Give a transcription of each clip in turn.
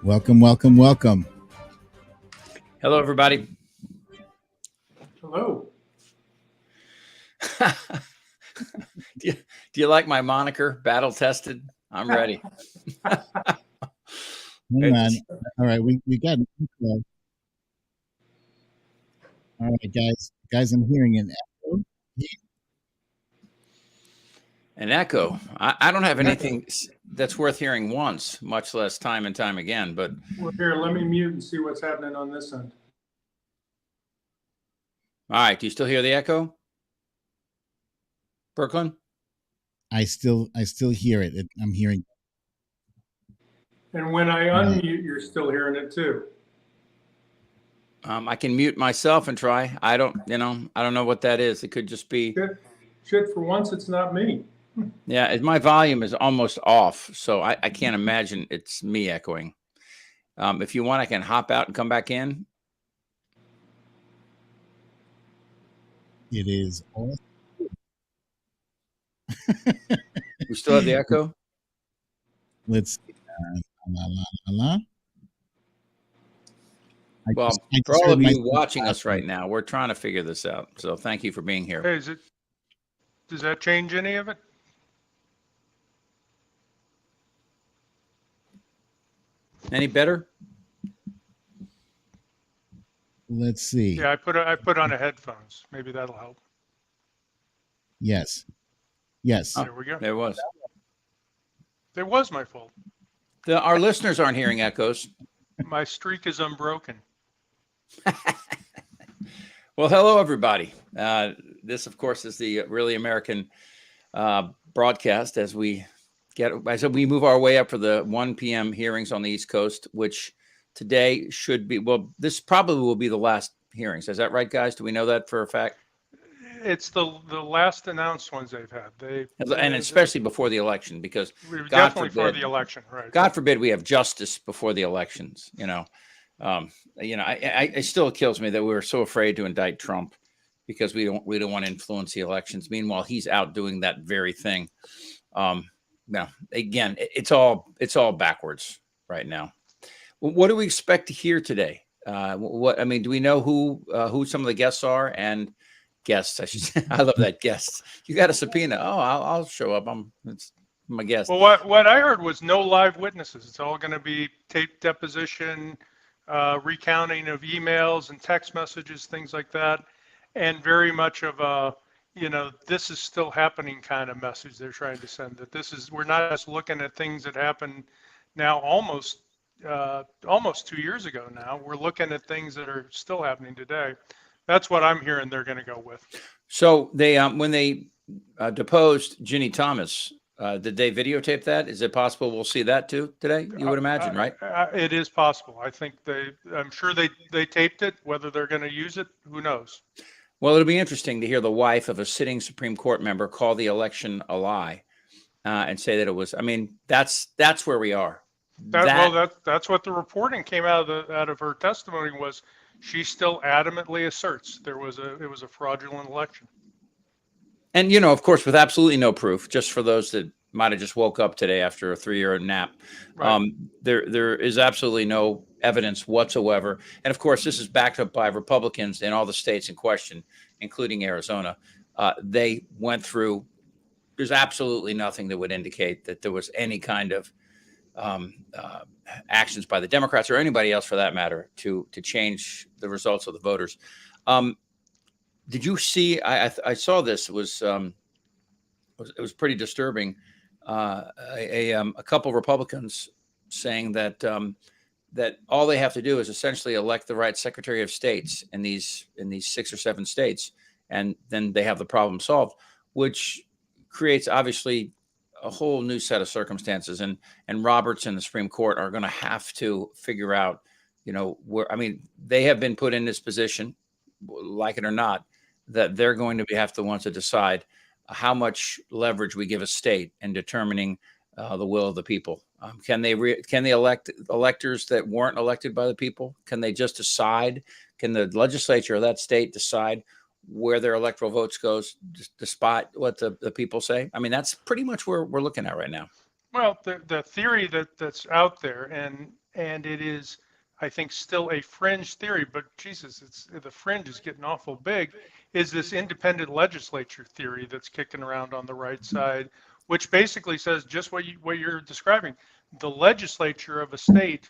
Welcome, welcome, welcome. Hello, everybody. Hello. Do you like my moniker, battle tested? I'm ready. Hang on. All right, we got an echo. All right, guys, I'm hearing an echo. An echo. I don't have anything that's worth hearing once, much less time and time again. But Well, here, let me mute and see what's happening on this end. all right, do you still hear the echo, Brooklyn? I still hear it. I'm hearing. And when I unmute, you're still hearing it too. I can mute myself and try. I don't know what that is. It could just be. Shit, for once, it's not me. Yeah, my volume is almost off, so I can't imagine it's me echoing. If you want, I can hop out and come back in. It is all. We still have the echo? Let's see. Well, for all of you watching us right now, we're trying to figure this out. So thank you for being here. Hey, does that change any of it? Any better? Let's see. Yeah, I put on a headphones. Maybe that'll help. Yes. There we go. There was. There was my fault. Our listeners aren't hearing echoes. My streak is unbroken. Well, hello, everybody. This, of course, is the Really American broadcast as we move our way up for the 1 p.m. hearings on the East Coast, which today should be, well, this probably will be the last hearings. Is that right, guys? Do we know that for a fact? It's the last announced ones they've had. And especially before the election, because definitely for the election, right? God forbid we have justice before the elections. It still kills me that we were so afraid to indict Trump because we don't want to influence the elections. Meanwhile, he's out doing that very thing. Again, it's all backwards right now. What do we expect to hear today? Do we know who some of the guests are? And guests, I should say. I love that, guests. You got a subpoena. Oh, I'll show up. It's my guest. Well, what I heard was no live witnesses. It's all going to be taped deposition, recounting of emails and text messages, things like that, and very much of a, this is still happening kind of message they're trying to send. That we're not just looking at things that happened now almost 2 years ago. Now we're looking at things that are still happening today. That's what I'm hearing they're going to go with. So they, when they deposed Ginny Thomas, did they videotape that? Is it possible we'll see that too today? You would imagine, right? It is possible. I think I'm sure they taped it. Whether they're going to use it, who knows? Well, it'll be interesting to hear the wife of a sitting Supreme Court member call the election a lie and say that it was. I mean, that's where we are. That's what the reporting came out of her testimony was. She still adamantly asserts it was a fraudulent election. And, of course, with absolutely no proof, just for those that might have just woke up today after a 3-year nap, right. There is absolutely no evidence whatsoever. And, of course, this is backed up by Republicans in all the states in question, including Arizona. They went through. There's absolutely nothing that would indicate that there was any kind of actions by the Democrats or anybody else for that matter to change the results of the voters. Did you see? I saw this. It was pretty disturbing. A couple of Republicans saying that all they have to do is essentially elect the right Secretary of States in these 6 or 7 states, and then they have the problem solved, which creates obviously a whole new set of circumstances, and Roberts and the Supreme Court are going to have to figure out, they have been put in this position, like it or not, that they're going to have the ones to decide how much leverage we give a state in determining the will of the people. Can they elect electors that weren't elected by the people? Can they just decide? Can the legislature of that state decide where their electoral votes goes, despite what the people say? I mean, that's pretty much where we're looking at right now. Well, the theory that's out there, and it is, I think, still a fringe theory, but Jesus, the fringe is getting awful big, is this independent legislature theory that's kicking around on the right side, which basically says just what you're describing. The legislature of a state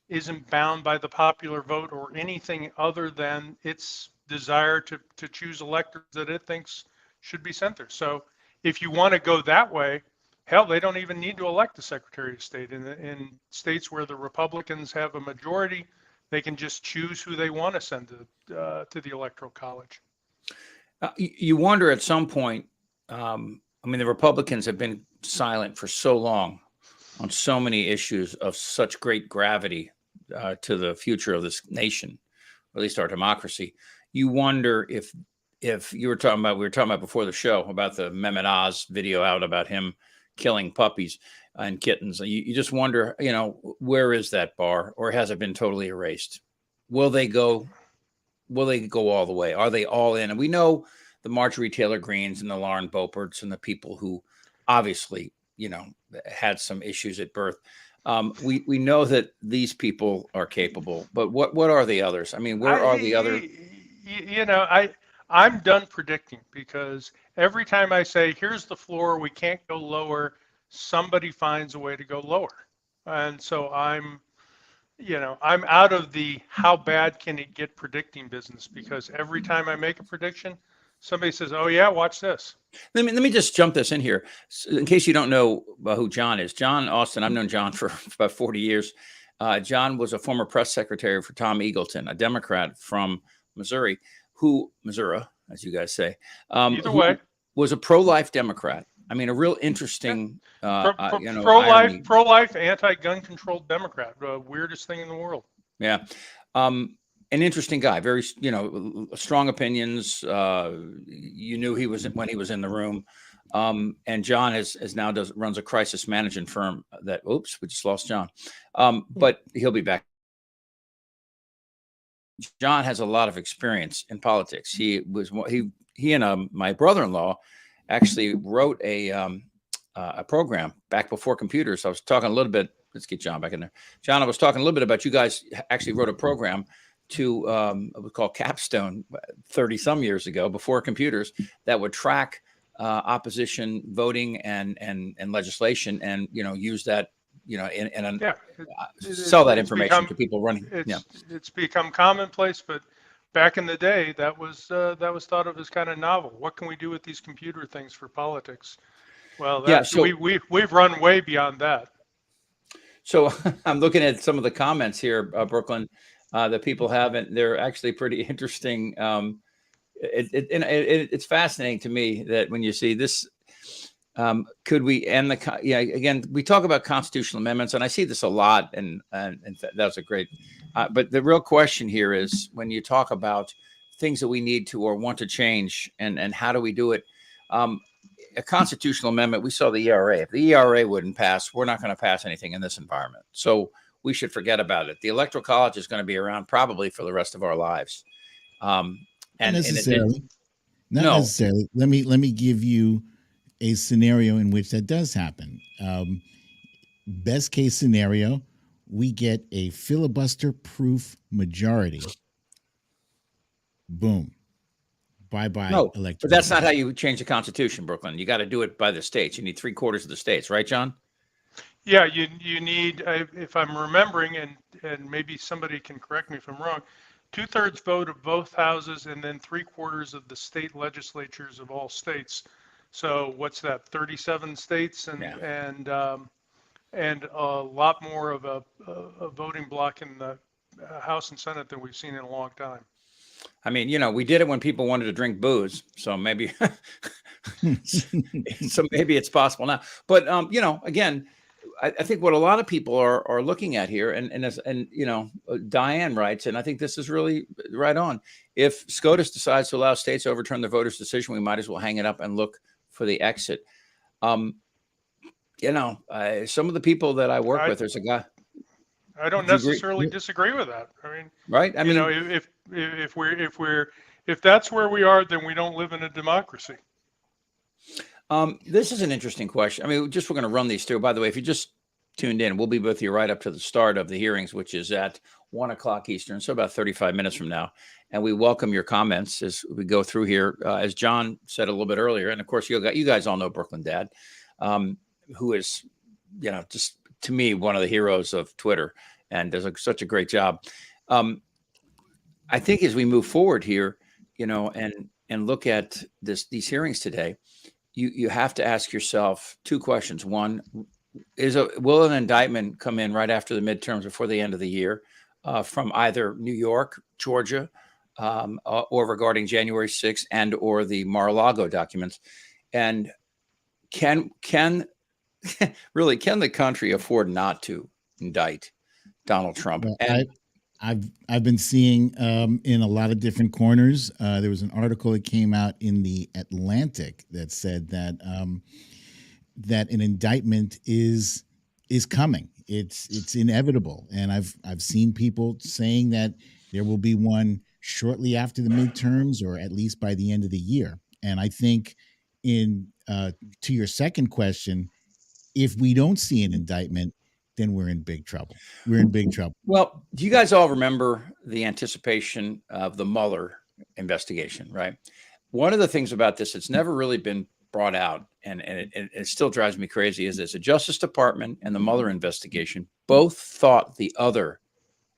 isn't bound by the popular vote or anything other than its desire to choose electors that it thinks should be sent there. So if you want to go that way, hell, they don't even need to elect the Secretary of State. In states where the Republicans have a majority, they can just choose who they want to send to the Electoral College. You wonder at some point, I mean, the Republicans have been silent for so long on so many issues of such great gravity to the future of this nation, or at least our democracy. You wonder if we were talking about before the show about the Mehmet Oz video out about him killing puppies and kittens. You just wonder, where is that bar, or has it been totally erased? Will they go all the way? Are they all in? And we know the Marjorie Taylor Greenes and the Lauren Boeberts and the people who obviously, had some issues at birth. We know that these people are capable, but what are the others? I mean, where are the other? I'm done predicting, because every time I say, here's the floor, we can't go lower, somebody finds a way to go lower. And so I'm out of the how bad can it get predicting business, because every time I make a prediction, somebody says, oh yeah, watch this. Let me just jump this in here. In case you don't know who Jon is, Jon Austin, I've known Jon for about 40 years. Jon was a former press secretary for Tom Eagleton, a Democrat from Missouri, as you guys say, either way, was a pro-life Democrat. I mean, a real interesting, pro-life, anti-gun control Democrat, the weirdest thing in the world. Yeah. An interesting guy, very, strong opinions. You knew he was when he was in the room. And Jon runs a crisis management firm that, oops, we just lost Jon. But he'll be back. Jon has a lot of experience in politics. He and my brother-in-law actually wrote a program back before computers. I was talking a little bit. Let's get Jon back in there. Jon, I was talking a little bit about you guys actually wrote a program to it was called Capstone 30 some years ago, before computers, that would track opposition voting and legislation, and use that sell that information to people running. It's become commonplace, but back in the day, that was thought of as kind of novel. What can we do with these computer things for politics? Well, we've run way beyond that. So I'm looking at some of the comments here, Brooklyn, that people have, and they're actually pretty interesting. It's fascinating to me that when you see this, could we end again, we talk about constitutional amendments, and I see this a lot, and that's a great, but the real question here is, when you talk about things that we need to or want to change, and how do we do it? A constitutional amendment, we saw the ERA. If the ERA wouldn't pass, we're not going to pass anything in this environment. So we should forget about it. The Electoral College is going to be around probably for the rest of our lives. Not necessarily. Let me give you a scenario in which that does happen. Best case scenario, we get a filibuster-proof majority. Boom. Bye-bye. No, but that's not how you change the Constitution, Brooklyn. You got to do it by the states. You need 3/4 of the states, right, Jon? Yeah, you need, if I'm remembering, and maybe somebody can correct me if I'm wrong, 2/3 vote of both houses, and then 3/4 of the state legislatures of all states. So what's that? 37 states, and a lot more of a voting block in the House and Senate than we've seen in a long time. I mean, we did it when people wanted to drink booze, so maybe, maybe it's possible now. But again, I think what a lot of people are looking at here, and Diane writes, and I think this is really right on. If SCOTUS decides to allow states to overturn the voters' decision, we might as well hang it up and look for the exit. Some of the people that I work with, there's a guy. I don't necessarily disagree with that. I mean, right? I mean, if that's where we are, then we don't live in a democracy. This is an interesting question. I mean, we're going to run these through. By the way, if you just tuned in. We'll be with you right up to the start of the hearings, which is at 1 o'clock Eastern, so about 35 minutes from now. And we welcome your comments as we go through here. As John said a little bit earlier, and of course, you guys all know Brooklyn Dad, who is, just to me, one of the heroes of Twitter and does such a great job. I think as we move forward here, and look at these hearings today, you have to ask yourself two questions. One, will an indictment come in right after the midterms before the end of the year from either New York, Georgia, or regarding January 6th and or the Mar-a-Lago documents? And can the country afford not to indict Donald Trump? Well, I've been seeing in a lot of different corners. There was an article that came out in the Atlantic that said that that an indictment is coming. It's inevitable, and I've seen people saying that there will be one shortly after the midterms, or at least by the end of the year. And I think, to your second question, if we don't see an indictment, then we're in big trouble. We're in big trouble. Well, do you guys all remember the anticipation of the Mueller investigation, right? One of the things about this that's never really been brought out, and it still drives me crazy, is this: the Justice Department and the Mueller investigation both thought the other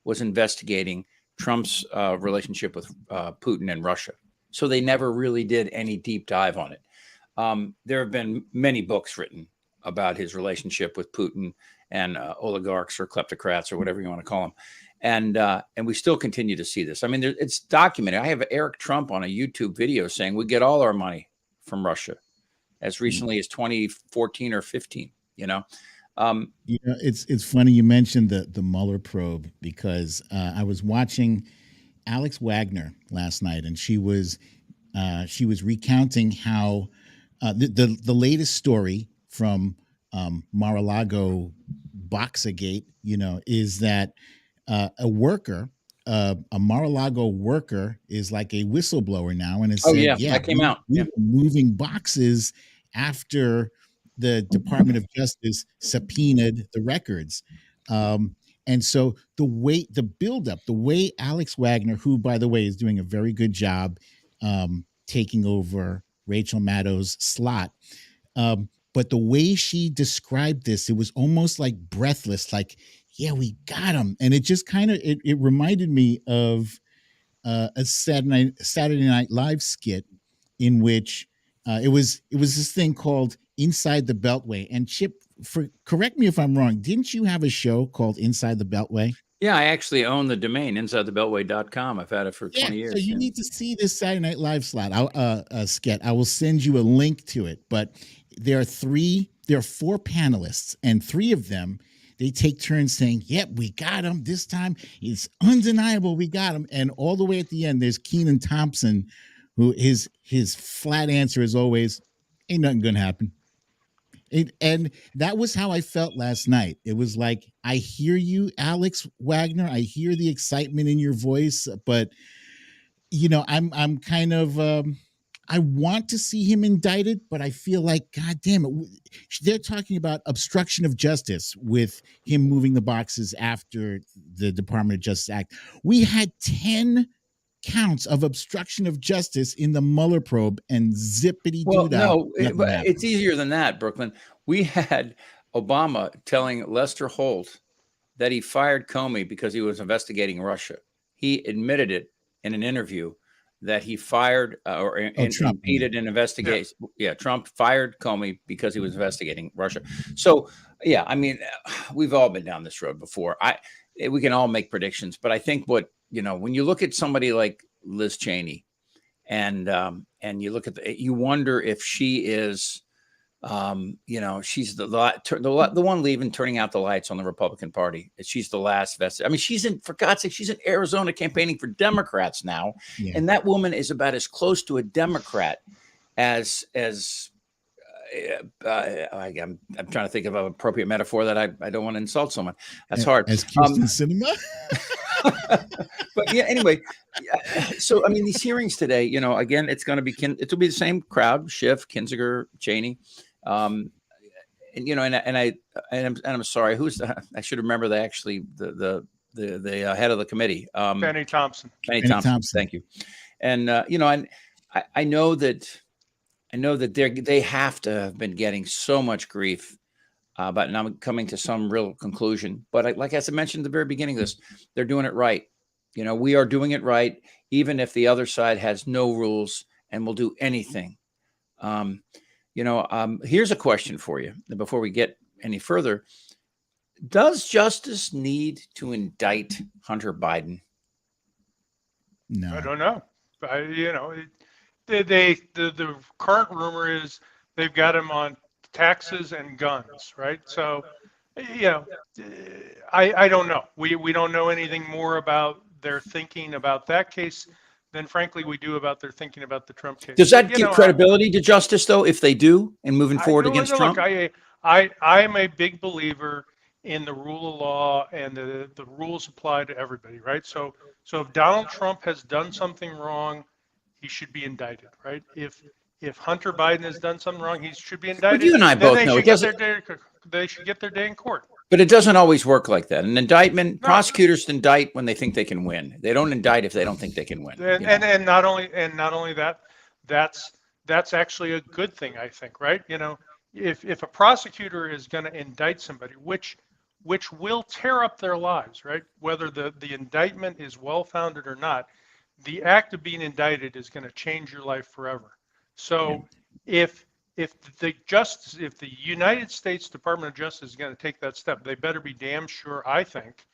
was investigating Trump's relationship with Putin and Russia. So they never really did any deep dive on it. There have been many books written about his relationship with Putin and oligarchs or kleptocrats or whatever you want to call them. And we still continue to see this. I mean, it's documented. I have Eric Trump on a YouTube video saying we get all our money from Russia as recently as 2014 or 15, It's funny you mentioned the Mueller probe, because I was watching Alex Wagner last night, and she was recounting how the latest story from Mar-a-Lago Boxagate, is that a worker, a Mar-a-Lago worker, is like a whistleblower now, and has said, that came out. We were moving boxes after the Department of Justice subpoenaed the records. And so the buildup, the way Alex Wagner, who, by the way, is doing a very good job taking over Rachel Maddow's slot, but the way she described this, it was almost like breathless, like, yeah, we got him. And it just kind of, it reminded me of a Saturday Night Live skit in which it was this thing called Inside the Beltway. And Chip, correct me if I'm wrong, didn't you have a show called Inside the Beltway? Yeah, I actually own the domain insidethebeltway.com. I've had it for 20 years. So you need to see this Saturday Night Live skit. I will send you a link to it. But there are 4 panelists, and 3 of them, they take turns saying, yep, we got him this time. It's undeniable we got him. And all the way at the end, there's Kenan Thompson, who his flat answer is always, ain't nothing gonna happen. And that was how I felt last night. It was like, I hear you, Alex Wagner. I hear the excitement in your voice, but I'm kind of I want to see him indicted, but I feel like, God damn it, they're talking about obstruction of justice with him moving the boxes after the Department of Justice Act. We had 10 counts of obstruction of justice in the Mueller probe, and zippity doo. Well, no, it's easier than that, Brooklyn. We had Obama telling Lester Holt that he fired Comey because he was investigating Russia. He admitted it in an interview that he fired impeded an investigation. Yeah, Trump fired Comey because he was investigating Russia. So, yeah, I mean, we've all been down this road before. We can all make predictions, but I think when you look at somebody like Liz Cheney, and you look at you wonder if she is, she's the one leaving, turning out the lights on the Republican Party. She's the last vestige. I mean, for God's sake, she's in Arizona campaigning for Democrats now, and that woman is about as close to a Democrat as I'm trying to think of an appropriate metaphor that I don't want to insult someone. That's hard. As Kirsten Sinema. But yeah, anyway, so I mean, these hearings today, again, it'll be the same crowd: Schiff, Kinzinger, Cheney, I'm sorry. I should remember the head of the committee. Benny Thompson. Benny Benny Thompson. Thompson. Thank you. And I know that they have to have been getting so much grief, but now I'm coming to some real conclusion. But like as I mentioned at the very beginning of this, they're doing it right. We are doing it right, even if the other side has no rules and will do anything. Here's a question for you before we get any further. Does justice need to indict Hunter Biden? No, I don't know. The current rumor is they've got him on taxes and guns, right? So, I don't know. We don't know anything more about their thinking about that case than, frankly, we do about their thinking about the Trump case. Does that give credibility to justice, though, if they do and moving forward against Trump? Look, I'm a big believer in the rule of law, and the rules apply to everybody, right? So if Donald Trump has done something wrong, he should be indicted, right? If Hunter Biden has done something wrong, he should be indicted. But you and I both know they should get their day in court. But it doesn't always work like that. An indictment, prosecutors indict when they think they can win. They don't indict if they don't think they can win. And not only that, that's actually a good thing, I think, right? If a prosecutor is going to indict somebody, which will tear up their lives, right? Whether the indictment is well-founded or not, the act of being indicted is going to change your life forever. So if the United States Department of Justice is going to take that step, they better be damn sure, I think,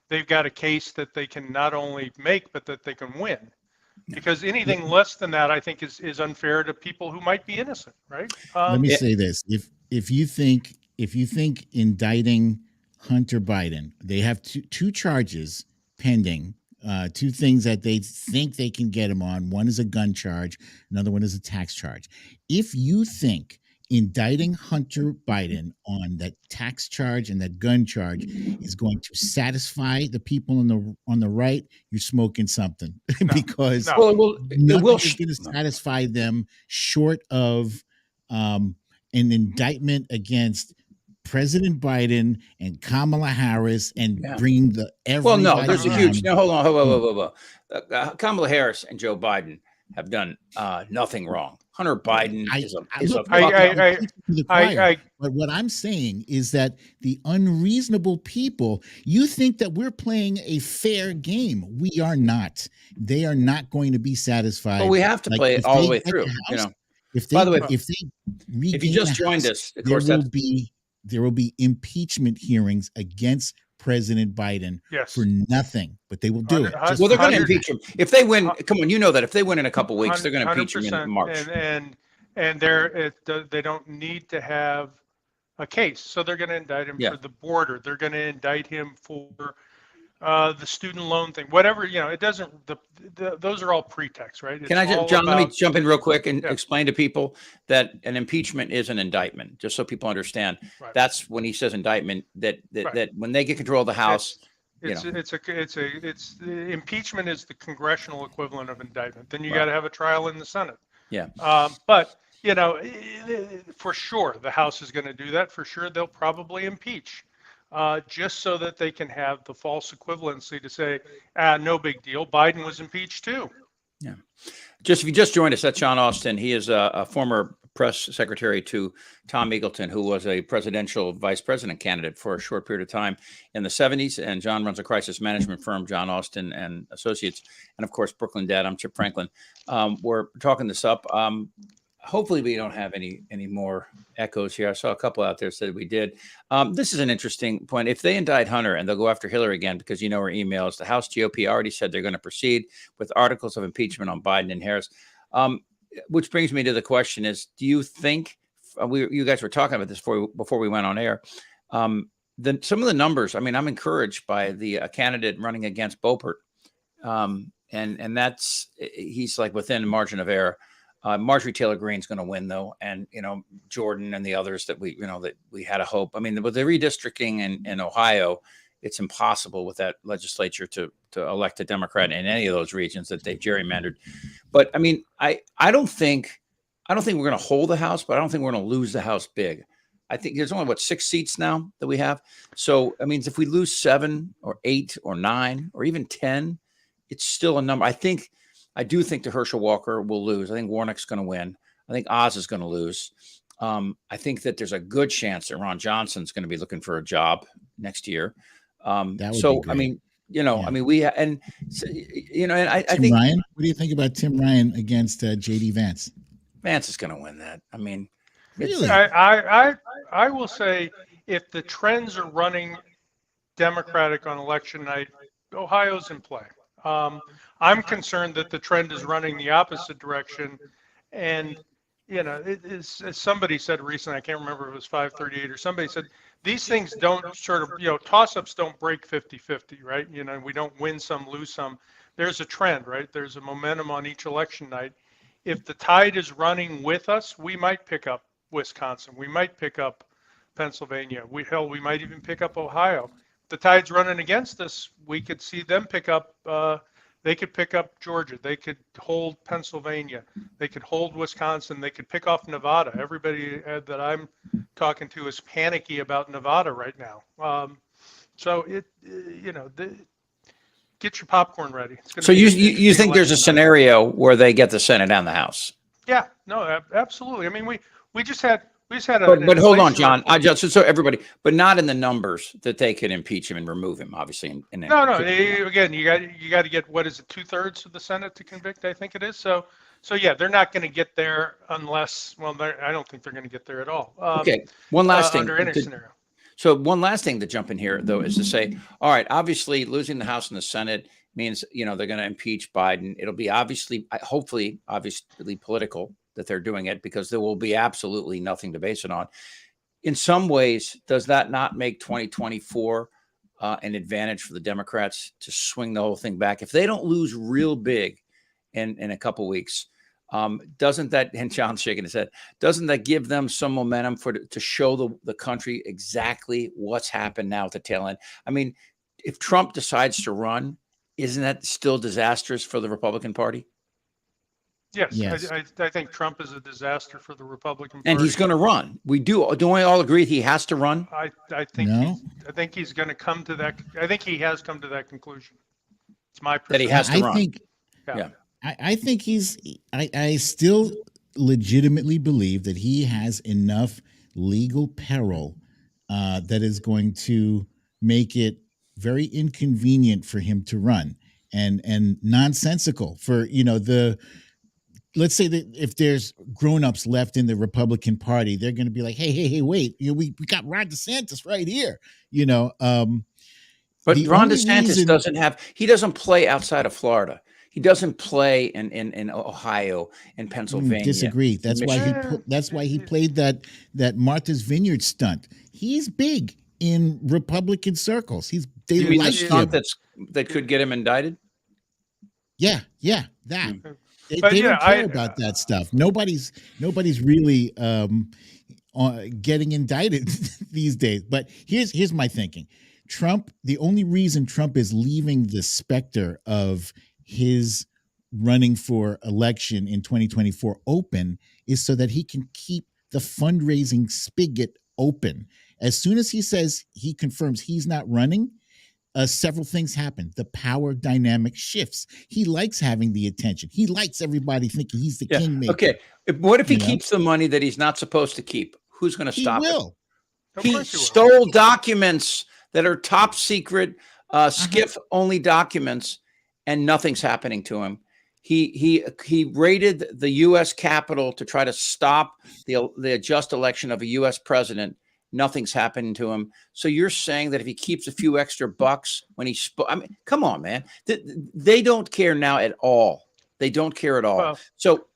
they've got a case that they can not only make, but that they can win. Because anything less than that, I think, is unfair to people who might be innocent, right? Let me say this: if you think indicting Hunter Biden, they have two charges pending, two things that they think they can get him on. One is a gun charge, another one is a tax charge. If you think indicting Hunter Biden on that tax charge and that gun charge is going to satisfy the people on the right, you're smoking something. Because nothing is going to satisfy them short of an indictment against President Biden and Kamala Harris and bringing the everybody. Well, no, there's a huge. No, hold on. Kamala Harris and Joe Biden have done nothing wrong. Hunter Biden but what I'm saying is that the unreasonable people, you think that we're playing a fair game. We are not. They are not going to be satisfied. But we have to play it all the way through. If you just joined us, of course, there will be impeachment hearings against President Biden for nothing, but they will do it. Well, they're going to impeach him if they win. Come on, that if they win in a couple of weeks, they're going to impeach him in March. And they don't need to have a case, so they're going to indict him for the border. They're going to indict him for the student loan thing, whatever. It doesn't. Those are all pretexts, right? John? Let me jump in real quick and explain to people that an impeachment is an indictment, just so people understand. Right. That's when he says indictment. That when they get control of the House, impeachment is the congressional equivalent of indictment. Then you got to have a trial in the Senate. Yeah. But for sure, the House is going to do that. For sure, they'll probably impeach. Just so that they can have the false equivalency to say, no big deal. Biden was impeached too. Yeah. If you just joined us, that's Jon Austin. He is a former press secretary to Tom Eagleton, who was a presidential vice president candidate for a short period of time in the 70s. And John runs a crisis management firm, Jon Austin and Associates. And of course, Brooklyn Dad, I'm Chip Franklin. We're talking this up. Hopefully we don't have any more echoes here. I saw a couple out there said we did. This is an interesting point. If they indict Hunter and they'll go after Hillary again, because her emails, the House GOP already said they're going to proceed with articles of impeachment on Biden and Harris. Which brings me to the question is, do you think, you guys were talking about this before we went on air, some of the numbers, I'm encouraged by the candidate running against Beaupert. And that's, he's like within a margin of error. Marjorie Taylor Greene's going to win, though, and Jordan and the others that we had a hope. With the redistricting in Ohio, it's impossible with that legislature to elect a Democrat in any of those regions that they gerrymandered. But I don't think we're going to hold the House, but I don't think we're going to lose the House big. I think there's only 6 seats now that we have. So I mean, if we lose 7 or 8 or 9 or even 10, it's still a number. I do think the Herschel Walker will lose. I think Warnock's going to win. I think Oz is going to lose. I think that there's a good chance that Ron Johnson's going to be looking for a job next year. That would be great. I mean, Yeah. I mean, and I Tim think Ryan. What do you think about Tim Ryan against JD Vance? Vance is going to win that. I mean, Really? I will say, if the trends are running Democratic on election night, Ohio's in play. I'm concerned that the trend is running the opposite direction. And, as somebody said recently, I can't remember if it was 538 or somebody said, these things don't sort of, toss-ups don't break 50-50, right? We don't win some, lose some. There's a trend, right? There's a momentum on each election night. If the tide is running with us, we might pick up Wisconsin. We might pick up Pennsylvania. We might even pick up Ohio. If the tide's running against us, we could see them pick up, they could pick up Georgia. They could hold Pennsylvania. They could hold Wisconsin. They could pick off Nevada. Everybody that I'm talking to is panicky about Nevada right now. So get your popcorn ready. So you think there's a scenario where they get the Senate and the House? Yeah, no, absolutely. I mean, we just had But hold on, John. So everybody, but not in the numbers that they could impeach him and remove him. Obviously, no. Again, you got to get, what is it, 2/3 of the Senate to convict? I think it is. So yeah, they're not going to get there unless. Well, I don't think they're going to get there at all. Okay. One last thing. Under any scenario. So one last thing to jump in here, though, is to say, all right, obviously losing the House and the Senate means they're going to impeach Biden. It'll be hopefully political that they're doing it, because there will be absolutely nothing to base it on. In some ways, does that not make 2024 an advantage for the Democrats to swing the whole thing back? If they don't lose real big in a couple weeks, doesn't that, and John's shaking his head, doesn't that give them some momentum to show the country exactly what's happened now at the tail end? I mean, if Trump decides to run, isn't that still disastrous for the Republican Party? Yes. I think Trump is a disaster for the Republican Party. And he's going to run. Don't we all agree he has to run? I think No. I think he's going to come to that. I think he has come to that conclusion. It's my That he has to run. I think I still legitimately believe that he has enough legal peril that is going to make it very inconvenient for him to run, and nonsensical for let's say that if there's grown-ups left in the Republican Party, they're going to be like, hey, wait, we got Ron DeSantis right here, But Ron DeSantis doesn't play outside of Florida. He doesn't play in Ohio and Pennsylvania. Disagree. That's why he played that Martha's Vineyard stunt. He's big in Republican circles. They you mean like the stunt him. that could get him indicted? Yeah, that. They But don't yeah, care about that stuff. Nobody's really getting indicted these days. But here's my thinking. Trump, the only reason Trump is leaving the specter of his running for election in 2024 open is so that he can keep the fundraising spigot open. As soon as he says he confirms he's not running, several things happen. The power dynamic shifts. He likes having the attention. He likes everybody thinking he's the kingmaker. Okay. What if he keeps the money that he's not supposed to keep? Who's going to stop it? He stole documents that are top secret, SCIF only documents, and nothing's happening to him. He raided the U.S. Capitol to try to stop the just election of a U.S. president. Nothing's happening to him. So you're saying that if he keeps a few extra bucks when he I mean, come on, man. They don't care now at all. They don't care at all. Well, so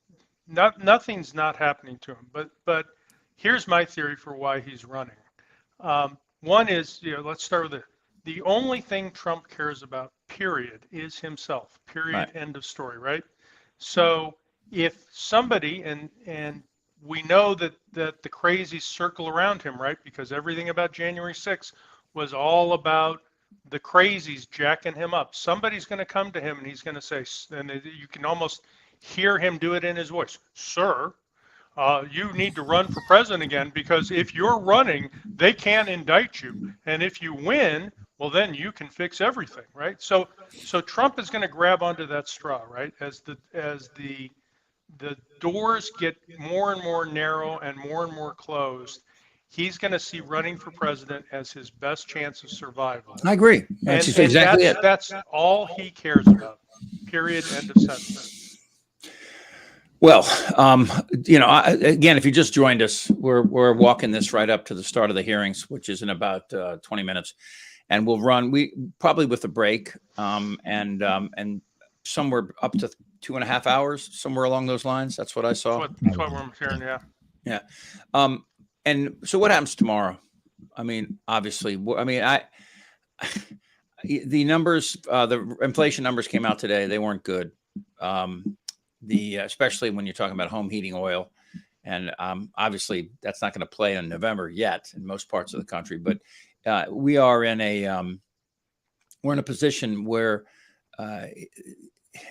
nothing's not happening to him. But here's my theory for why he's running. One is, let's start with the only thing Trump cares about, period, is himself. Period. Right. End of story. Right. So if somebody and we know that the crazies circle around him, right? Because everything about January 6th was all about the crazies jacking him up. Somebody's going to come to him and he's going to say, and you can almost hear him do it in his voice, "Sir, you need to run for president again, because if you're running, they can indict you. And if you win, well, then you can fix everything, right? So Trump is going to grab onto that straw, right? As the doors get more and more narrow and more closed, he's going to see running for president as his best chance of survival. I agree. That's exactly it. That's all he cares about. Period. End of sentence. Well, again, if you just joined us, we're walking this right up to the start of the hearings, which is in about 20 minutes, and we'll run probably with a break, and somewhere up to 2.5 hours, somewhere along those lines. That's what I saw. That's what we're hearing. Yeah. Yeah. And so what happens tomorrow? I mean, obviously, the numbers, the inflation numbers came out today. They weren't good. Especially when you're talking about home heating oil, and obviously that's not going to play in November yet in most parts of the country. But we're in a position where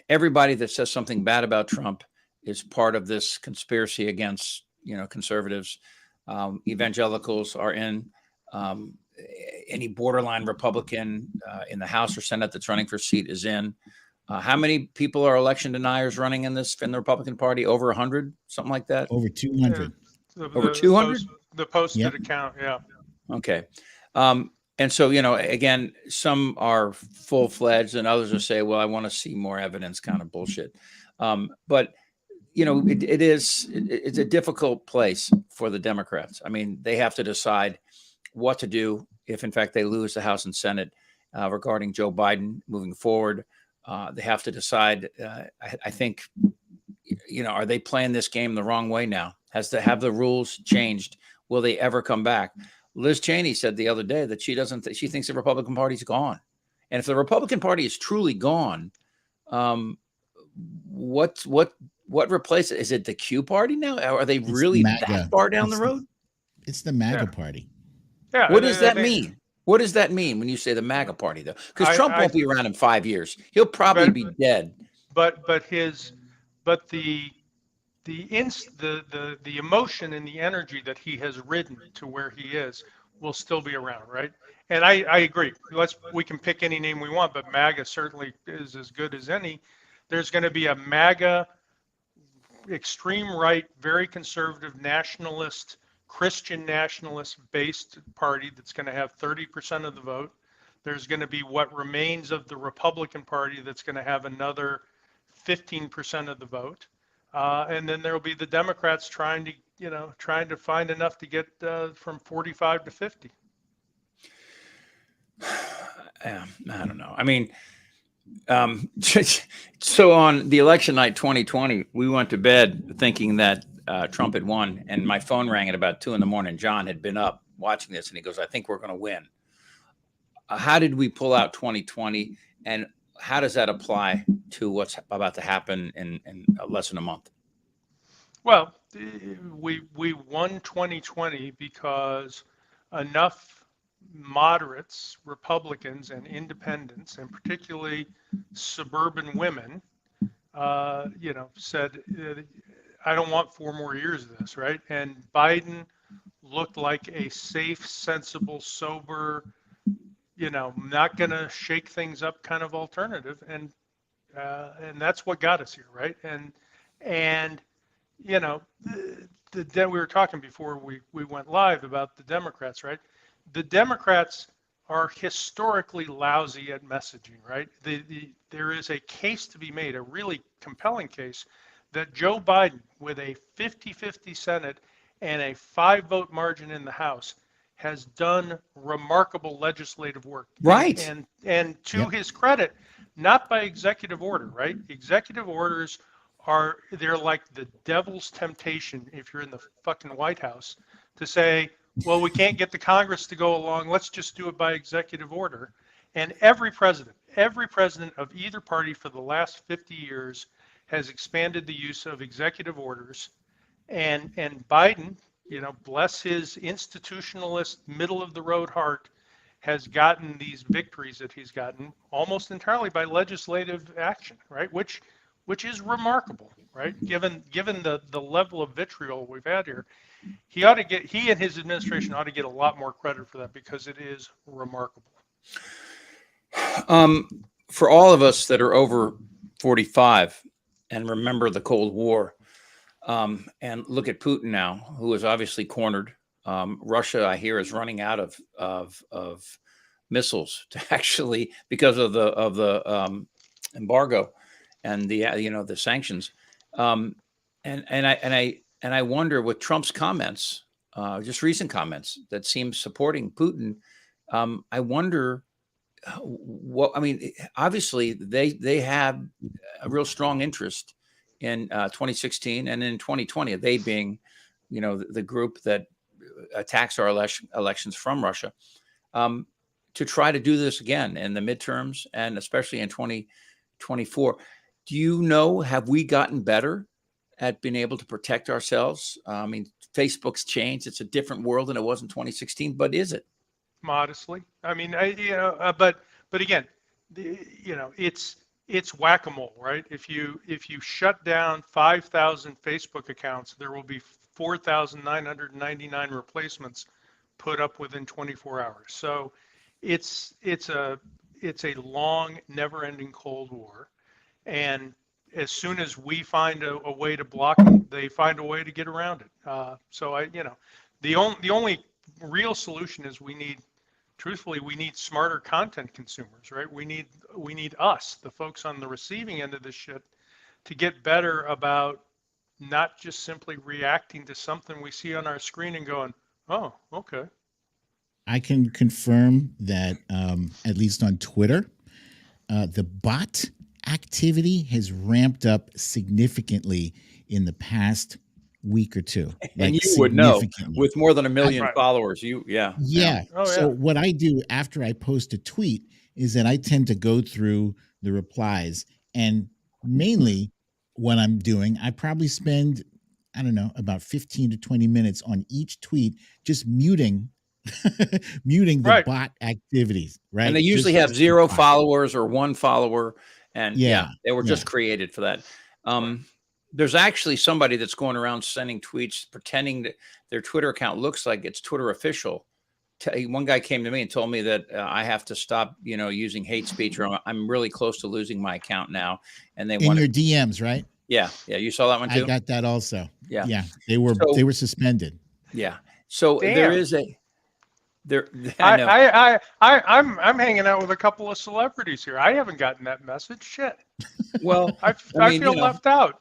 everybody that says something bad about Trump is part of this conspiracy against conservatives. Evangelicals are in. Any borderline Republican in the House or Senate that's running for a seat is in. How many people are election deniers running in the Republican Party? Over 100, something like that? Over 200. Over 200? The posted account, yeah. Okay. And so, again, some are full-fledged and others will say, well, I want to see more evidence, kind of bullshit. But, it's a difficult place for the Democrats. I mean, they have to decide what to do if, in fact, they lose the House and Senate regarding Joe Biden moving forward. They have to decide, I think, are they playing this game the wrong way now? Have the rules changed? Will they ever come back? Liz Cheney said the other day that she thinks the Republican Party's gone. And if the Republican Party is truly gone, what replaces it? Is it the Q Party now? Are they really that far down the road? It's the MAGA Party. Yeah. What does that mean? What does that mean when you say the MAGA Party, though? Because Trump won't be around in 5 years. He'll probably be dead. But the emotion and the energy that he has ridden to where he is will still be around, right? And I agree. We can pick any name we want, but MAGA certainly is as good as any. There's going to be a MAGA, extreme right, very conservative, nationalist, Christian nationalist-based party that's going to have 30% of the vote. There's going to be what remains of the Republican Party that's going to have another 15% of the vote. And then there will be the Democrats trying to find enough to get from 45 to 50. I don't know. I mean, so on the election night 2020, we went to bed thinking that Trump had won, and my phone rang at about 2 a.m. John had been up watching this, and he goes, "I think we're going to win." How did we pull out 2020, and how does that apply to what's about to happen in less than a month? Well, we won 2020 because enough moderates, Republicans, and independents, and particularly suburban women, said, I don't want 4 more years of this, right? And Biden looked like a safe, sensible, sober, not going to shake things up kind of alternative. And that's what got us here, right? And we were talking before we went live about the Democrats, right? The Democrats are historically lousy at messaging, right? There is a case to be made, a really compelling case, that Joe Biden, with a 50-50 Senate and a 5-vote margin in the House, has done remarkable legislative work. Right. And to his credit, not by executive order, right? Executive orders they're like the devil's temptation if you're in the fucking White House to say, well, we can't get the Congress to go along, let's just do it by executive order. And every president of either party for the last 50 years has expanded the use of executive orders. And Biden, bless his institutionalist, middle of the road heart, has gotten these victories that he's gotten almost entirely by legislative action, right? Which which is remarkable, right? Given the level of vitriol we've had here, he and his administration ought to get a lot more credit for that, because it is remarkable. For all of us that are over 45 and remember the Cold War, and look at Putin now, who is obviously cornered. Russia, I hear, is running out of missiles to actually, because of the embargo and the sanctions. And I wonder, with Trump's comments, just recent comments that seem supporting Putin, I wonder what, I mean, obviously they have a real strong interest in 2016 and in 2020, they being, the group that attacks our elections from Russia, to try to do this again in the midterms and especially in 2024. Do you know, have we gotten better at being able to protect ourselves? I mean, Facebook's changed. It's a different world than it was in 2016, but is it? Modestly. I mean, but again, it's whack-a-mole, right? If you shut down 5,000 Facebook accounts, there will be 4,999 replacements put up within 24 hours. So it's a long, never-ending Cold War, and as soon as we find a way to block them, they find a way to get around it. So the only real solution is truthfully, we need smarter content consumers, right? We need us, the folks on the receiving end of this shit, to get better about not just simply reacting to something we see on our screen and going, oh, okay. I can confirm that at least on Twitter, the bot activity has ramped up significantly in the past week or two. And you would know, with more than 1 million followers. Yeah. Oh, so what I do after I post a tweet is that I tend to go through the replies, and mainly what I'm doing, I probably spend, I don't know, about 15 to 20 minutes on each tweet, just muting the bot activities, right? And they usually have 0 followers or 1 follower. And they were just created for that. There's actually somebody that's going around sending tweets pretending that their Twitter account looks like it's Twitter official. One guy came to me and told me that I have to stop, using hate speech, or I'm really close to losing my account now. And they in your DMs, right? Yeah. You saw that one too? I got that also. Yeah. They were suspended. Yeah. So there is I'm hanging out with a couple of celebrities here. I haven't gotten that message. Shit. Well, I feel left out.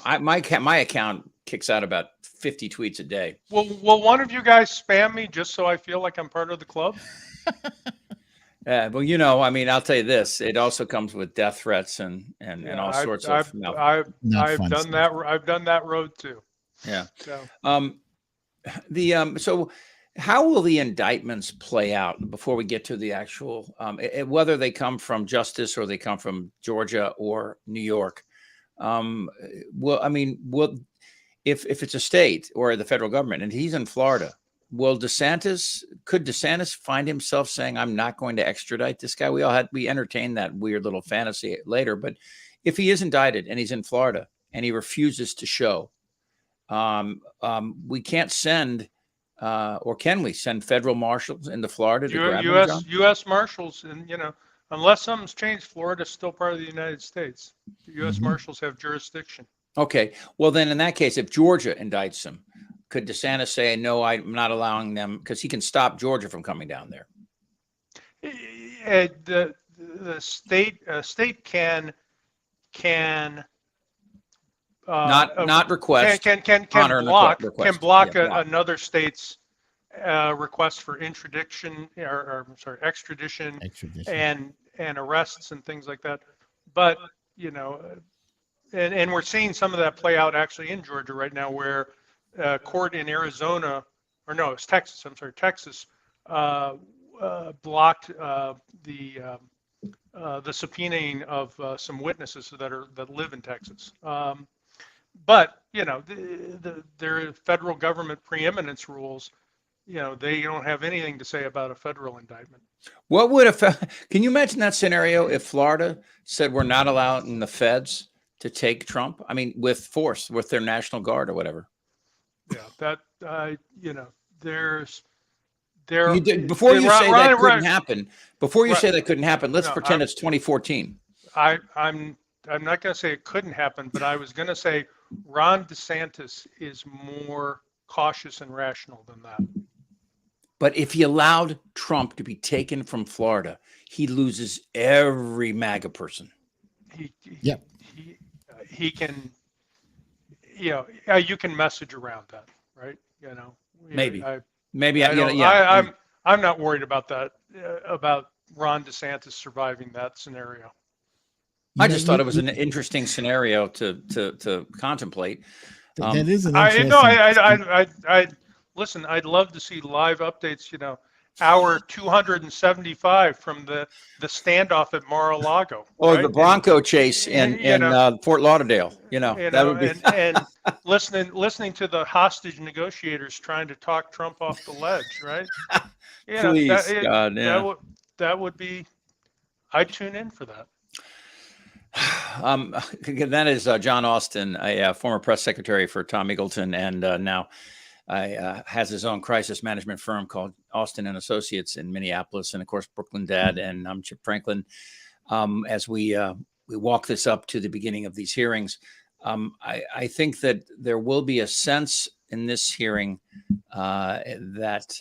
My account kicks out about 50 tweets a day. Will one of you guys spam me just so I feel like I'm part of the club? Well, I mean, I'll tell you this: it also comes with death threats and all sorts of. I've done that. I've done that road too. Yeah. So, so how will the indictments play out before we get to the actual, whether they come from Justice or they come from Georgia or New York? If it's a state or the federal government and he's in Florida, could DeSantis find himself saying, I'm not going to extradite this guy? We entertained that weird little fantasy later, but if he is indicted and he's in Florida and he refuses to show, we can't send, or can we send federal marshals into Florida to grab him? U.S. Marshals, and unless something's changed, Florida's still part of the United States. The U.S. Marshals have jurisdiction. Okay. Well, then in that case, if Georgia indicts him, could DeSantis say, no, I'm not allowing them, because he can stop Georgia from coming down there? The state can not request can block another state's request for extradition and arrests and things like that. But and we're seeing some of that play out actually in Georgia right now, where court in Arizona, or no, it's Texas. I'm sorry, Texas blocked the subpoenaing of some witnesses that live in Texas. But there are federal government preeminence rules they don't have anything to say about a federal indictment. What would can you imagine that scenario if Florida said we're not allowing the feds to take Trump? I mean, with force, with their National Guard or whatever. Yeah, that Before you say that couldn't happen. Before you Right. say that couldn't happen, let's No, pretend it's 2014. I'm not going to say it couldn't happen, but I was going to say Ron DeSantis is more cautious and rational than that. But if he allowed Trump to be taken from Florida, he loses every MAGA person. He can, you can message around that, right? Maybe. I'm not worried about that, about Ron DeSantis surviving that scenario. I just thought it was an interesting scenario to contemplate. That is an interesting. Listen, I'd love to see live updates, hour 275 from the standoff at Mar-a-Lago. Or right? the Bronco chase in Fort Lauderdale. That would be and listening to the hostage negotiators trying to talk Trump off the ledge, right? Please, God, yeah. That would be, I'd tune in for that. That is Jon Austin, a former press secretary for Tom Eagleton, and now has his own crisis management firm called Austin and Associates in Minneapolis, and of course Brooklyn Dad. And I'm Chip Franklin. As we walk this up to the beginning of these hearings, I think that there will be a sense in this hearing that,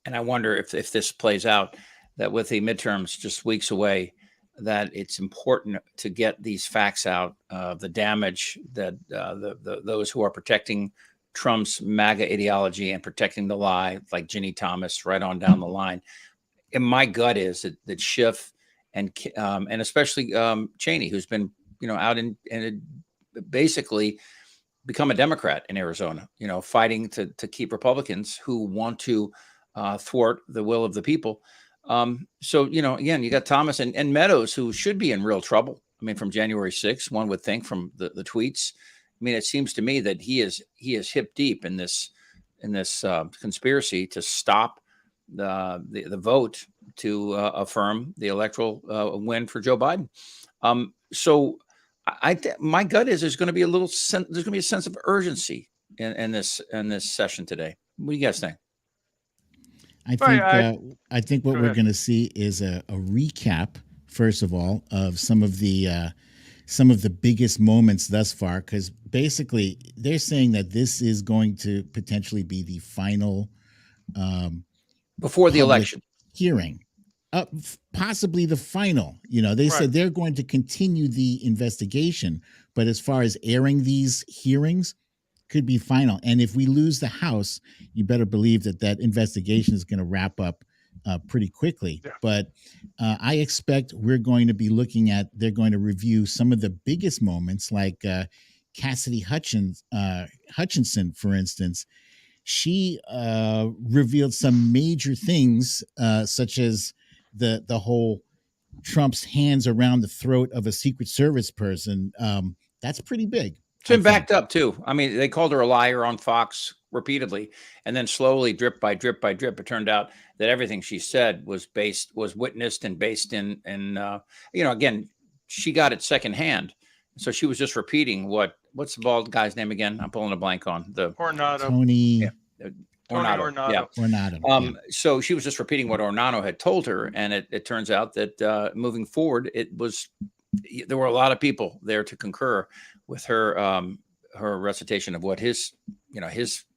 and I wonder if this plays out, that with the midterms just weeks away, that it's important to get these facts out of the damage that those who are protecting Trump's MAGA ideology and protecting the lie, like Ginny Thomas, right on down the line. And my gut is that Schiff and especially Cheney, who's been out and basically become a Democrat in Arizona, fighting to keep Republicans who want to thwart the will of the people. So, again, you got Thomas and Meadows, who should be in real trouble. I mean, from January 6th, one would think from the tweets. I mean, it seems to me that he is hip deep in this conspiracy to stop the vote to affirm the electoral win for Joe Biden. So my gut is there's going to be a sense of urgency in this session today. What do you guys think? I think what we're going to see is a recap, first of all, of some of the biggest moments thus far, because basically they're saying that this is going to potentially be the final before the election hearing, possibly the final. They said they're going to continue the investigation, but as far as airing these hearings, could be final. And if we lose the House, you better believe that investigation is going to wrap up pretty quickly. Yeah. But I expect we're going to be they're going to review some of the biggest moments, like Cassidy Hutchinson, for instance. She revealed some major things, such as the whole Trump's hands around the throat of a Secret Service person. That's pretty big. It's been backed up too. I mean, they called her a liar on Fox repeatedly, and then slowly, drip by drip by drip, it turned out that everything she said was witnessed and based in again, she got it secondhand. So she was just repeating what's the bald guy's name again? I'm pulling a blank on the Ornato. Tony. Yeah. Ornato. Yeah. Ornato. So she was just repeating what Ornato had told her, and it turns out that moving forward, there were a lot of people there to concur with her recitation of what his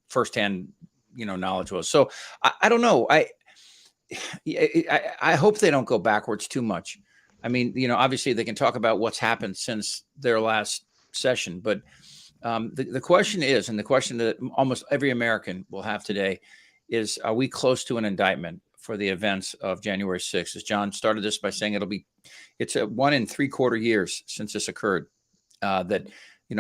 firsthand knowledge was. So I don't know. I hope they don't go backwards too much. I mean, obviously they can talk about what's happened since their last session, but the question is, and the question that almost every American will have today is, are we close to an indictment for the events of January 6th? As John started this by saying, it's 1 3/4 years since this occurred, that,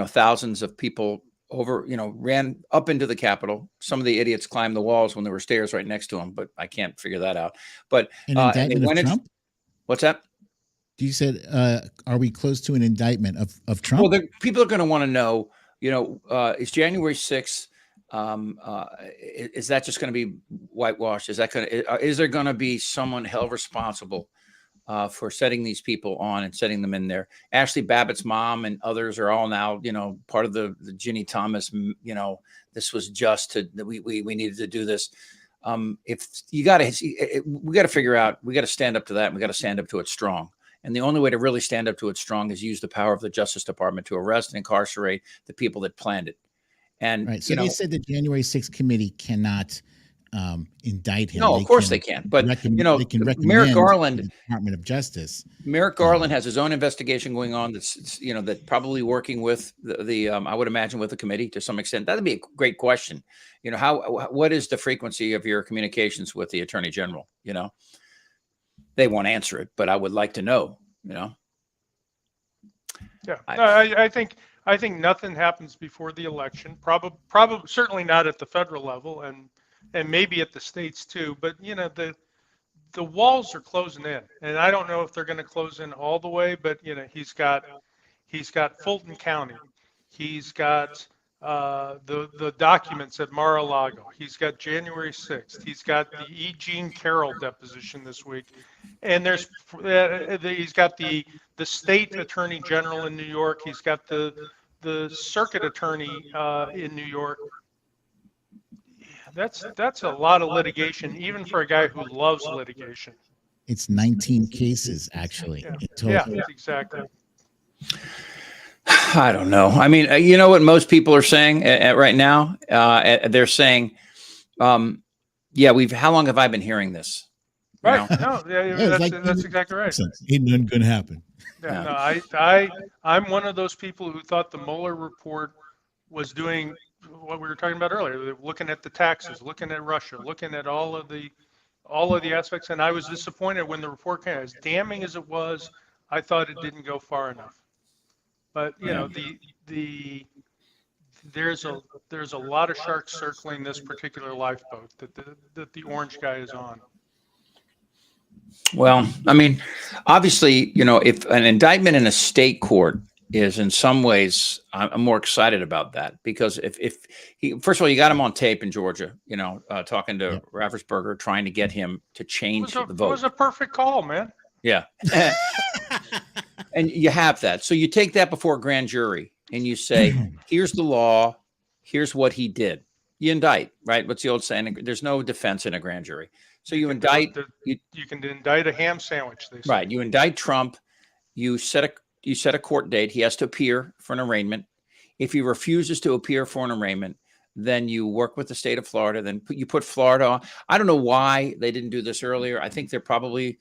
thousands of people ran up into the Capitol. Some of the idiots climbed the walls when there were stairs right next to them, but I can't figure that out. But an indictment of Trump? What's that? You said, are we close to an indictment of Trump? Well, people are going to want to know, is January 6th is that just going to be whitewashed? Is there going to be someone held responsible for setting these people on and setting them in there? Ashley Babbitt's mom and others are all now, part of the Ginny Thomas, this was just we needed to do this. If we got to figure out, we got to stand up to that. And we got to stand up to it strong. And the only way to really stand up to it strong is use the power of the Justice Department to arrest and incarcerate the people that planned it. And right. So they said the January 6th committee cannot indict him. No, of course they can't. But they can recommend Merrick Garland, the Department of Justice. Merrick Garland has his own investigation going on. That's that probably working with the I would imagine with the committee to some extent. That'd be a great question. What is the frequency of your communications with the Attorney General? They won't answer it, but I would like to know. Yeah, I think nothing happens before the election. Probably certainly not at the federal level, and maybe at the states too. But the walls are closing in, and I don't know if they're going to close in all the way. But he's got Fulton County, he's got the documents at Mar-a-Lago, he's got January 6th, he's got the E. Jean Carroll deposition this week, and he's got the state attorney general in New York, he's got the circuit attorney in New York. That's a lot of litigation, even for a guy who loves litigation. It's 19 cases, actually. Yeah, exactly. I don't know. I mean, you know what most people are saying right now? They're saying, how long have I been hearing this? Right. No, that's exactly right. Ain't nothing going to happen. Yeah, no, I'm one of those people who thought the Mueller report was doing what we were talking about earlier, looking at the taxes, looking at Russia, looking at all of the aspects. And I was disappointed when the report came. As damning as it was, I thought it didn't go far enough. But there's a lot of sharks circling this particular lifeboat that the orange guy is on. Well, I mean, obviously, if an indictment in a state court is in some ways, I'm more excited about that because if he, first of all, you got him on tape in Georgia, talking to Raffensperger, trying to get him to change the vote. It was a perfect call, man. Yeah. And you have that. So you take that before a grand jury and you say, here's the law. Here's what he did. You indict, right? What's the old saying? There's no defense in a grand jury. So you indict. You can indict a ham sandwich. They say. Right. You indict Trump. You set a court date. He has to appear for an arraignment. If he refuses to appear for an arraignment, then you work with the state of Florida. Then you put Florida on. I don't know why they didn't do this earlier. I think they're probably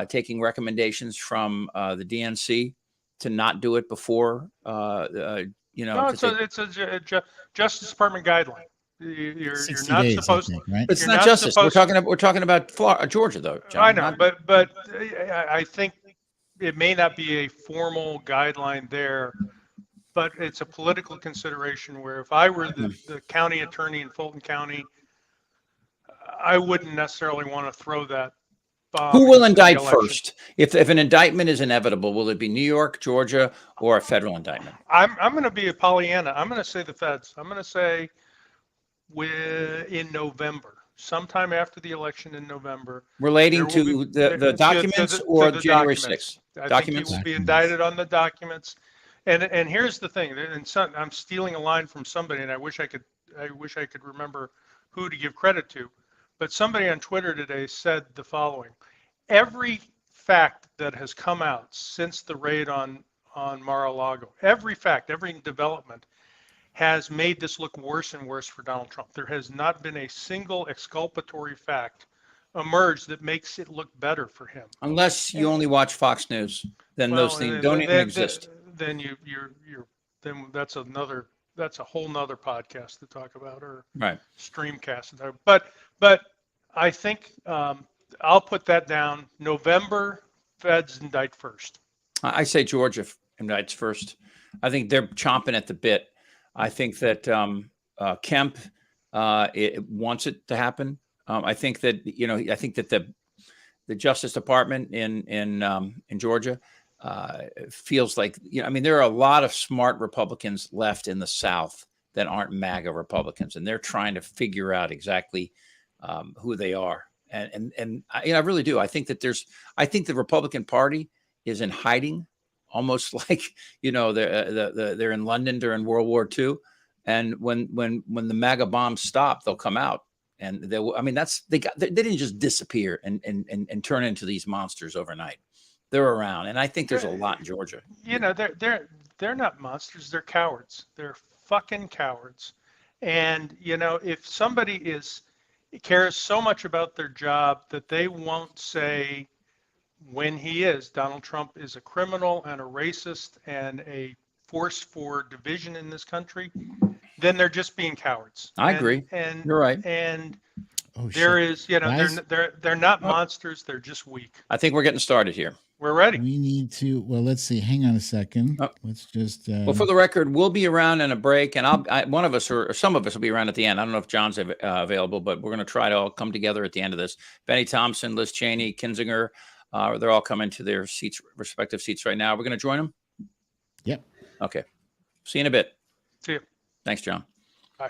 taking recommendations from the DNC to not do it before. No, it's a Justice Department guideline. You're not days, supposed to. Right? It's not justice. We're talking about Florida, Georgia, though. John. I know, but I think it may not be a formal guideline there. But it's a political consideration where if I were the county attorney in Fulton County, I wouldn't necessarily want to throw that bomb. Who will indict first? If an indictment is inevitable, will it be New York, Georgia, or a federal indictment? I'm going to be a Pollyanna. I'm going to say the feds. I'm going to say in November, sometime after the election in November. Relating to the documents or January 6th? I think he will be indicted on the documents. And here's the thing, I'm stealing a line from somebody, and I wish I could remember who to give credit to, but somebody on Twitter today said the following: every fact that has come out since the raid on Mar-a-Lago, every fact, every development has made this look worse and worse for Donald Trump. There has not been a single exculpatory fact emerge that makes it look better for him. Unless you only watch Fox News, then those things don't even exist. Then then that's a whole nother podcast to talk about, or right streamcast. But I think I'll put that down. November, feds indict first. I say Georgia indicts first. I think they're chomping at the bit. I think that Kemp wants it to happen. I think that the Justice Department in Georgia feels like, there are a lot of smart Republicans left in the South that aren't MAGA Republicans, and they're trying to figure out exactly who they are. And I really do. I think the Republican Party is in hiding, almost like they're in London during World War II, and when the MAGA bombs stop, they'll come out. And they didn't just disappear and turn into these monsters overnight. They're around, and I think there's a lot in Georgia. They're not monsters. They're cowards. They're fucking cowards. And if somebody cares so much about their job that they won't say when Donald Trump is a criminal and a racist and a force for division in this country, then they're just being cowards. I agree. And you're right. And Guys, they're not monsters. They're just weak. I think we're getting started here. We're ready. We need to. Well, let's see. Hang on a second. Let's just. Well, for the record, we'll be around in a break, and one of us or some of us will be around at the end. I don't know if John's available, but we're going to try to all come together at the end of this. Benny Thompson, Liz Cheney, Kinzinger, they're all coming to their respective seats right now. We're going to join them. Yep. Okay. See you in a bit. See you. Thanks, John. Bye.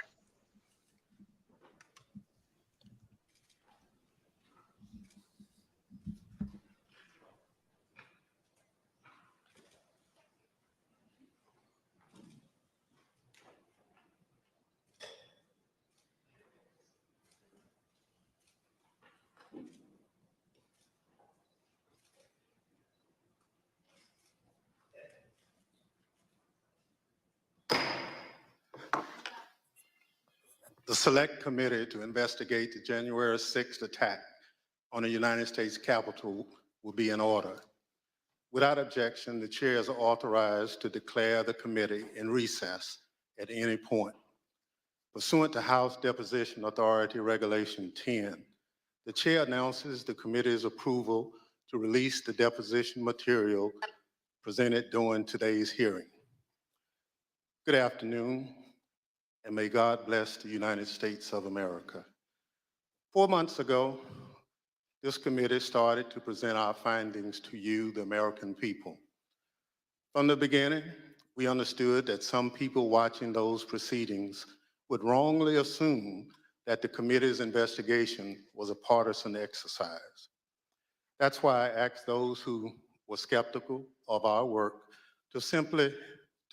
The Select Committee to investigate the January 6th attack on the United States Capitol will be in order. Without objection, the chair is authorized to declare the committee in recess at any point. Pursuant to House Deposition Authority Regulation 10, the chair announces the committee's approval to release the deposition material presented during today's hearing. Good afternoon, and may God bless the United States of America. 4 months ago, this committee started to present our findings to you, the American people. From the beginning, we understood that some people watching those proceedings would wrongly assume that the committee's investigation was a partisan exercise. That's why I asked those who were skeptical of our work to simply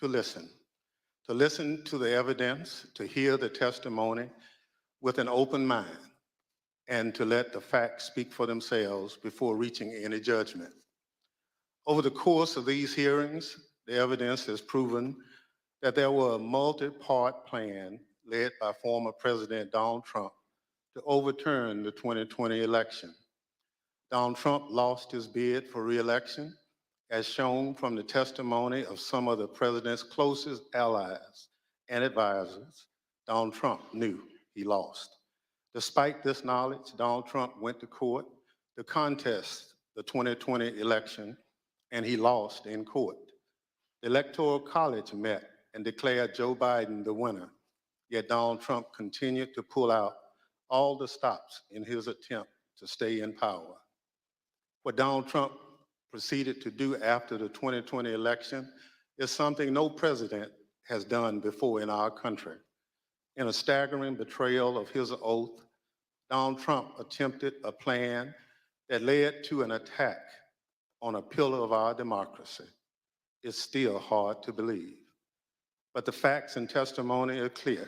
listen to the evidence, to hear the testimony with an open mind, and to let the facts speak for themselves before reaching any judgment. Over the course of these hearings, the evidence has proven that there was a multi-part plan led by former President Donald Trump to overturn the 2020 election. Donald Trump lost his bid for re-election, as shown from the testimony of some of the president's closest allies and advisors. Donald Trump knew he lost. Despite this knowledge, Donald Trump went to court to contest the 2020 election, and he lost in court. The Electoral College met and declared Joe Biden the winner, yet Donald Trump continued to pull out all the stops in his attempt to stay in power. What Donald Trump proceeded to do after the 2020 election is something no president has done before in our country. In a staggering betrayal of his oath, Donald Trump attempted a plan that led to an attack on a pillar of our democracy. It's still hard to believe. But the facts and testimony are clear,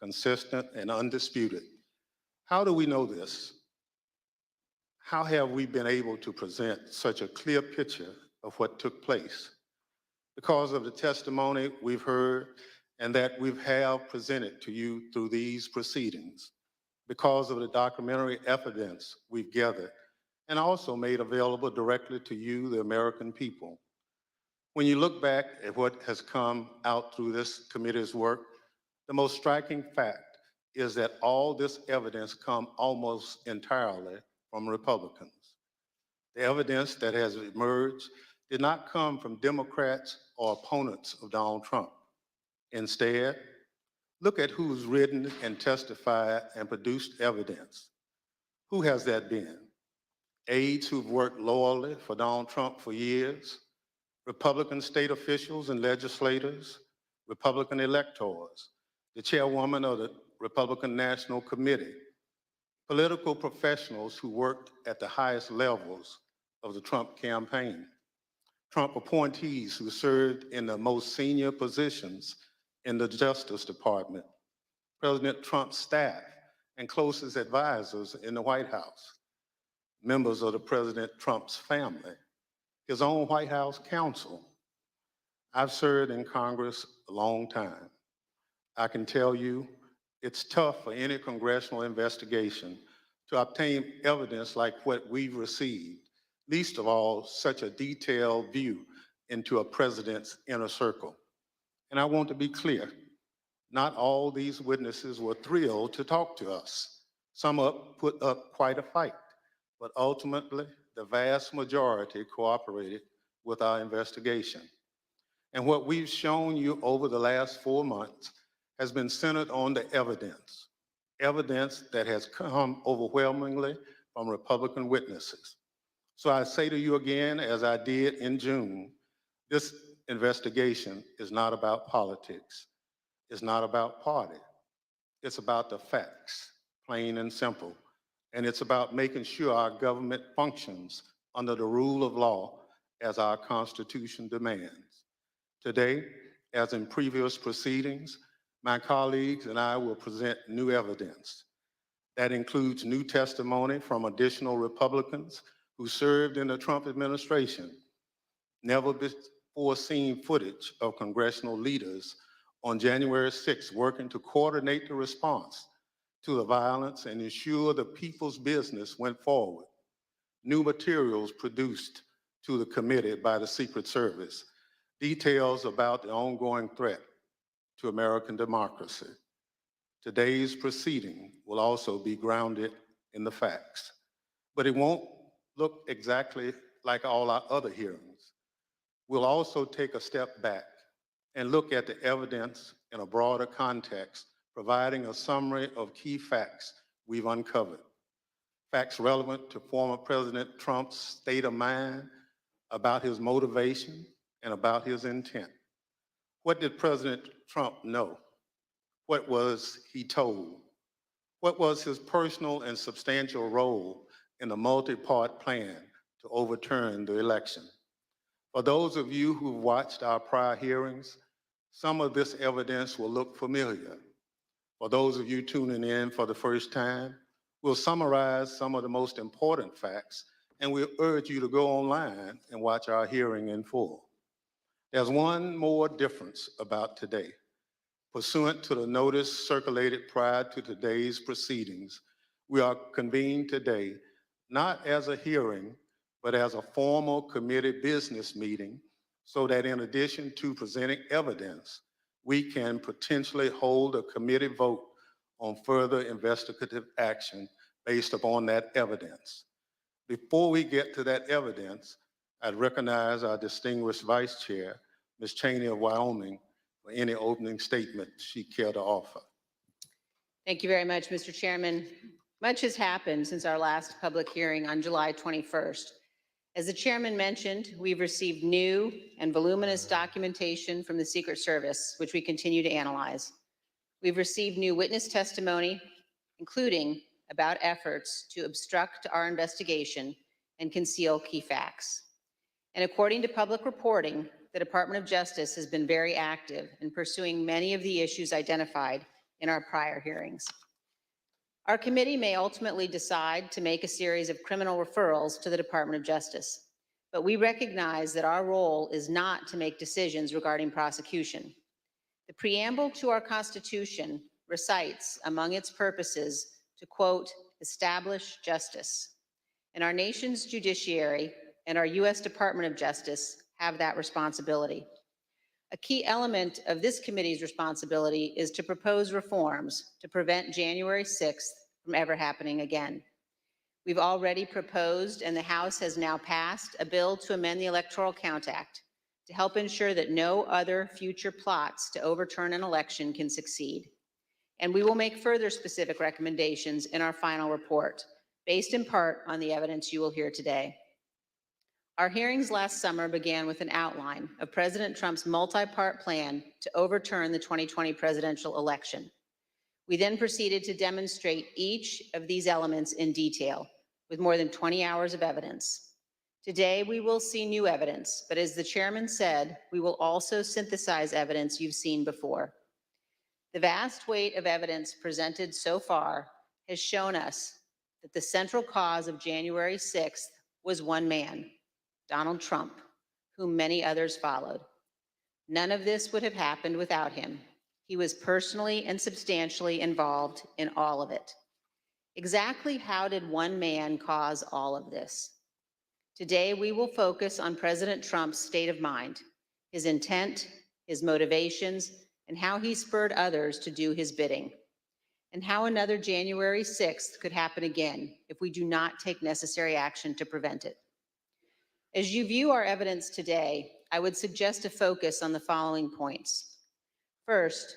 consistent, and undisputed. How do we know this? How have we been able to present such a clear picture of what took place? Because of the testimony we've heard and that we have presented to you through these proceedings, because of the documentary evidence we've gathered and also made available directly to you, the American people. When you look back at what has come out through this committee's work, the most striking fact is that all this evidence comes almost entirely from Republicans. The evidence that has emerged did not come from Democrats or opponents of Donald Trump. Instead, look at who's written and testified and produced evidence. Who has that been? Aides who've worked loyally for Donald Trump for years, Republican state officials and legislators, Republican electors, the chairwoman of the Republican National Committee, political professionals who worked at the highest levels of the Trump campaign, Trump appointees who served in the most senior positions in the Justice Department, President Trump's staff and closest advisors in the White House, members of the President Trump's family, his own White House counsel. I've served in Congress a long time. I can tell you it's tough for any congressional investigation to obtain evidence like what we've received, least of all, such a detailed view into a president's inner circle. And I want to be clear, not all these witnesses were thrilled to talk to us. Some put up quite a fight, but ultimately, the vast majority cooperated with our investigation. And what we've shown you over the last 4 months has been centered on the evidence that has come overwhelmingly from Republican witnesses. So I say to you again, as I did in June, this investigation is not about politics. It's not about party. It's about the facts, plain and simple. And it's about making sure our government functions under the rule of law as our Constitution demands. Today, as in previous proceedings, my colleagues and I will present new evidence. That includes new testimony from additional Republicans who served in the Trump administration, never before seen footage of congressional leaders on January 6th working to coordinate the response to the violence and ensure the people's business went forward. New materials produced to the committee by the Secret Service, details about the ongoing threat to American democracy. Today's proceeding will also be grounded in the facts, but it won't look exactly like all our other hearings. We'll also take a step back and look at the evidence in a broader context, providing a summary of key facts we've uncovered. Facts relevant to former President Trump's state of mind, about his motivation, and about his intent. What did President Trump know? What was he told? What was his personal and substantial role in the multi-part plan to overturn the election? For those of you who've watched our prior hearings, some of this evidence will look familiar. For those of you tuning in for the first time, we'll summarize some of the most important facts, and we'll urge you to go online and watch our hearing in full. There's one more difference about today. Pursuant to the notice circulated prior to today's proceedings, we are convened today not as a hearing, but as a formal committee business meeting, so that in addition to presenting evidence, we can potentially hold a committee vote on further investigative action based upon that evidence. Before we get to that evidence, I'd recognize our distinguished Vice Chair, Ms. Cheney of Wyoming, for any opening statement she'd care to offer. Thank you very much, Mr. Chairman. Much has happened since our last public hearing on July 21st. As the chairman mentioned, we've received new and voluminous documentation from the Secret Service, which we continue to analyze. We've received new witness testimony, including about efforts to obstruct our investigation and conceal key facts. And according to public reporting, the Department of Justice has been very active in pursuing many of the issues identified in our prior hearings. Our committee may ultimately decide to make a series of criminal referrals to the Department of Justice, but we recognize that our role is not to make decisions regarding prosecution. The preamble to our Constitution recites among its purposes to, quote, establish justice. And our nation's judiciary and our U.S. Department of Justice have that responsibility. A key element of this committee's responsibility is to propose reforms to prevent January 6th from ever happening again. We've already proposed, and the House has now passed, a bill to amend the Electoral Count Act to help ensure that no other future plots to overturn an election can succeed. And we will make further specific recommendations in our final report, based in part on the evidence you will hear today. Our hearings last summer began with an outline of President Trump's multi-part plan to overturn the 2020 presidential election. We then proceeded to demonstrate each of these elements in detail with more than 20 hours of evidence. Today, we will see new evidence, but as the chairman said, we will also synthesize evidence you've seen before. The vast weight of evidence presented so far has shown us that the central cause of January 6th was one man, Donald Trump, whom many others followed. None of this would have happened without him. He was personally and substantially involved in all of it. Exactly how did one man cause all of this? Today, we will focus on President Trump's state of mind, his intent, his motivations, and how he spurred others to do his bidding, and how another January 6th could happen again if we do not take necessary action to prevent it. As you view our evidence today, I would suggest a focus on the following points. First,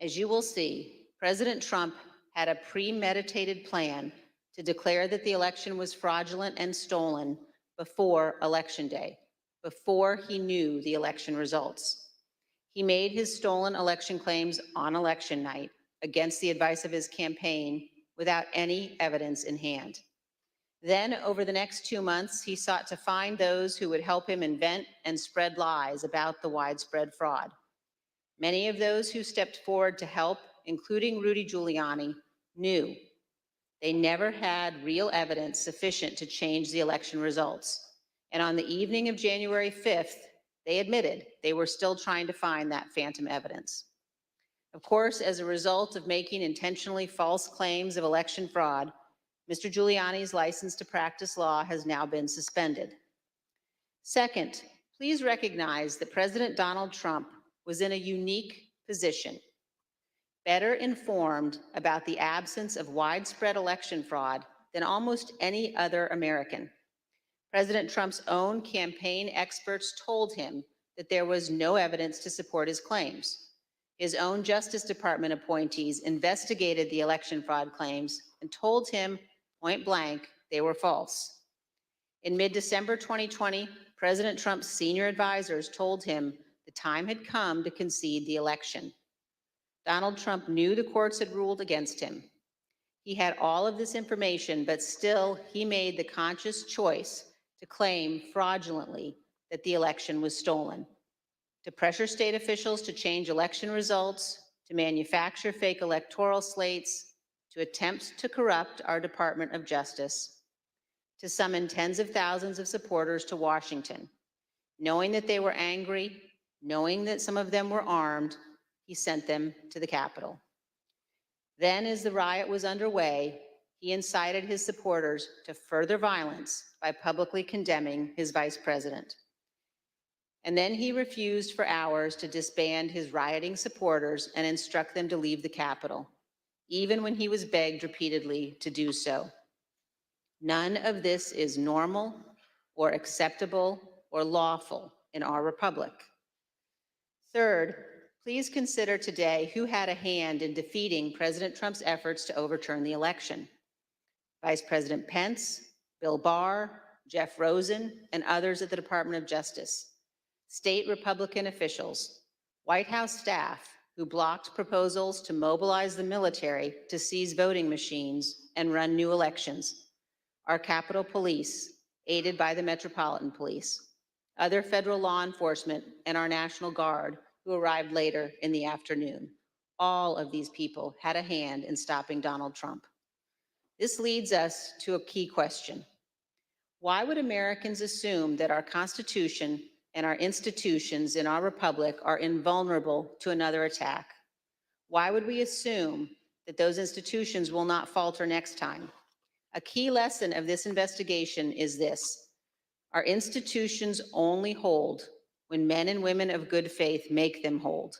as you will see, President Trump had a premeditated plan to declare that the election was fraudulent and stolen before Election Day, before he knew the election results. He made his stolen election claims on election night against the advice of his campaign without any evidence in hand. Then, over the next 2 months, he sought to find those who would help him invent and spread lies about the widespread fraud. Many of those who stepped forward to help, including Rudy Giuliani, knew they never had real evidence sufficient to change the election results. And on the evening of January 5th, they admitted they were still trying to find that phantom evidence. Of course, as a result of making intentionally false claims of election fraud, Mr. Giuliani's license to practice law has now been suspended. Second, please recognize that President Donald Trump was in a unique position, better informed about the absence of widespread election fraud than almost any other American. President Trump's own campaign experts told him that there was no evidence to support his claims. His own Justice Department appointees investigated the election fraud claims and told him point blank they were false. In mid-December 2020, President Trump's senior advisors told him the time had come to concede the election. Donald Trump knew the courts had ruled against him. He had all of this information, but still he made the conscious choice to claim fraudulently that the election was stolen, to pressure state officials to change election results, to manufacture fake electoral slates, to attempt to corrupt our Department of Justice, to summon tens of thousands of supporters to Washington. Knowing that they were angry, knowing that some of them were armed, he sent them to the Capitol. Then, as the riot was underway, he incited his supporters to further violence by publicly condemning his vice president. And then he refused for hours to disband his rioting supporters and instruct them to leave the Capitol, even when he was begged repeatedly to do so. None of this is normal or acceptable or lawful in our republic. Third, please consider today who had a hand in defeating President Trump's efforts to overturn the election. Vice President Pence, Bill Barr, Jeff Rosen, and others at the Department of Justice, state Republican officials, White House staff who blocked proposals to mobilize the military to seize voting machines and run new elections, our Capitol Police, aided by the Metropolitan Police, other federal law enforcement, and our National Guard, who arrived later in the afternoon. All of these people had a hand in stopping Donald Trump. This leads us to a key question. Why would Americans assume that our Constitution and our institutions in our republic are invulnerable to another attack? Why would we assume that those institutions will not falter next time? A key lesson of this investigation is this: our institutions only hold when men and women of good faith make them hold,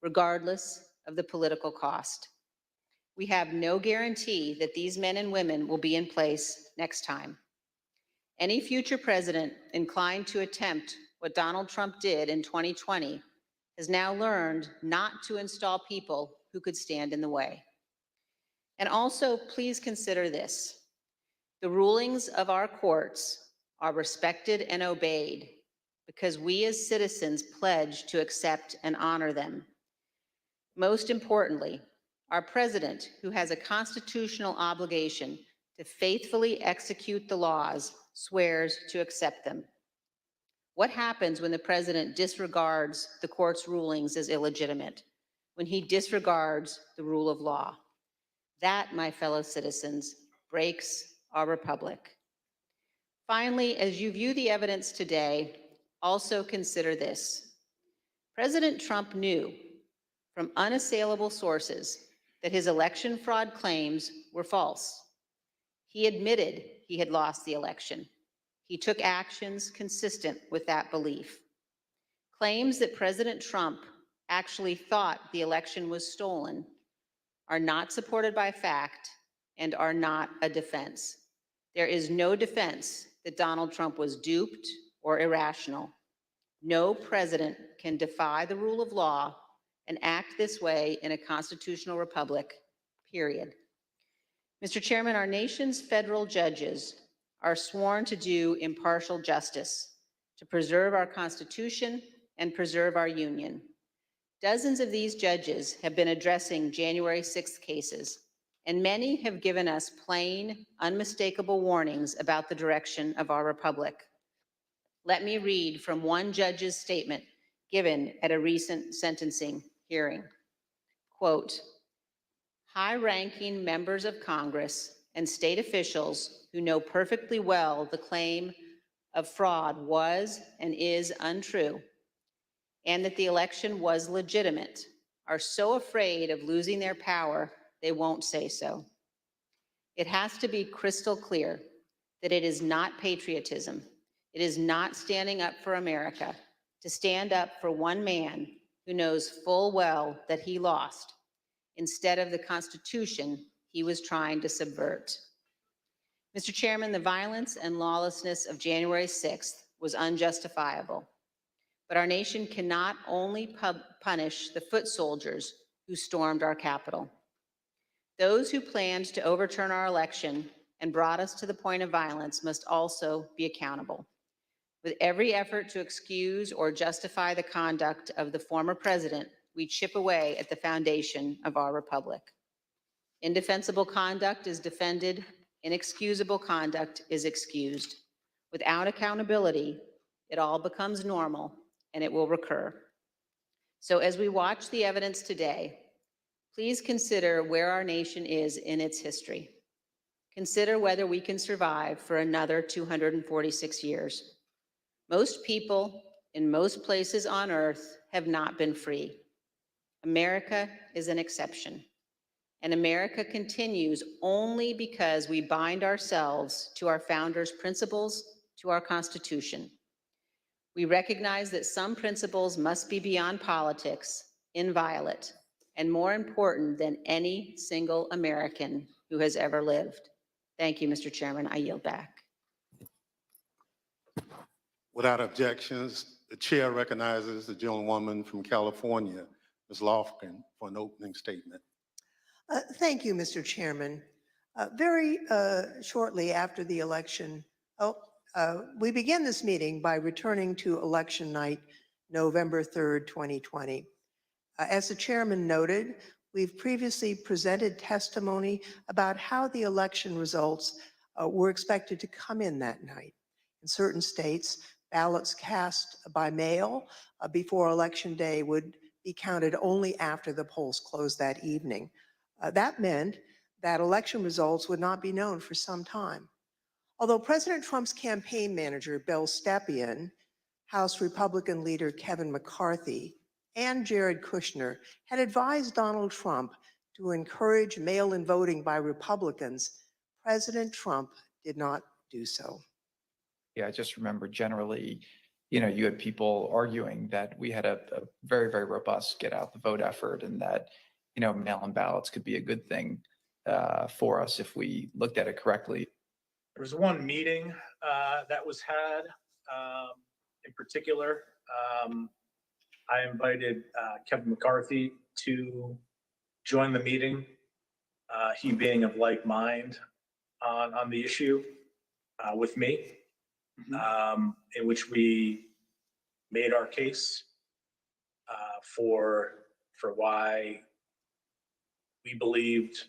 regardless of the political cost. We have no guarantee that these men and women will be in place next time. Any future president inclined to attempt what Donald Trump did in 2020 has now learned not to install people who could stand in the way. And also, please consider this. The rulings of our courts are respected and obeyed because we as citizens pledge to accept and honor them. Most importantly, our president, who has a constitutional obligation to faithfully execute the laws, swears to accept them. What happens when the president disregards the court's rulings as illegitimate? When he disregards the rule of law? That, my fellow citizens, breaks our republic. Finally, as you view the evidence today, also consider this. President Trump knew from unassailable sources that his election fraud claims were false. He admitted he had lost the election. He took actions consistent with that belief. Claims that President Trump actually thought the election was stolen are not supported by fact and are not a defense. There is no defense that Donald Trump was duped or irrational. No president can defy the rule of law and act this way in a constitutional republic, period. Mr. Chairman, our nation's federal judges are sworn to do impartial justice, to preserve our Constitution and preserve our union. Dozens of these judges have been addressing January 6th cases, and many have given us plain, unmistakable warnings about the direction of our republic. Let me read from one judge's statement given at a recent sentencing hearing. Quote, high-ranking members of Congress and state officials who know perfectly well the claim of fraud was and is untrue, and that the election was legitimate, are so afraid of losing their power, they won't say so. It has to be crystal clear that it is not patriotism, it is not standing up for America, to stand up for one man who knows full well that he lost, instead of the Constitution he was trying to subvert. Mr. Chairman, the violence and lawlessness of January 6th was unjustifiable, but our nation cannot only punish the foot soldiers who stormed our Capitol. Those who planned to overturn our election and brought us to the point of violence must also be accountable. With every effort to excuse or justify the conduct of the former president, we chip away at the foundation of our republic. Indefensible conduct is defended, inexcusable conduct is excused. Without accountability, it all becomes normal and it will recur. So as we watch the evidence today, please consider where our nation is in its history. Consider whether we can survive for another 246 years. Most people in most places on earth have not been free. America is an exception. And America continues only because we bind ourselves to our founders' principles, to our Constitution. We recognize that some principles must be beyond politics, inviolate, and more important than any single American who has ever lived. Thank you, Mr. Chairman. I yield back. Without objections, the chair recognizes the gentlewoman from California, Ms. Lofgren, for an opening statement. Thank you, Mr. Chairman. Very shortly after the election, we began this meeting by returning to election night, November 3rd, 2020. As the chairman noted, we've previously presented testimony about how the election results were expected to come in that night. In certain states, ballots cast by mail before Election Day would be counted only after the polls closed that evening. That meant that election results would not be known for some time. Although President Trump's campaign manager, Bill Stepien, House Republican leader Kevin McCarthy, and Jared Kushner had advised Donald Trump to encourage mail-in voting by Republicans, President Trump did not do so. Yeah, I just remember generally, you had people arguing that we had a very, very robust get out the vote effort and that, mail-in ballots could be a good thing for us if we looked at it correctly. There was one meeting that was had in particular. I invited Kevin McCarthy to join the meeting, he being of like mind on the issue with me. in which we made our case for why we believed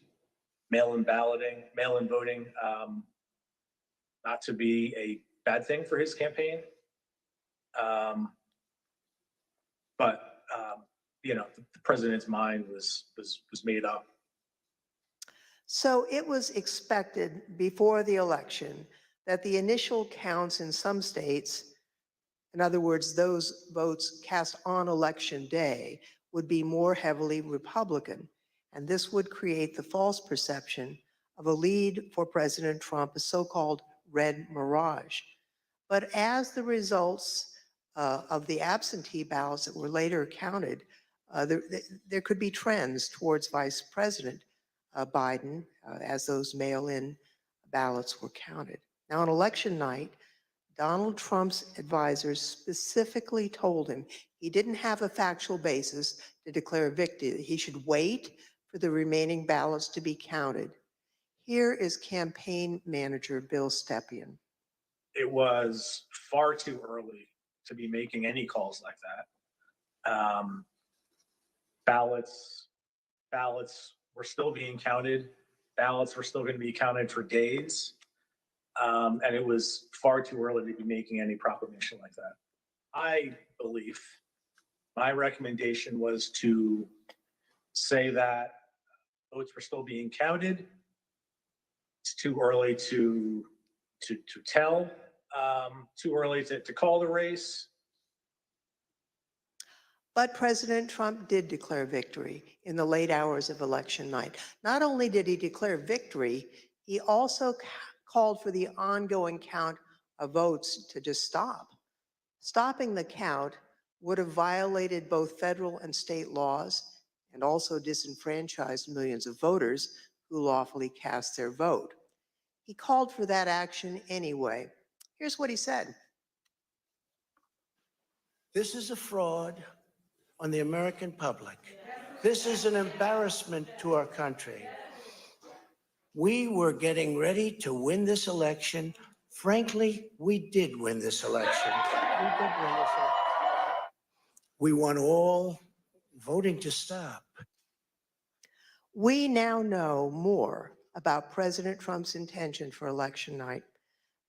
mail-in voting not to be a bad thing for his campaign. But the president's mind was made up. So it was expected before the election that the initial counts in some states, in other words, those votes cast on election day, would be more heavily Republican. And this would create the false perception of a lead for President Trump, a so-called red mirage. But as the results of the absentee ballots that were later counted, there could be trends towards Vice President Biden as those mail-in ballots were counted. Now, on election night, Donald Trump's advisors specifically told him he didn't have a factual basis to declare victory. He should wait for the remaining ballots to be counted. Here is campaign manager Bill Stepien. It was far too early to be making any calls like that. Ballots were still being counted. Ballots were still going to be counted for days. And it was far too early to be making any proclamation like that. I believe my recommendation was to say that votes were still being counted. It's too early to tell, too early to call the race. But President Trump did declare victory in the late hours of election night. Not only did he declare victory, he also called for the ongoing count of votes to just stop. Stopping the count would have violated both federal and state laws and also disenfranchised millions of voters who lawfully cast their vote. He called for that action anyway. Here's what he said. This is a fraud on the American public. This is an embarrassment to our country. We were getting ready to win this election. Frankly, we did win this election. We want all voting to stop. We now know more about President Trump's intention for election night.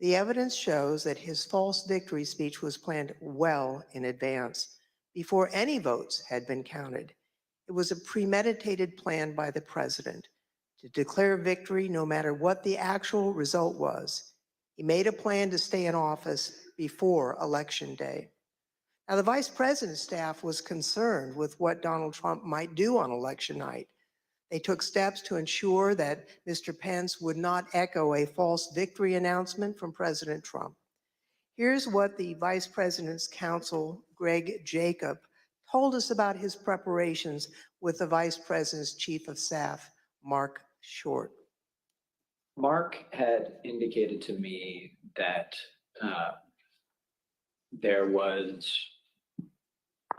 The evidence shows that his false victory speech was planned well in advance, before any votes had been counted. It was a premeditated plan by the president to declare victory no matter what the actual result was. He made a plan to stay in office before Election Day. Now, the vice president's staff was concerned with what Donald Trump might do on election night. They took steps to ensure that Mr. Pence would not echo a false victory announcement from President Trump. Here's what the Vice President's counsel, Greg Jacob, told us about his preparations with the Vice President's Chief of Staff, Mark Short. Mark had indicated to me that there was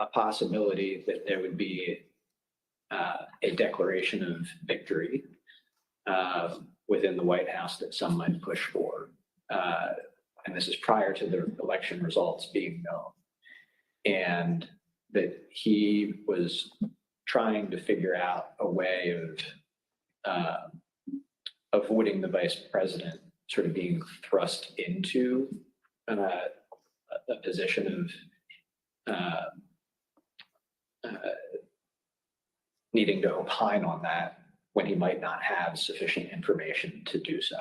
a possibility that there would be a declaration of victory within the White House that some might push for. And this is prior to the election results being known. And that he was trying to figure out a way of avoiding the vice president sort of being thrust into a position of needing to opine on that when he might not have sufficient information to do so.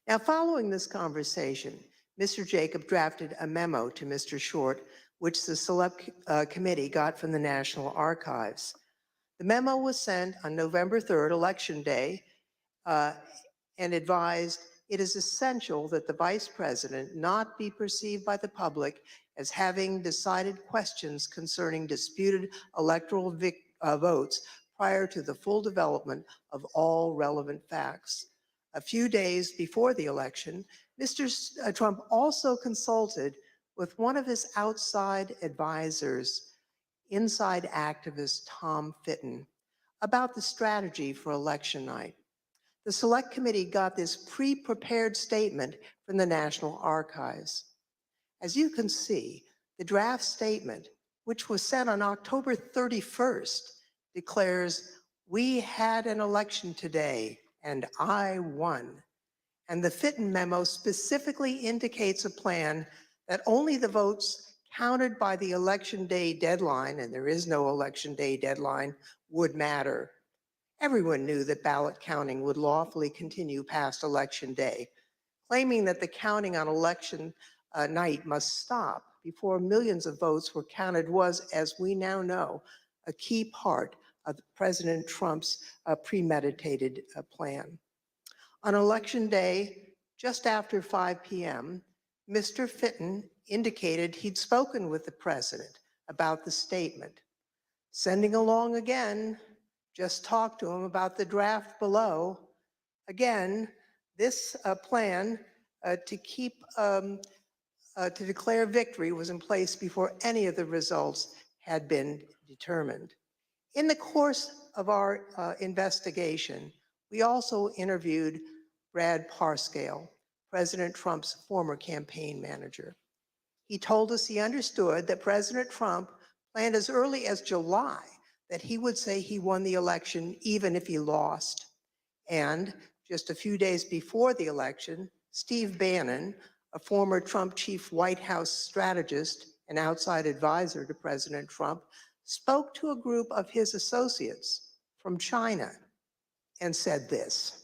Now, following this conversation, Mr. Jacob drafted a memo to Mr. Short, which the Select Committee got from the National Archives. The memo was sent on November 3rd, Election Day, and advised it is essential that the Vice President not be perceived by the public as having decided questions concerning disputed electoral votes prior to the full development of all relevant facts. A few days before the election, Mr. Trump also consulted with one of his outside advisors, inside activist Tom Fitton, about the strategy for election night. The Select Committee got this pre-prepared statement from the National Archives. As you can see, the draft statement, which was sent on October 31st, declares, "We had an election today and I won." And the Fitton memo specifically indicates a plan that only the votes counted by the election day deadline, and there is no election day deadline, would matter. Everyone knew that ballot counting would lawfully continue past election day. Claiming that the counting on election night must stop before millions of votes were counted was, as we now know, a key part of President Trump's premeditated plan. On election day, just after 5 p.m., Mr. Fitton indicated he'd spoken with the president about the statement. Sending along again, just talked to him about the draft below. Again, this plan to declare victory was in place before any of the results had been determined. In the course of our investigation, we also interviewed Brad Parscale, President Trump's former campaign manager. He told us he understood that President Trump planned as early as July that he would say he won the election even if he lost. And just a few days before the election, Steve Bannon, a former Trump chief White House strategist and outside advisor to President Trump, spoke to a group of his associates from China and said this.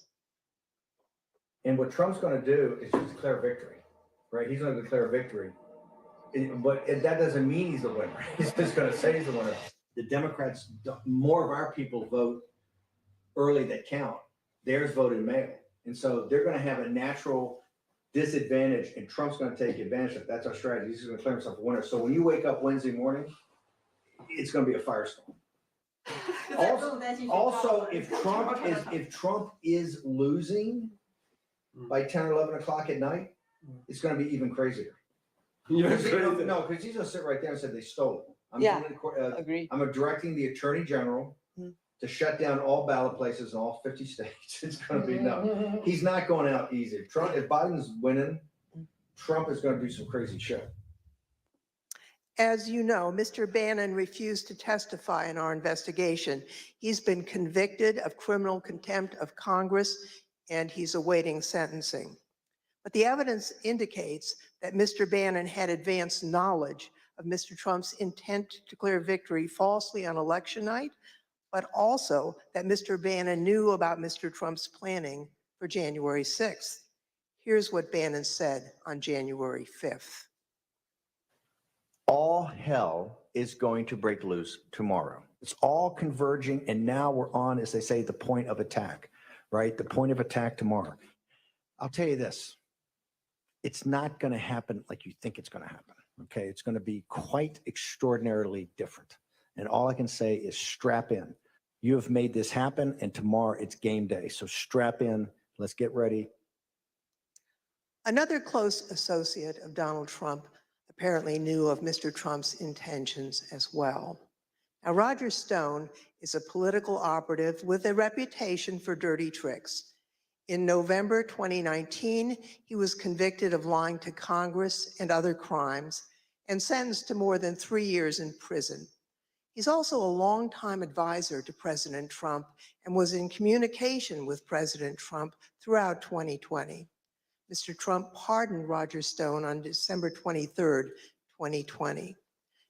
And what Trump's going to do is just declare victory, right? He's going to declare victory. But that doesn't mean he's the winner. He's just going to say he's the winner. The Democrats, more of our people vote early that count. Theirs voted mail. And so they're going to have a natural disadvantage, and Trump's going to take advantage of it. That's our strategy. He's going to declare himself a winner. So when you wake up Wednesday morning, it's going to be a firestorm. Also, if Trump is losing by 10 or 11 o'clock at night, it's going to be even crazier. No, because he's going to sit right there and say they stole it. Agree. I'm directing the Attorney General to shut down all ballot places in all 50 states. It's going to be no. He's not going out easy. If Biden's winning, Trump is going to do some crazy shit. As you know, Mr. Bannon refused to testify in our investigation. He's been convicted of criminal contempt of Congress, and he's awaiting sentencing. But the evidence indicates that Mr. Bannon had advanced knowledge of Mr. Trump's intent to declare victory falsely on election night, but also that Mr. Bannon knew about Mr. Trump's planning for January 6th. Here's what Bannon said on January 5th. All hell is going to break loose tomorrow. It's all converging, and now we're on, as they say, the point of attack, right? The point of attack tomorrow. I'll tell you this. It's not going to happen like you think it's going to happen, okay? It's going to be quite extraordinarily different. And all I can say is strap in. You have made this happen, and tomorrow it's game day. So strap in. Let's get ready. Another close associate of Donald Trump apparently knew of Mr. Trump's intentions as well. Now, Roger Stone is a political operative with a reputation for dirty tricks. In November 2019, he was convicted of lying to Congress and other crimes and sentenced to more than 3 years in prison. He's also a longtime advisor to President Trump and was in communication with President Trump throughout 2020. Mr. Trump pardoned Roger Stone on December 23rd, 2020.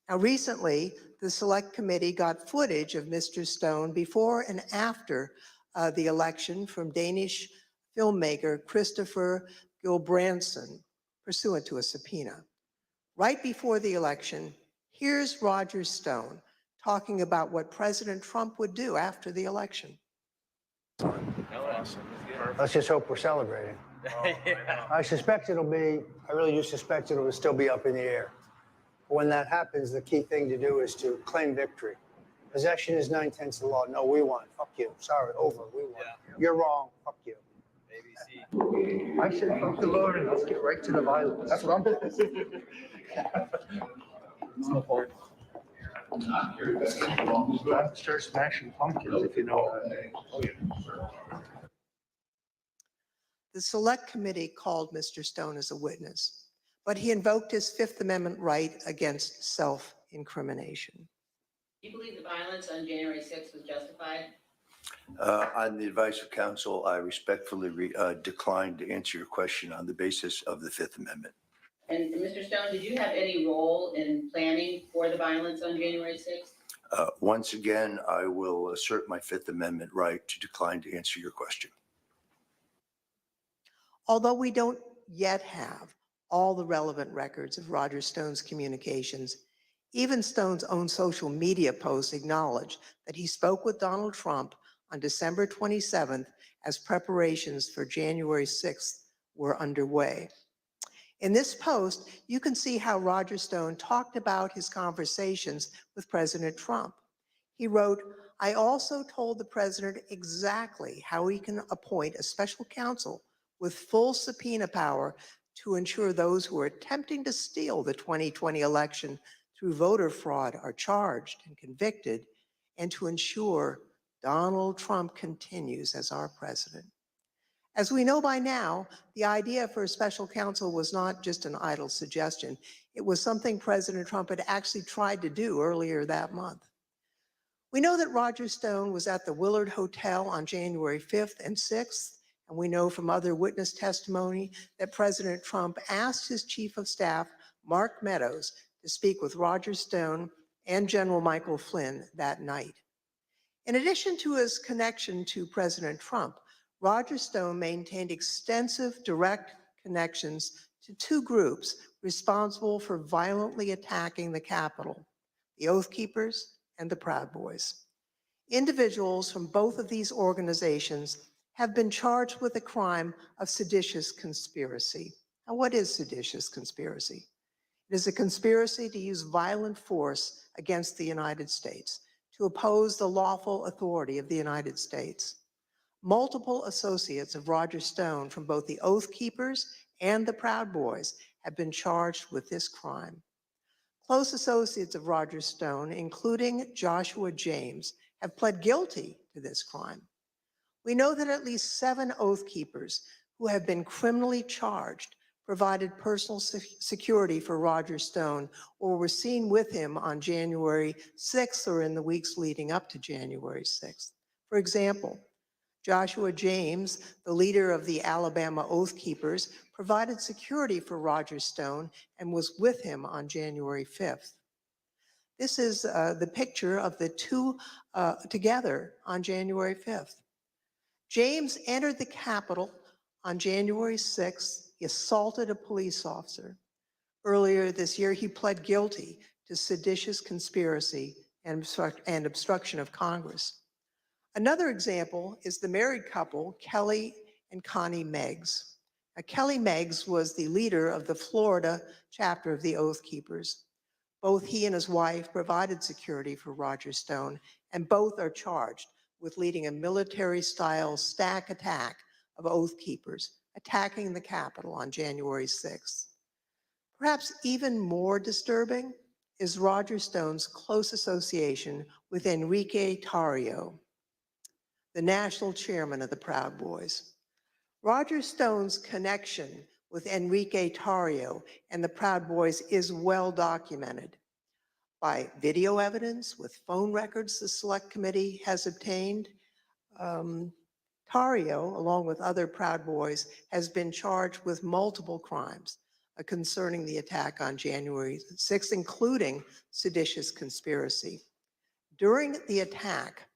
Now, recently, the Select Committee got footage of Mr. Stone before and after the election from Danish filmmaker Christopher Gilbranson, pursuant to a subpoena. Right before the election, here's Roger Stone talking about what President Trump would do after the election. Let's just hope we're celebrating. I really do suspect it'll still be up in the air. When that happens, the key thing to do is to claim victory. Possession is 9/10 of the law. No, we won. Fuck you. Sorry, over. We won. Yeah. You're wrong. Fuck you. ABC. I said, fuck the Lord, and let's get right to the violence. That's what I'm doing. Start smashing pumpkins if you know. The Select Committee called Mr. Stone as a witness, but he invoked his Fifth Amendment right against self-incrimination. Do you believe the violence on January 6th was justified? On the advice of counsel, I respectfully decline to answer your question on the basis of the Fifth Amendment. And Mr. Stone, did you have any role in planning for the violence on January 6th? Once again, I will assert my Fifth Amendment right to decline to answer your question. Although we don't yet have all the relevant records of Roger Stone's communications, even Stone's own social media posts acknowledge that he spoke with Donald Trump on December 27th as preparations for January 6th were underway. In this post, you can see how Roger Stone talked about his conversations with President Trump. He wrote, "I also told the president exactly how he can appoint a special counsel with full subpoena power to ensure those who are attempting to steal the 2020 election through voter fraud are charged and convicted, and to ensure Donald Trump continues as our president." As we know by now, the idea for a special counsel was not just an idle suggestion. It was something President Trump had actually tried to do earlier that month. We know that Roger Stone was at the Willard Hotel on January 5th and 6th, and we know from other witness testimony that President Trump asked his chief of staff, Mark Meadows, to speak with Roger Stone and General Michael Flynn that night. In addition to his connection to President Trump, Roger Stone maintained extensive direct connections to two groups responsible for violently attacking the Capitol, the Oath Keepers and the Proud Boys. Individuals from both of these organizations have been charged with the crime of seditious conspiracy. Now, what is seditious conspiracy? It is a conspiracy to use violent force against the United States, to oppose the lawful authority of the United States. Multiple associates of Roger Stone from both the Oath Keepers and the Proud Boys have been charged with this crime. Close associates of Roger Stone, including Joshua James, have pled guilty to this crime. We know that at least 7 Oath Keepers who have been criminally charged provided personal security for Roger Stone or were seen with him on January 6th or in the weeks leading up to January 6th. For example, Joshua James, the leader of the Alabama Oath Keepers, provided security for Roger Stone and was with him on January 5th. This is the picture of the two together on January 5th. James entered the Capitol on January 6th. He assaulted a police officer. Earlier this year, he pled guilty to seditious conspiracy and obstruction of Congress. Another example is the married couple, Kelly and Connie Meggs. Now, Kelly Meggs was the leader of the Florida chapter of the Oath Keepers. Both he and his wife provided security for Roger Stone, and both are charged with leading a military-style stack attack of Oath Keepers, attacking the Capitol on January 6th. Perhaps even more disturbing is Roger Stone's close association with Enrique Tarrio, the national chairman of the Proud Boys. Roger Stone's connection with Enrique Tarrio and the Proud Boys is well documented by video evidence with phone records the Select Committee has obtained. Tarrio, along with other Proud Boys, has been charged with multiple crimes concerning the attack on January 6th, including seditious conspiracy. During the attack,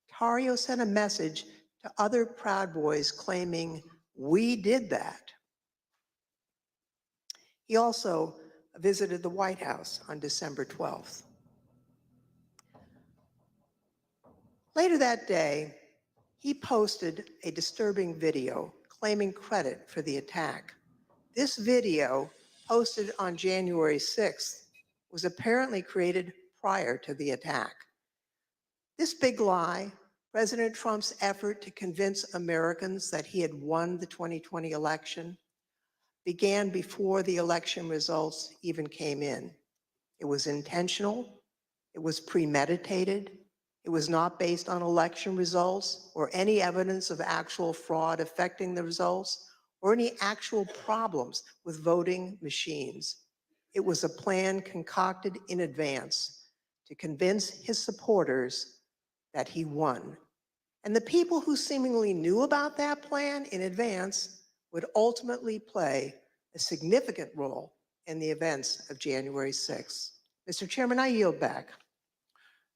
Tarrio sent a message to other Proud Boys claiming, "We did that." He also visited the White House on December 12th. Later that day, he posted a disturbing video claiming credit for the attack. This video, posted on January 6th, was apparently created prior to the attack. This big lie, President Trump's effort to convince Americans that he had won the 2020 election, began before the election results even came in. It was intentional, it was premeditated, it was not based on election results or any evidence of actual fraud affecting the results or any actual problems with voting machines. It was a plan concocted in advance to convince his supporters that he won. And the people who seemingly knew about that plan in advance would ultimately play a significant role in the events of January 6th. Mr. Chairman, I yield back.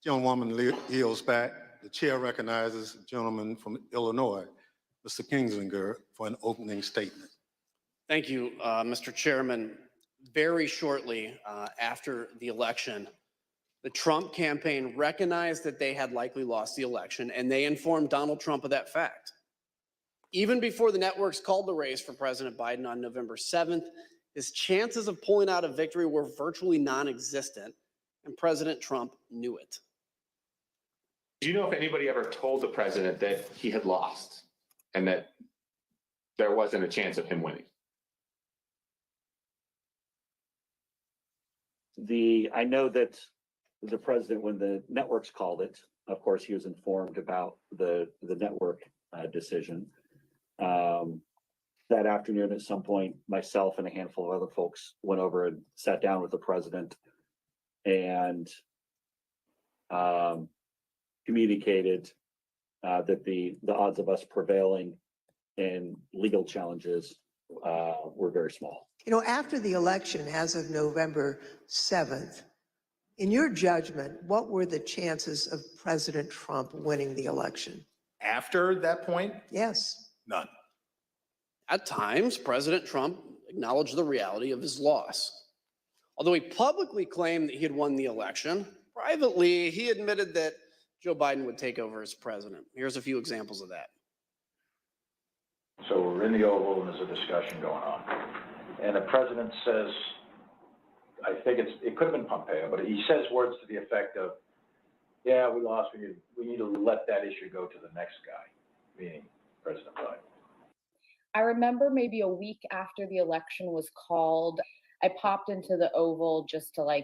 Gentlewoman yields back. The chair recognizes the gentleman from Illinois, Mr. Kinzinger, for an opening statement. Thank you, Mr. Chairman. Very shortly after the election, the Trump campaign recognized that they had likely lost the election, and they informed Donald Trump of that fact. Even before the networks called the race for President Biden on November 7th, his chances of pulling out a victory were virtually non-existent, and President Trump knew it. Do you know if anybody ever told the president that he had lost and that there wasn't a chance of him winning? I know that the president, when the networks called it, of course, he was informed about the network decision. That afternoon, at some point, myself and a handful of other folks went over and sat down with the president and communicated that the odds of us prevailing in legal challenges were very small. You know, after the election, as of November 7th, in your judgment, what were the chances of President Trump winning the election? After that point? Yes. None. At times, President Trump acknowledged the reality of his loss. Although he publicly claimed that he had won the election, privately, he admitted that Joe Biden would take over as president. Here's a few examples of that. So we're in the Oval and there's a discussion going on. And the president says, I think it could have been Pompeo, but he says words to the effect of, yeah, we lost. We need to let that issue go to the next guy, meaning President Biden. I remember maybe a week after the election was called, I popped into the Oval just to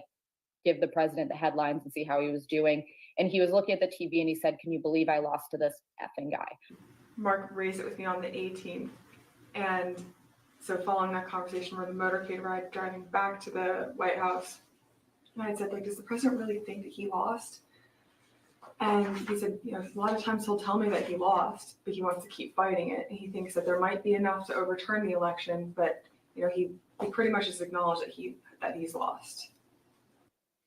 give the president the headlines and see how he was doing. And he was looking at the TV and he said, "Can you believe I lost to this effing guy?" Mark raised it with me on the 18th. And so following that conversation, we're the motorcade ride driving back to the White House. And I said, does the president really think that he lost? And he said, a lot of times he'll tell me that he lost, but he wants to keep fighting it. And he thinks that there might be enough to overturn the election, but he pretty much has acknowledged that he's lost.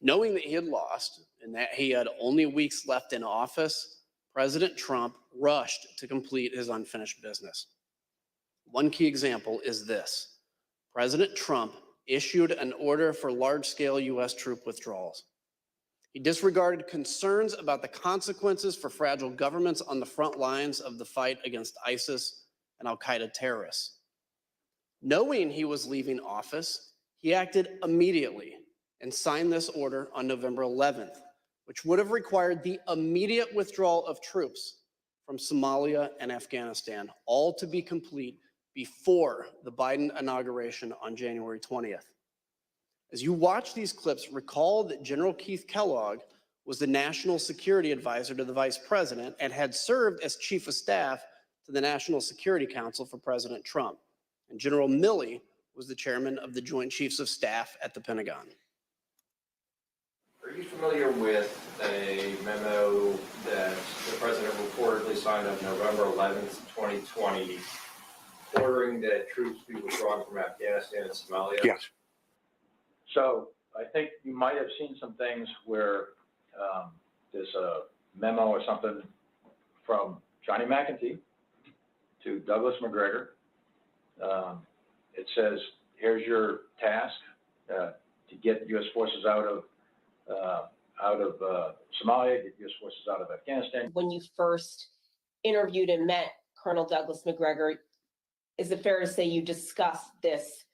Knowing that he had lost and that he had only weeks left in office, President Trump rushed to complete his unfinished business. One key example is this. President Trump issued an order for large-scale U.S. troop withdrawals. He disregarded concerns about the consequences for fragile governments on the front lines of the fight against ISIS and al-Qaeda terrorists. Knowing he was leaving office, he acted immediately and signed this order on November 11th, which would have required the immediate withdrawal of troops from Somalia and Afghanistan, all to be complete before the Biden inauguration on January 20th. As you watch these clips, recall that General Keith Kellogg was the national security advisor to the vice president and had served as chief of staff to the National Security Council for President Trump. And General Milley was the chairman of the Joint Chiefs of Staff at the Pentagon. Are you familiar with a memo that the president reportedly signed on November 11th, 2020, ordering that troops be withdrawn from Afghanistan and Somalia? Yes. So I think you might have seen some things where there's a memo or something from Johnny McEntee to Douglas McGregor. It says, here's your task to get U.S. forces out of Somalia, get U.S. forces out of Afghanistan. When you first interviewed and met Colonel Douglas McGregor, is it fair to say you discussed this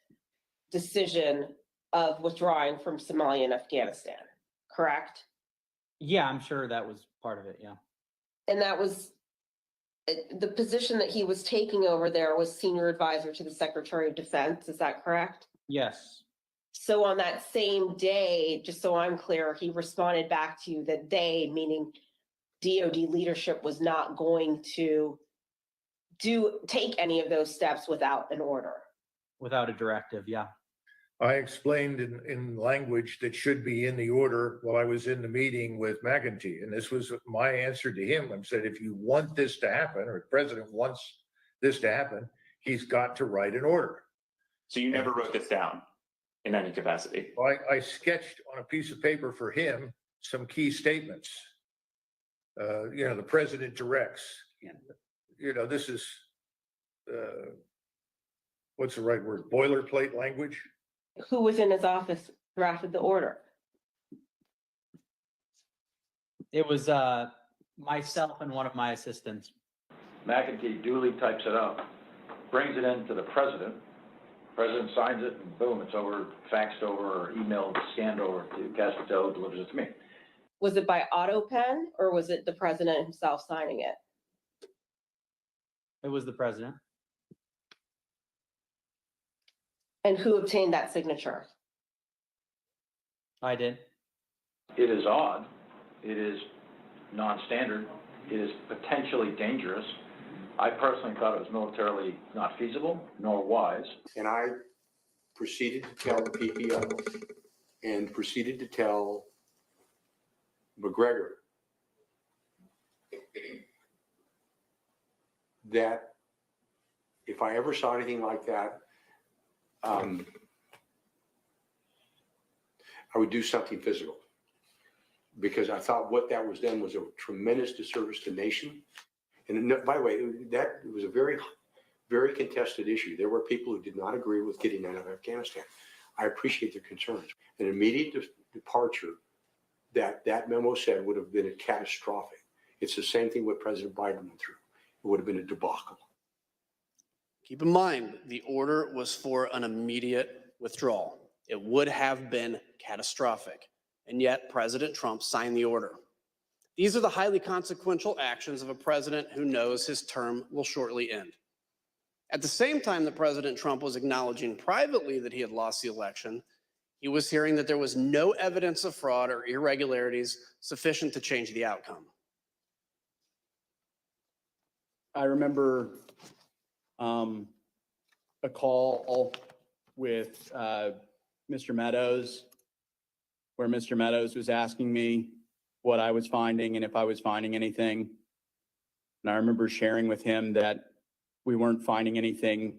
decision of withdrawing from Somalia and Afghanistan, correct? Yeah, I'm sure that was part of it, yeah. And that was the position that he was taking over there was senior advisor to the Secretary of Defense, is that correct? Yes. So on that same day, just so I'm clear, he responded back to you that they, meaning DOD leadership, was not going to take any of those steps without an order? Without a directive, yeah. I explained in language that should be in the order while I was in the meeting with McEntee. And this was my answer to him. I said, if you want this to happen, or the president wants this to happen, he's got to write an order. So you never wrote this down in any capacity? I sketched on a piece of paper for him some key statements. The president directs. This is, what's the right word? Boilerplate language. Who within his office drafted the order? It was myself and one of my assistants. McEntee duly types it up, brings it in to the president. President signs it, and boom, it's over, faxed over, or emailed, scanned over to Castillo, delivers it to me. Was it by auto pen or was it the president himself signing it? It was the president. And who obtained that signature? I did. It is odd. It is non-standard. It is potentially dangerous. I personally thought it was militarily not feasible nor wise. And I proceeded to tell the PPO and proceeded to tell McGregor that if I ever saw anything like that, I would do something physical, because I thought what that was done was a tremendous disservice to the nation. And by the way, that was a very, very contested issue. There were people who did not agree with getting out of Afghanistan. I appreciate their concerns. An immediate departure that memo said would have been catastrophic. It's the same thing what President Biden went through. It would have been a debacle. Keep in mind, the order was for an immediate withdrawal. It would have been catastrophic, and yet President Trump signed the order. These are the highly consequential actions of a president who knows his term will shortly end. At the same time that President Trump was acknowledging privately that he had lost the election, he was hearing that there was no evidence of fraud or irregularities sufficient to change the outcome. I remember a call with Mr. Meadows, where Mr. Meadows was asking me what I was finding and if I was finding anything. And I remember sharing with him that we weren't finding anything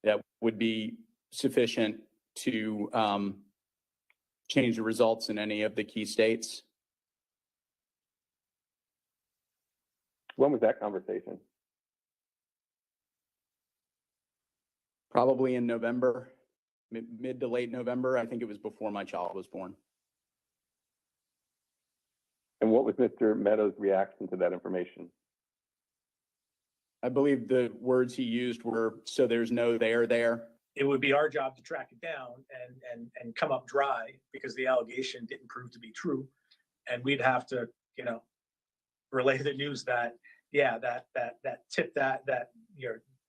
that would be sufficient to change the results in any of the key states. When was that conversation? Probably in November, mid to late November. I think it was before my child was born. And what was Mr. Meadows' reaction to that information? I believe the words he used were, "So there's no there." It would be our job to track it down and come up dry because the allegation didn't prove to be true. And we'd have to, relay the news that, that tip that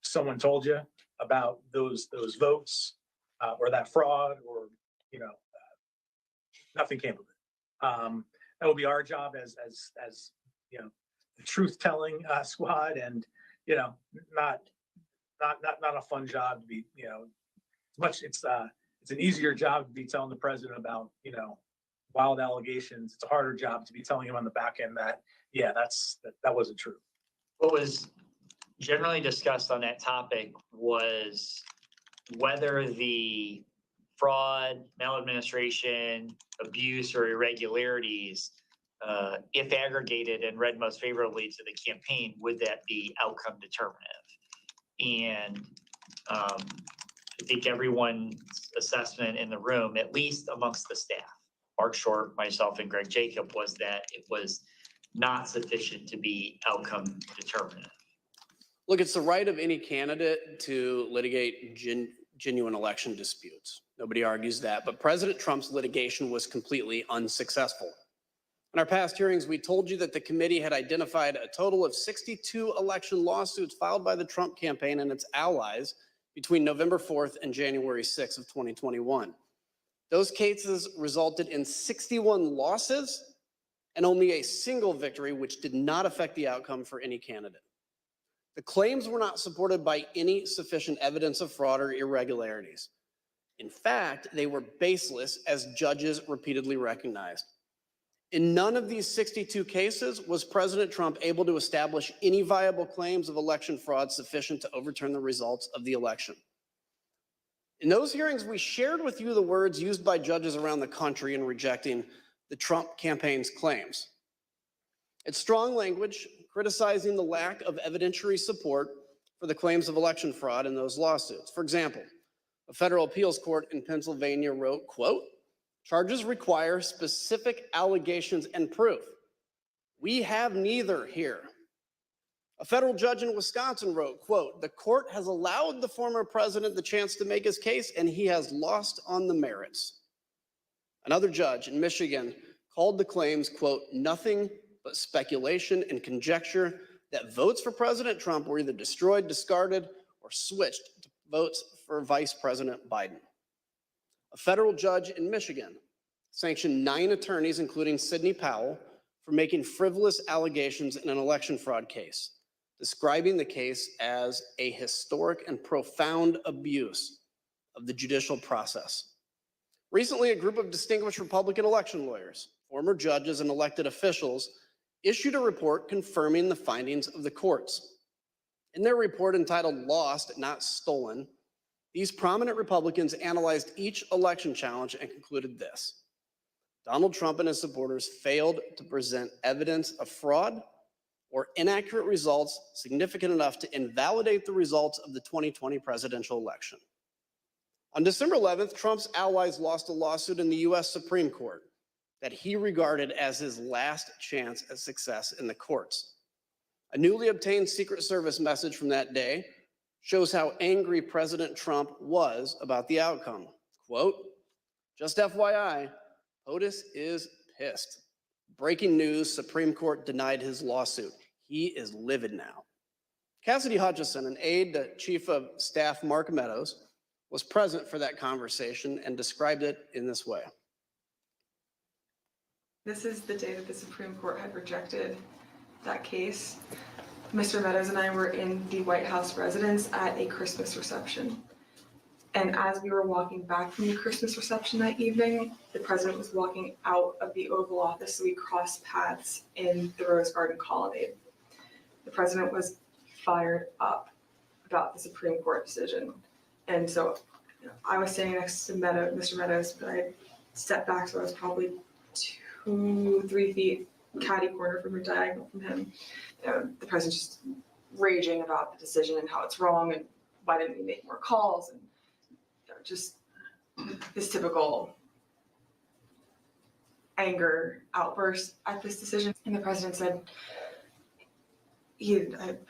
someone told you about those votes or that fraud or, nothing came of it. That would be our job as the truth-telling squad, and not a fun job to be. It's an easier job to be telling the president about wild allegations. It's a harder job to be telling him on the back end that that wasn't true. What was generally discussed on that topic was whether the fraud, maladministration, abuse, or irregularities, if aggregated and read most favorably to the campaign, would that be outcome determinative? And I think everyone's assessment in the room, at least amongst the staff, Mark Short, myself, and Greg Jacob, was that it was not sufficient to be outcome determinative. Look, it's the right of any candidate to litigate genuine election disputes. Nobody argues that, but President Trump's litigation was completely unsuccessful. In our past hearings, we told you that the committee had identified a total of 62 election lawsuits filed by the Trump campaign and its allies between November 4th and January 6th of 2021. Those cases resulted in 61 losses and only a single victory, which did not affect the outcome for any candidate. The claims were not supported by any sufficient evidence of fraud or irregularities. In fact, they were baseless, as judges repeatedly recognized. In none of these 62 cases was President Trump able to establish any viable claims of election fraud sufficient to overturn the results of the election. In those hearings, we shared with you the words used by judges around the country in rejecting the Trump campaign's claims. It's strong language criticizing the lack of evidentiary support for the claims of election fraud in those lawsuits. For example, a federal appeals court in Pennsylvania wrote, quote, "Charges require specific allegations and proof. We have neither here." A federal judge in Wisconsin wrote, quote, "The court has allowed the former president the chance to make his case, and he has lost on the merits." Another judge in Michigan called the claims, quote, "nothing but speculation and conjecture that votes for President Trump were either destroyed, discarded, or switched to votes for Vice President Biden." A federal judge in Michigan sanctioned 9 attorneys, including Sidney Powell, for making frivolous allegations in an election fraud case, describing the case as a historic and profound abuse of the judicial process. Recently, a group of distinguished Republican election lawyers, former judges, and elected officials issued a report confirming the findings of the courts. In their report entitled "Lost, Not Stolen," these prominent Republicans analyzed each election challenge and concluded this: Donald Trump and his supporters failed to present evidence of fraud or inaccurate results significant enough to invalidate the results of the 2020 presidential election. On December 11th, Trump's allies lost a lawsuit in the U.S. Supreme Court that he regarded as his last chance at success in the courts. A newly obtained Secret Service message from that day shows how angry President Trump was about the outcome. Quote, "Just FYI, POTUS is pissed. Breaking news, Supreme Court denied his lawsuit. He is livid now." Cassidy Hutchison, an aide to Chief of Staff Mark Meadows, was present for that conversation and described it in this way. This is the day that the Supreme Court had rejected that case. Mr. Meadows and I were in the White House residence at a Christmas reception. And as we were walking back from the Christmas reception that evening, the president was walking out of the Oval Office, so we crossed paths in the Rose Garden colonnade. The president was fired up about the Supreme Court decision. And so I was standing next to Mr. Meadows, but I stepped back, so I was probably 2-3 feet catty corner from a diagonal from him. The president's just raging about the decision and how it's wrong and why didn't we make more calls, and just this typical anger outburst at this decision. And the president said, he had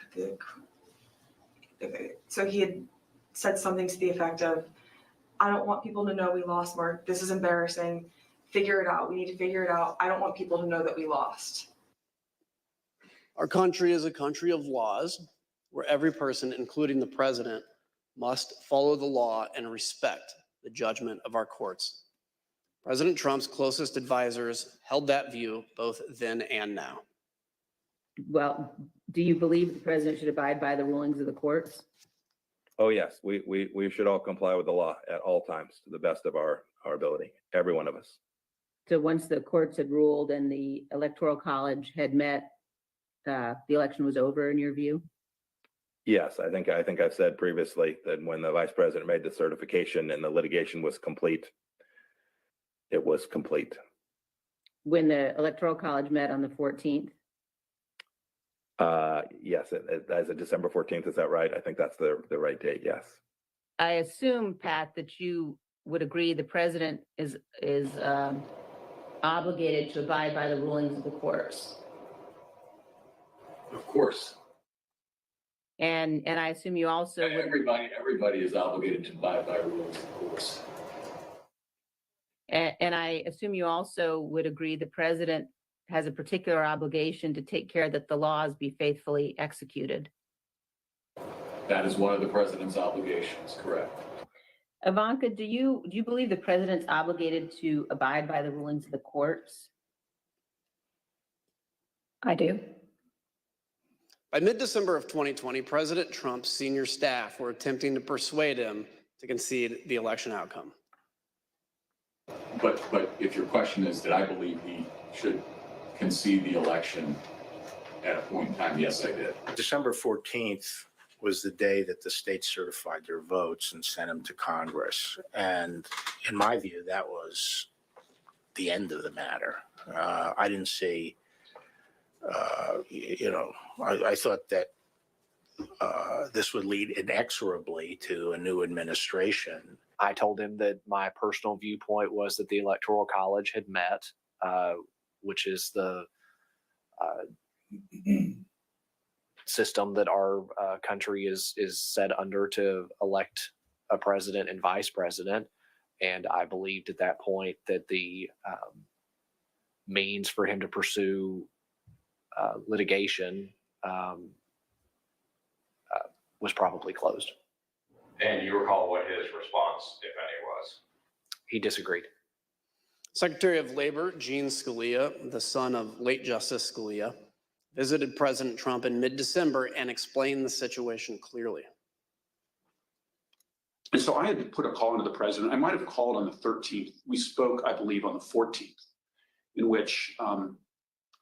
said something to the effect of, "I don't want people to know we lost, Mark. This is embarrassing. Figure it out. We need to figure it out. I don't want people to know that we lost." Our country is a country of laws where every person, including the president, must follow the law and respect the judgment of our courts. President Trump's closest advisors held that view both then and now. Well, do you believe the president should abide by the rulings of the courts? Oh, yes, we should all comply with the law at all times to the best of our ability, every one of us. So once the courts had ruled and the Electoral College had met, the election was over in your view? Yes, I think I've said previously that when the vice president made the certification and the litigation was complete, it was complete. When the Electoral College met on the 14th? Yes, as of December 14th, is that right? I think that's the right date, yes. I assume, Pat, that you would agree the president is obligated to abide by the rulings of the courts. Of course. And I assume you also would. Everybody is obligated to abide by rules, of course. And I assume you also would agree the president has a particular obligation to take care that the laws be faithfully executed. That is one of the president's obligations, correct? Ivanka, do you believe the president's obligated to abide by the rulings of the courts? I do. By mid-December of 2020, President Trump's senior staff were attempting to persuade him to concede the election outcome. But if your question is, did I believe he should concede the election at a point in time? Yes, I did. December 14th was the day that the states certified their votes and sent them to Congress. And in my view, that was the end of the matter. I didn't see, I thought that this would lead inexorably to a new administration. I told him that my personal viewpoint was that the Electoral College had met, which is the system that our country is set under to elect a president and vice president. And I believed at that point that the means for him to pursue litigation was probably closed. And you recall what his response, if any, was? He disagreed. Secretary of Labor Gene Scalia, the son of late Justice Scalia, visited President Trump in mid-December and explained the situation clearly. And so I had to put a call into the president. I might have called on the 13th. We spoke, I believe, on the 14th, in which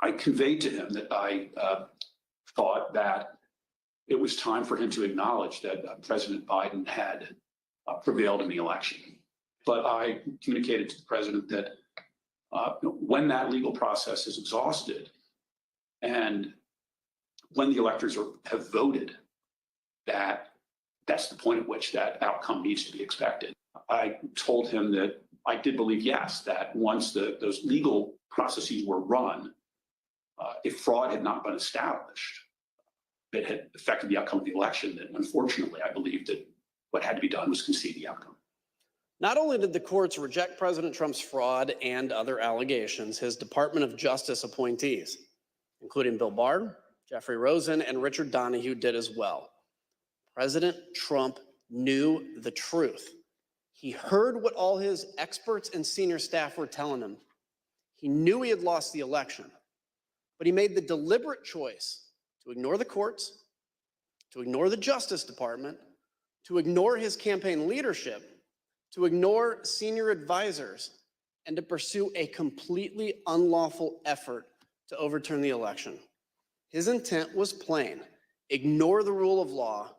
I conveyed to him that I thought that it was time for him to acknowledge that President Biden had prevailed in the election. But I communicated to the president that when that legal process is exhausted and when the electors have voted, that's the point at which that outcome needs to be expected. I told him that I did believe, yes, that once those legal processes were run, if fraud had not been established, that had affected the outcome of the election, then unfortunately, I believe that what had to be done was concede the outcome. Not only did the courts reject President Trump's fraud and other allegations, his Department of Justice appointees, including Bill Barr, Jeffrey Rosen, and Richard Donahue, did as well. President Trump knew the truth. He heard what all his experts and senior staff were telling him. He knew he had lost the election, but he made the deliberate choice to ignore the courts, to ignore the Justice Department, to ignore his campaign leadership, to ignore senior advisors, and to pursue a completely unlawful effort to overturn the election. His intent was plain: ignore the rule of law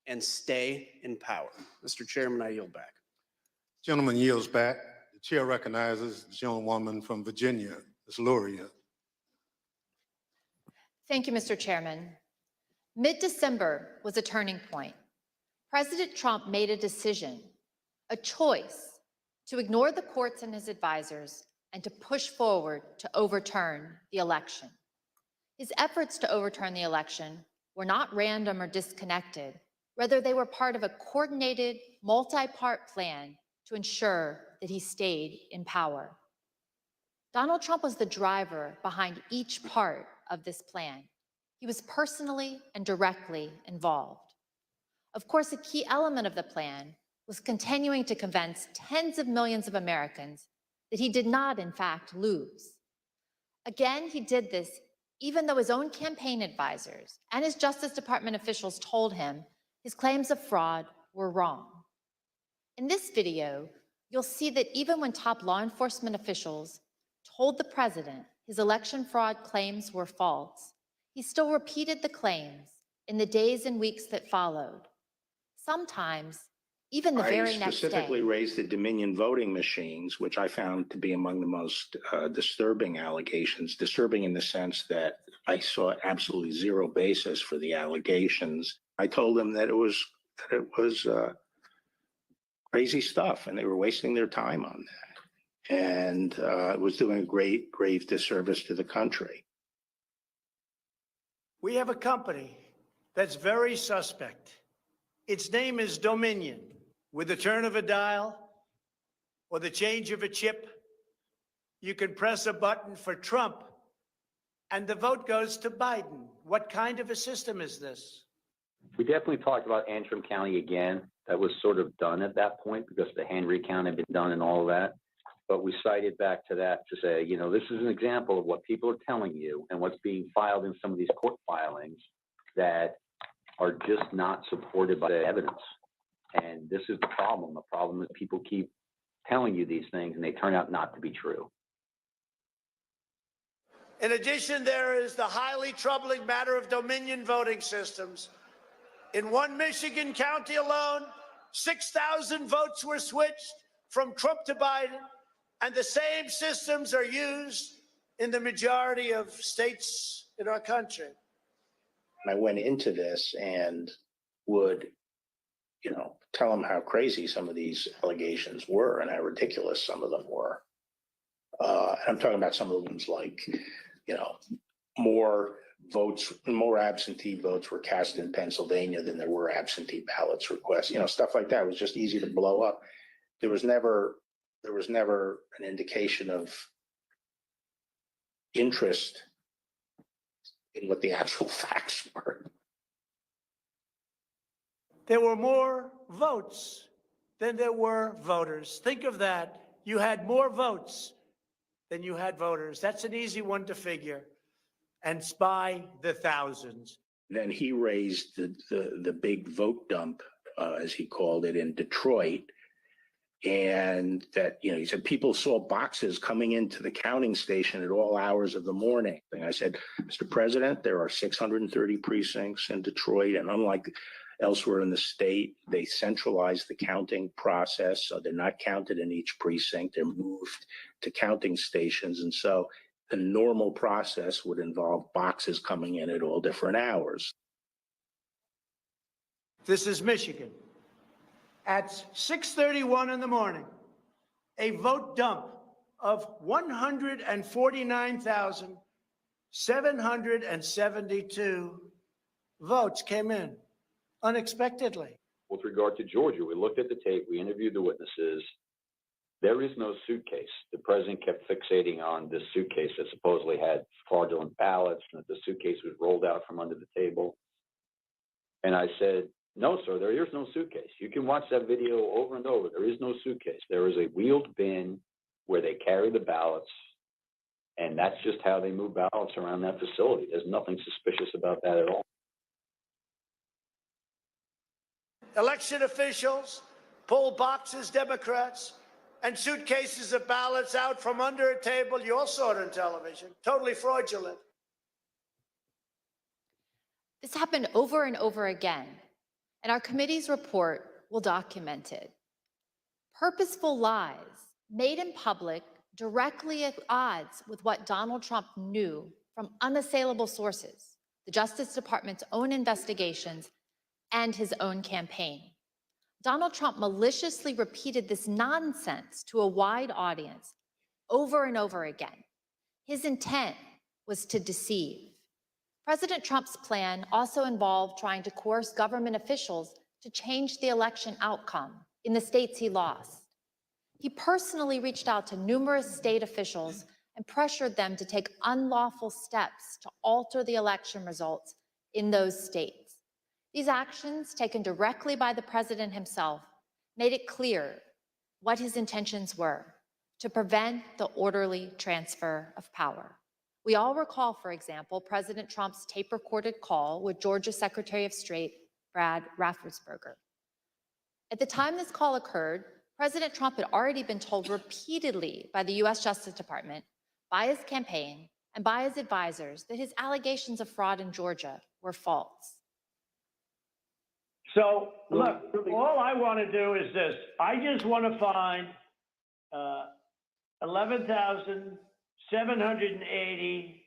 and stay in power. Mr. Chairman, I yield back. Gentleman yields back. The chair recognizes the gentlewoman from Virginia, Ms. Luria. Thank you, Mr. Chairman. Mid-December was a turning point. President Trump made a decision, a choice, to ignore the courts and his advisors and to push forward to overturn the election. His efforts to overturn the election were not random or disconnected. Rather, they were part of a coordinated, multi-part plan to ensure that he stayed in power. Donald Trump was the driver behind each part of this plan. He was personally and directly involved. Of course, a key element of the plan was continuing to convince tens of millions of Americans that he did not, in fact, lose. Again, he did this even though his own campaign advisors and his Justice Department officials told him his claims of fraud were wrong. In this video, you'll see that even when top law enforcement officials told the president his election fraud claims were false, he still repeated the claims in the days and weeks that followed. Sometimes, even the very next day. I specifically raised the Dominion voting machines, which I found to be among the most disturbing allegations. Disturbing in the sense that I saw absolutely zero basis for the allegations. I told them that it was crazy stuff, and they were wasting their time on that. And it was doing a grave disservice to the country. We have a company that's very suspect. Its name is Dominion. With the turn of a dial or the change of a chip, you can press a button for Trump and the vote goes to Biden. What kind of a system is this? We definitely talked about Antrim County again. That was sort of done at that point because the hand recount had been done and all of that. But we cited back to that to say, you know, this is an example of what people are telling you and what's being filed in some of these court filings that are just not supported by the evidence. And this is the problem. The problem is people keep telling you these things and they turn out not to be true. In addition, there is the highly troubling matter of Dominion voting systems. In one Michigan county alone, 6,000 votes were switched from Trump to Biden, and the same systems are used in the majority of states in our country. I went into this and would, tell them how crazy some of these allegations were and how ridiculous some of them were. And I'm talking about some of the ones like, more absentee votes were cast in Pennsylvania than there were absentee ballots requests, stuff like that. It was just easy to blow up. There was never an indication of interest in what the actual facts were. There were more votes than there were voters. Think of that. You had more votes than you had voters. That's an easy one to figure. And by the thousands. Then he raised the big vote dump, as he called it, in Detroit. And that, he said people saw boxes coming into the counting station at all hours of the morning. And I said, Mr. President, there are 630 precincts in Detroit. And unlike elsewhere in the state, they centralized the counting process. So they're not counted in each precinct. They're moved to counting stations. And so the normal process would involve boxes coming in at all different hours. This is Michigan. At 6:31 in the morning, a vote dump of 149,772 votes came in unexpectedly. With regard to Georgia, we looked at the tape, we interviewed the witnesses. There is no suitcase. The president kept fixating on this suitcase that supposedly had fraudulent ballots and that the suitcase was rolled out from under the table. And I said, no, sir, there is no suitcase. You can watch that video over and over. There is no suitcase. There is a wheeled bin where they carry the ballots, and that's just how they move ballots around that facility. There's nothing suspicious about that at all. Election officials pull boxes, Democrats, and suitcases of ballots out from under a table. You all saw it on television. Totally fraudulent. This happened over and over again, and our committee's report will document it. Purposeful lies made in public directly at odds with what Donald Trump knew from unassailable sources, the Justice Department's own investigations and his own campaign. Donald Trump maliciously repeated this nonsense to a wide audience over and over again. His intent was to deceive. President Trump's plan also involved trying to coerce government officials to change the election outcome in the states he lost. He personally reached out to numerous state officials and pressured them to take unlawful steps to alter the election results in those states. These actions, taken directly by the president himself, made it clear what his intentions were: to prevent the orderly transfer of power. We all recall, for example, President Trump's tape-recorded call with Georgia Secretary of State Brad Raffensperger. At the time this call occurred, President Trump had already been told repeatedly by the U.S. Justice Department, by his campaign, and by his advisors that his allegations of fraud in Georgia were false. So, look, all I want to do is this. I just want to find 11,780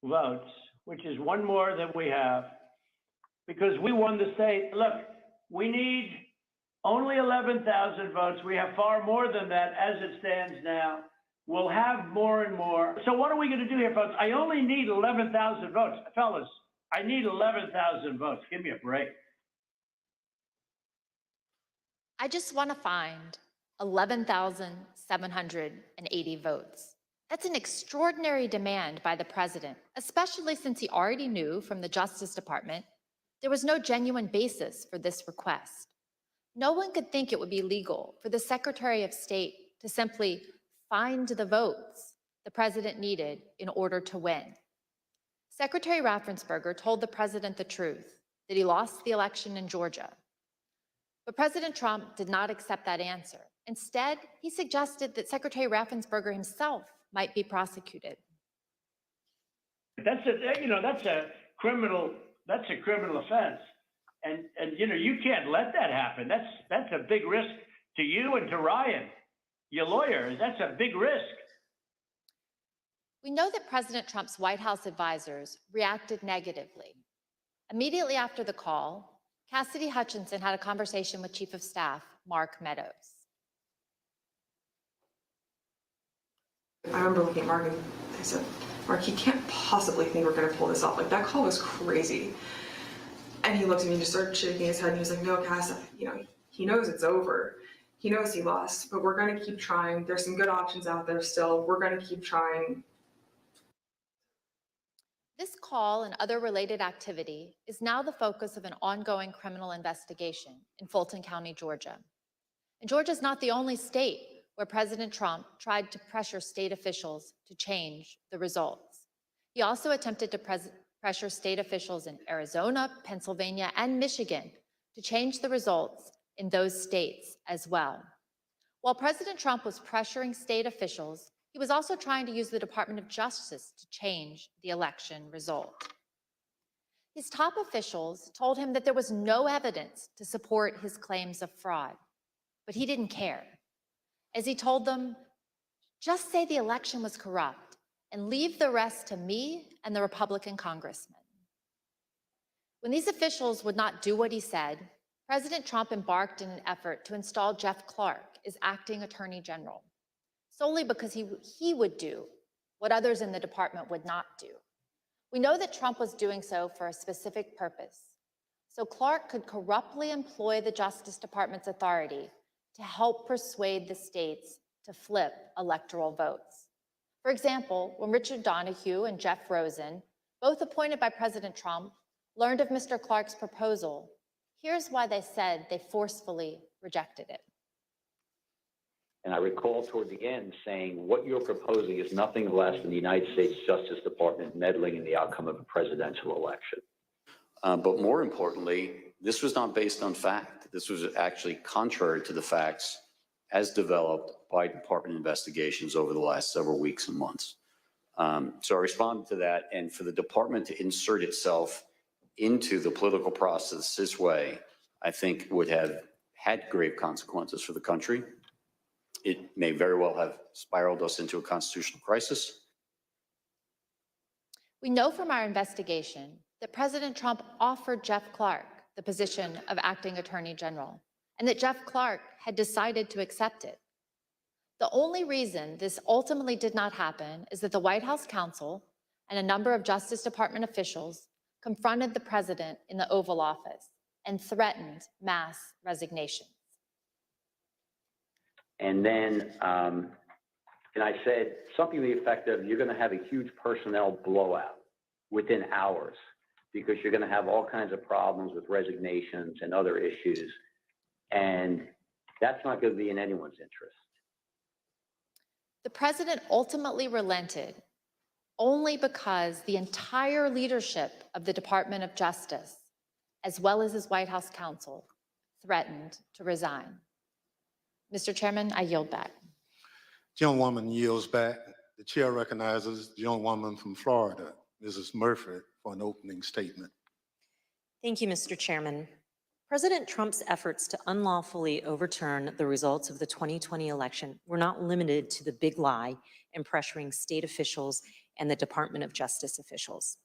votes, which is one more than we have, because we won the state. Look, we need only 11,000 votes. We have far more than that as it stands now. We'll have more and more. So what are we going to do here, folks? I only need 11,000 votes. Fellas, I need 11,000 votes. Give me a break. I just want to find 11,780 votes. That's an extraordinary demand by the president, especially since he already knew from the Justice Department there was no genuine basis for this request. No one could think it would be legal for the Secretary of State to simply find the votes the president needed in order to win. Secretary Raffensperger told the president the truth, that he lost the election in Georgia. But President Trump did not accept that answer. Instead, he suggested that Secretary Raffensperger himself might be prosecuted. That's a criminal offense. And you can't let that happen. That's a big risk to you and to Ryan, your lawyer. That's a big risk. We know that President Trump's White House advisors reacted negatively. Immediately after the call, Cassidy Hutchinson had a conversation with Chief of Staff Mark Meadows. I remember looking at Mark and I said, Mark, he can't possibly think we're going to pull this off. Like, that call was crazy. And he looked at me and just started shaking his head and he was like, no, Cass, he knows it's over. He knows he lost, but we're going to keep trying. There's some good options out there still. We're going to keep trying. This call and other related activity is now the focus of an ongoing criminal investigation in Fulton County, Georgia. And Georgia is not the only state where President Trump tried to pressure state officials to change the results. He also attempted to pressure state officials in Arizona, Pennsylvania, and Michigan to change the results in those states as well. While President Trump was pressuring state officials, he was also trying to use the Department of Justice to change the election result. His top officials told him that there was no evidence to support his claims of fraud, but he didn't care. As he told them, just say the election was corrupt and leave the rest to me and the Republican congressmen. When these officials would not do what he said, President Trump embarked in an effort to install Jeff Clark as acting attorney general, solely because he would do what others in the department would not do. We know that Trump was doing so for a specific purpose, so Clark could corruptly employ the Justice Department's authority to help persuade the states to flip electoral votes. For example, when Richard Donahue and Jeff Rosen, both appointed by President Trump, learned of Mr. Clark's proposal, here's why they said they forcefully rejected it. And I recall toward the end saying, what you're proposing is nothing less than the United States Justice Department meddling in the outcome of a presidential election. But more importantly, this was not based on fact. This was actually contrary to the facts as developed by department investigations over the last several weeks and months. So I responded to that, and for the department to insert itself into the political process this way, I think would have had grave consequences for the country. It may very well have spiraled us into a constitutional crisis. We know from our investigation that President Trump offered Jeff Clark the position of acting attorney general, and that Jeff Clark had decided to accept it. The only reason this ultimately did not happen is that the White House counsel and a number of Justice Department officials confronted the president in the Oval Office and threatened mass resignations. And then, and I said something to the effect of, you're going to have a huge personnel blowout within hours because you're going to have all kinds of problems with resignations and other issues. And that's not going to be in anyone's interest. The president ultimately relented only because the entire leadership of the Department of Justice, as well as his White House counsel, threatened to resign. Mr. Chairman, I yield back. Gentlewoman yields back. The chair recognizes the gentlewoman from Florida, Mrs. Murphy, for an opening statement. Thank you, Mr. Chairman. President Trump's efforts to unlawfully overturn the results of the 2020 election were not limited to the big lie and pressuring state officials and the Department of Justice officials.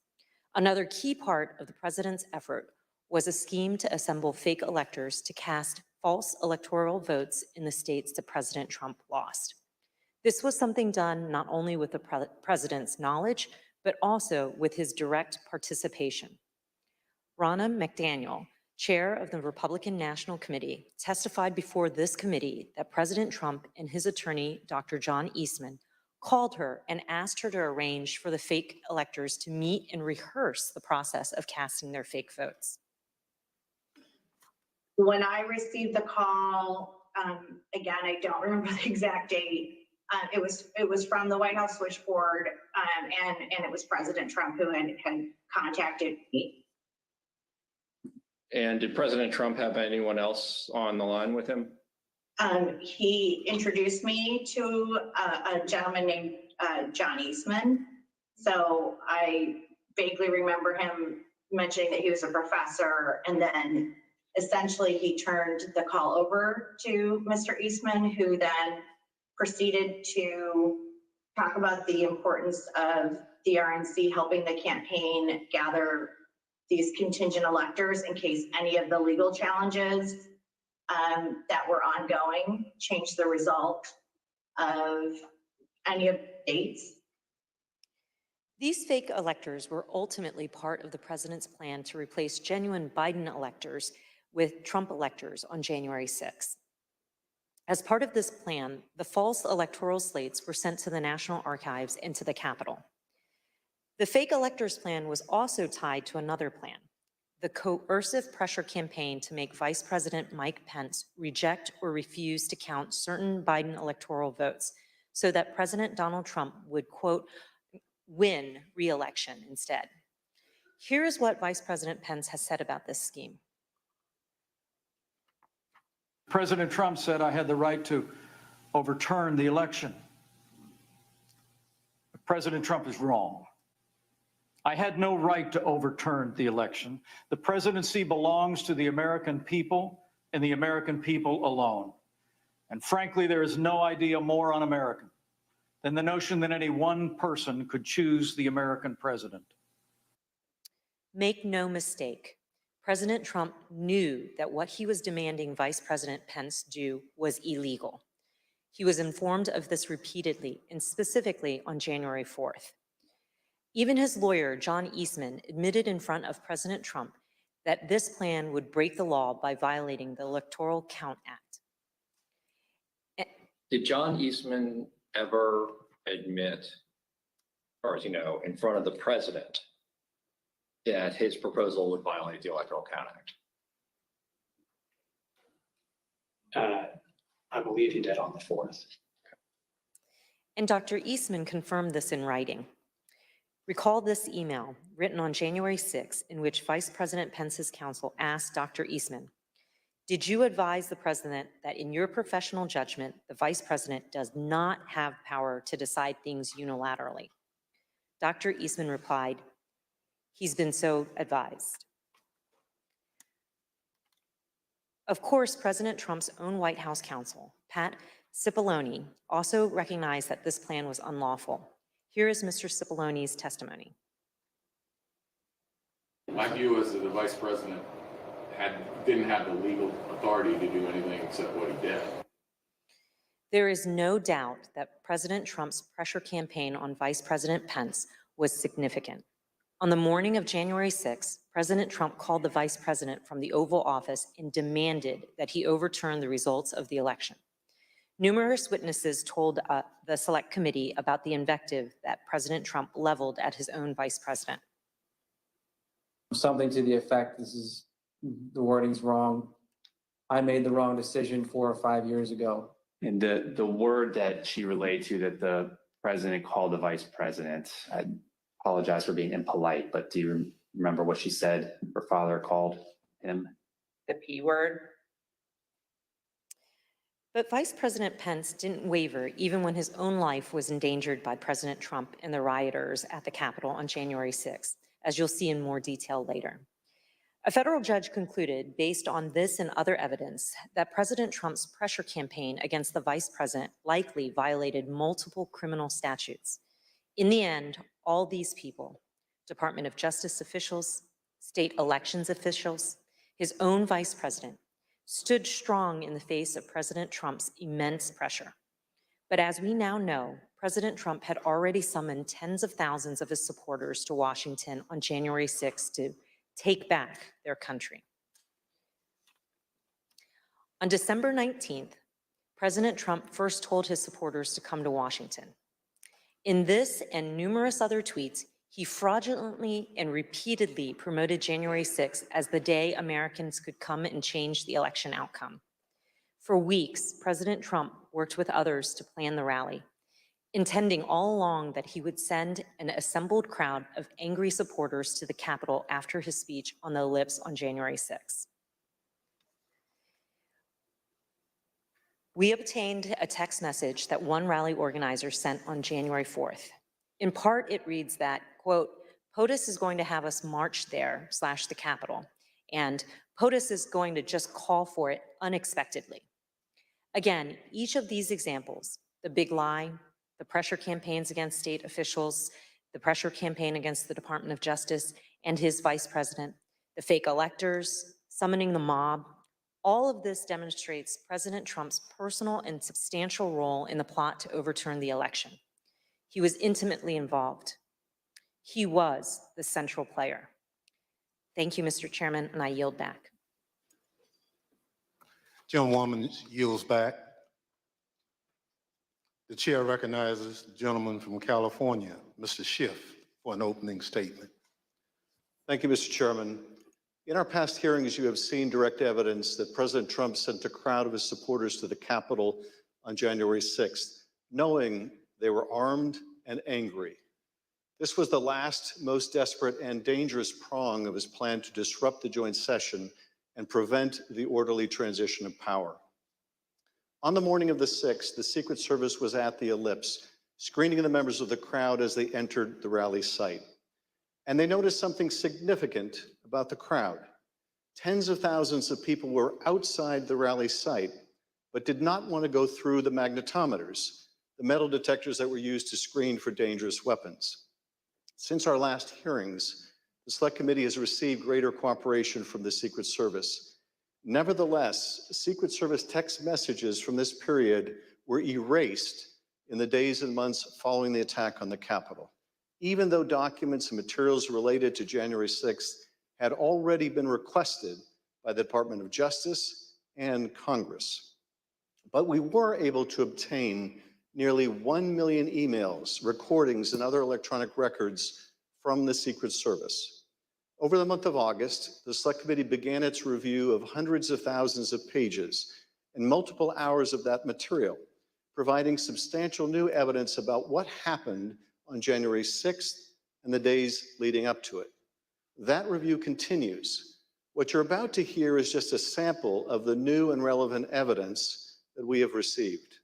Another key part of the president's effort was a scheme to assemble fake electors to cast false electoral votes in the states that President Trump lost. This was something done not only with the president's knowledge, but also with his direct participation. Ronna McDaniel, chair of the Republican National Committee, testified before this committee that President Trump and his attorney, Dr. Jon Eastman, called her and asked her to arrange for the fake electors to meet and rehearse the process of casting their fake votes. When I received the call, again, I don't remember the exact date, It was from the White House switchboard, and it was President Trump who had contacted me. And did President Trump have anyone else on the line with him? He introduced me to a gentleman named Jon Eastman. So I vaguely remember him mentioning that he was a professor, and then essentially he turned the call over to Mr. Eastman, who then proceeded to talk about the importance of the RNC helping the campaign gather these contingent electors in case any of the legal challenges that were ongoing changed the result of any of the states. These fake electors were ultimately part of the president's plan to replace genuine Biden electors with Trump electors on January 6th. As part of this plan, the false electoral slates were sent to the National Archives and to the Capitol. The fake electors plan was also tied to another plan, the coercive pressure campaign to make Vice President Mike Pence reject or refuse to count certain Biden electoral votes so that President Donald Trump would, quote, win re-election instead. Here is what Vice President Pence has said about this scheme. President Trump said I had the right to overturn the election. But President Trump is wrong. I had no right to overturn the election. The presidency belongs to the American people and the American people alone. And frankly, there is no idea more un-American than the notion that any one person could choose the American president. Make no mistake, President Trump knew that what he was demanding Vice President Pence do was illegal. He was informed of this repeatedly, and specifically on January 4th. Even his lawyer, Jon Eastman, admitted in front of President Trump that this plan would break the law by violating the Electoral Count Act. Did Jon Eastman ever admit, as far as you know, in front of the president, that his proposal would violate the Electoral Count Act? I believe he did on the 4th. And Dr. Eastman confirmed this in writing. Recall this email written on January 6, in which Vice President Pence's counsel asked Dr. Eastman, did you advise the president that in your professional judgment, the vice president does not have power to decide things unilaterally? Dr. Eastman replied, he's been so advised. Of course, President Trump's own White House counsel, Pat Cipollone, also recognized that this plan was unlawful. Here is Mr. Cipollone's testimony. My view is that the vice president didn't have the legal authority to do anything except what he did. There is no doubt that President Trump's pressure campaign on Vice President Pence was significant. On the morning of January 6, President Trump called the vice president from the Oval Office and demanded that he overturn the results of the election. Numerous witnesses told the Select Committee about the invective that President Trump leveled at his own vice president. Something to the effect, the wording's wrong. I made the wrong decision 4 or 5 years ago. And the word that she relayed to that the president called the vice president, I apologize for being impolite, but do you remember what she said her father called him? The P word. But Vice President Pence didn't waver even when his own life was endangered by President Trump and the rioters at the Capitol on January 6th, as you'll see in more detail later. A federal judge concluded, based on this and other evidence, that President Trump's pressure campaign against the vice president likely violated multiple criminal statutes. In the end, all these people, Department of Justice officials, state elections officials, his own vice president, stood strong in the face of President Trump's immense pressure. But as we now know, President Trump had already summoned tens of thousands of his supporters to Washington on January 6th to take back their country. On December 19th, President Trump first told his supporters to come to Washington. In this and numerous other tweets, he fraudulently and repeatedly promoted January 6th as the day Americans could come and change the election outcome. For weeks, President Trump worked with others to plan the rally, intending all along that he would send an assembled crowd of angry supporters to the Capitol after his speech on the ellipse on January 6th. We obtained a text message that one rally organizer sent on January 4th. In part, it reads that, quote, POTUS is going to have us march there / the Capitol, and POTUS is going to just call for it unexpectedly. Again, each of these examples, the big lie, the pressure campaigns against state officials, the pressure campaign against the Department of Justice and his vice president, the fake electors, summoning the mob, all of this demonstrates President Trump's personal and substantial role in the plot to overturn the election. He was intimately involved. He was the central player. Thank you, Mr. Chairman, and I yield back. Gentlewoman yields back. The chair recognizes the gentleman from California, Mr. Schiff, for an opening statement. Thank you, Mr. Chairman. In our past hearings, you have seen direct evidence that President Trump sent a crowd of his supporters to the Capitol on January 6th, knowing they were armed and angry. This was the last, most desperate and dangerous prong of his plan to disrupt the joint session and prevent the orderly transition of power. On the morning of the 6th, the Secret Service was at the ellipse, screening the members of the crowd as they entered the rally site. And they noticed something significant about the crowd. Tens of thousands of people were outside the rally site, but did not want to go through the magnetometers, the metal detectors that were used to screen for dangerous weapons. Since our last hearings, the Select Committee has received greater cooperation from the Secret Service. Nevertheless, Secret Service text messages from this period were erased in the days and months following the attack on the Capitol, even though documents and materials related to January 6th had already been requested by the Department of Justice and Congress. But we were able to obtain nearly 1 million emails, recordings, and other electronic records from the Secret Service. Over the month of August, the Select Committee began its review of hundreds of thousands of pages and multiple hours of that material, providing substantial new evidence about what happened on January 6th and the days leading up to it. That review continues. What you're about to hear is just a sample of the new and relevant evidence that we have received.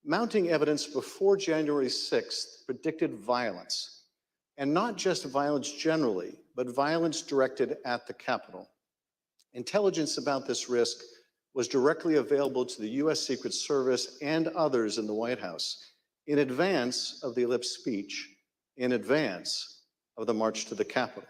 Mounting evidence before January 6th predicted violence, and not just violence generally, but violence directed at the Capitol. Intelligence about this risk was directly available to the U.S. Secret Service and others in the White House in advance of the ellipse speech, in advance of the march to the Capitol.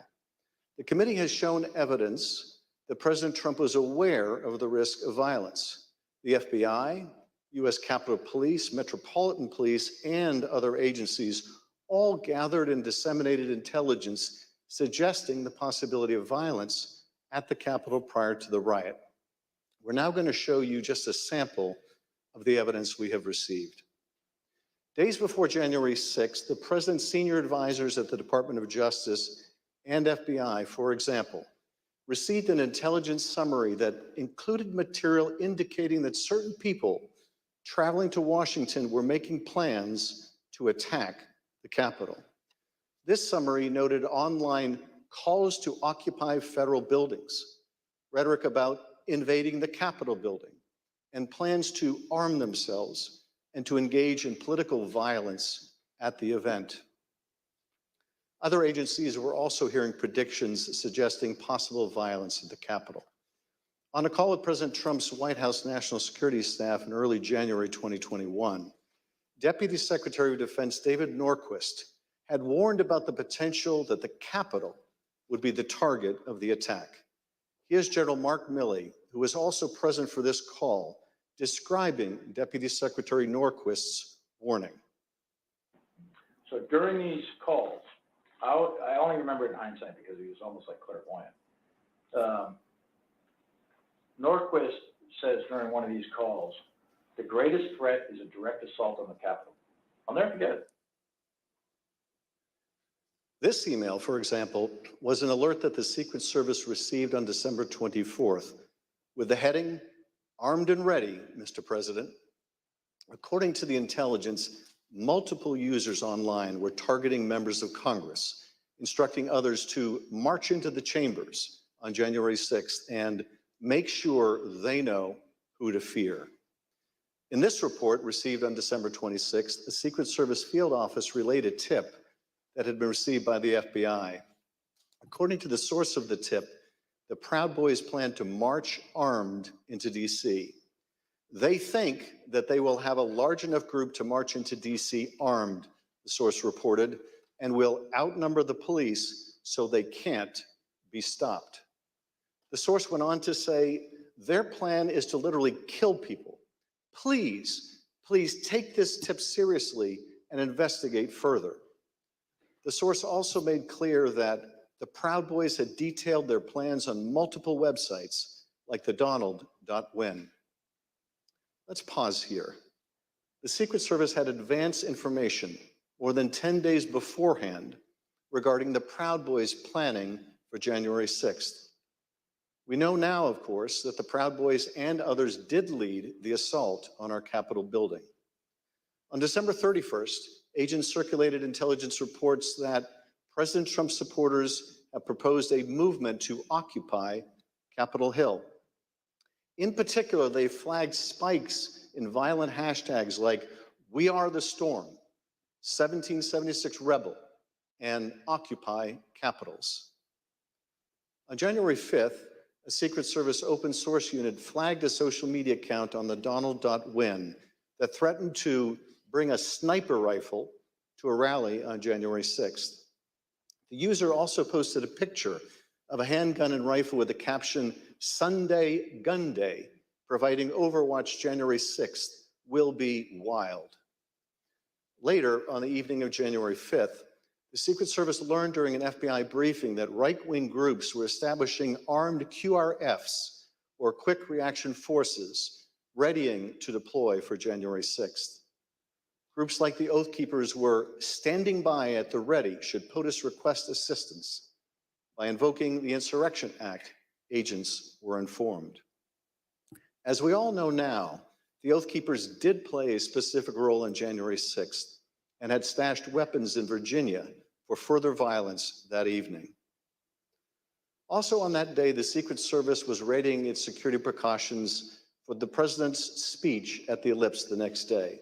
The committee has shown evidence that President Trump was aware of the risk of violence. The FBI, U.S. Capitol Police, Metropolitan Police, and other agencies all gathered and disseminated intelligence suggesting the possibility of violence at the Capitol prior to the riot. We're now going to show you just a sample of the evidence we have received. Days before January 6th, the president's senior advisors at the Department of Justice and FBI, for example, received an intelligence summary that included material indicating that certain people traveling to Washington were making plans to attack the Capitol. This summary noted online calls to occupy federal buildings, rhetoric about invading the Capitol building, and plans to arm themselves and to engage in political violence at the event. Other agencies were also hearing predictions suggesting possible violence at the Capitol. On a call with President Trump's White House National Security Staff in early January 2021, Deputy Secretary of Defense David Norquist had warned about the potential that the Capitol would be the target of the attack. Here's General Mark Milley, who was also present for this call, describing Deputy Secretary Norquist's warning. So during these calls, I only remember it in hindsight because he was almost like clairvoyant. Norquist says during one of these calls, the greatest threat is a direct assault on the Capitol. I'll never forget it. This email, for example, was an alert that the Secret Service received on December 24th with the heading, "Armed and Ready, Mr. President." According to the intelligence, multiple users online were targeting members of Congress, instructing others to march into the chambers on January 6th and make sure they know who to fear. In this report received on December 26th, the Secret Service field office relayed a tip that had been received by the FBI. According to the source of the tip, the Proud Boys plan to march armed into DC. They think that they will have a large enough group to march into DC armed, the source reported, and will outnumber the police so they can't be stopped. The source went on to say, their plan is to literally kill people. Please, please take this tip seriously and investigate further. The source also made clear that the Proud Boys had detailed their plans on multiple websites like the Donald.win. Let's pause here. The Secret Service had advance information more than 10 days beforehand regarding the Proud Boys planning for January 6th. We know now, of course, that the Proud Boys and others did lead the assault on our Capitol building. On December 31st, agents circulated intelligence reports that President Trump's supporters have proposed a movement to occupy Capitol Hill. In particular, they flagged spikes in violent hashtags like "We Are the Storm," 1776 Rebel, and Occupy Capitals. On January 5th, a Secret Service open source unit flagged a social media account on the Donald.win that threatened to bring a sniper rifle to a rally on January 6th. The user also posted a picture of a handgun and rifle with the caption, "Sunday Gun Day," providing Overwatch January 6th will be wild. Later, on the evening of January 5th, the Secret Service learned during an FBI briefing that right-wing groups were establishing armed QRFs, or quick reaction forces, readying to deploy for January 6th. Groups like the Oath Keepers were standing by at the ready should POTUS request assistance. By invoking the Insurrection Act, agents were informed. As we all know now, the Oath Keepers did play a specific role on January 6th and had stashed weapons in Virginia for further violence that evening. Also on that day, the Secret Service was readying its security precautions for the president's speech at the Ellipse the next day.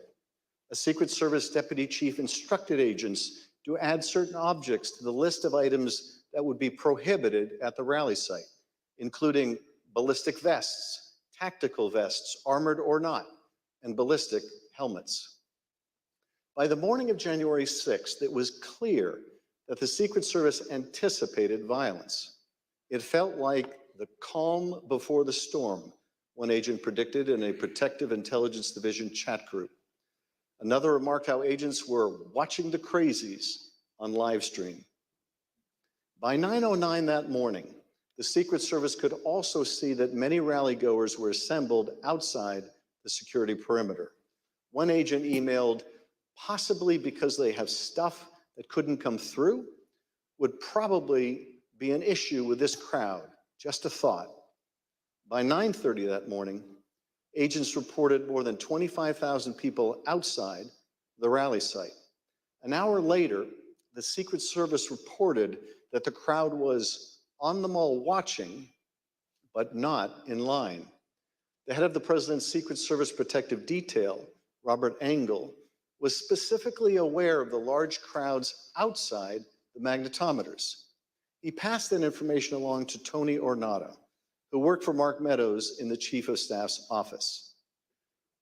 A Secret Service deputy chief instructed agents to add certain objects to the list of items that would be prohibited at the rally site, including ballistic vests, tactical vests, armored or not, and ballistic helmets. By the morning of January 6th, it was clear that the Secret Service anticipated violence. It felt like the calm before the storm, one agent predicted in a Protective Intelligence Division chat group. Another remarked how agents were watching the crazies on live stream. By 9:09 that morning, the Secret Service could also see that many rally goers were assembled outside the security perimeter. One agent emailed, possibly because they have stuff that couldn't come through, would probably be an issue with this crowd. Just a thought. By 9:30 that morning, agents reported more than 25,000 people outside the rally site. An hour later, the Secret Service reported that the crowd was on the mall watching, but not in line. The head of the President's Secret Service Protective Detail, Robert Engel, was specifically aware of the large crowds outside the magnetometers. He passed that information along to Tony Ornato, who worked for Mark Meadows in the Chief of Staff's office.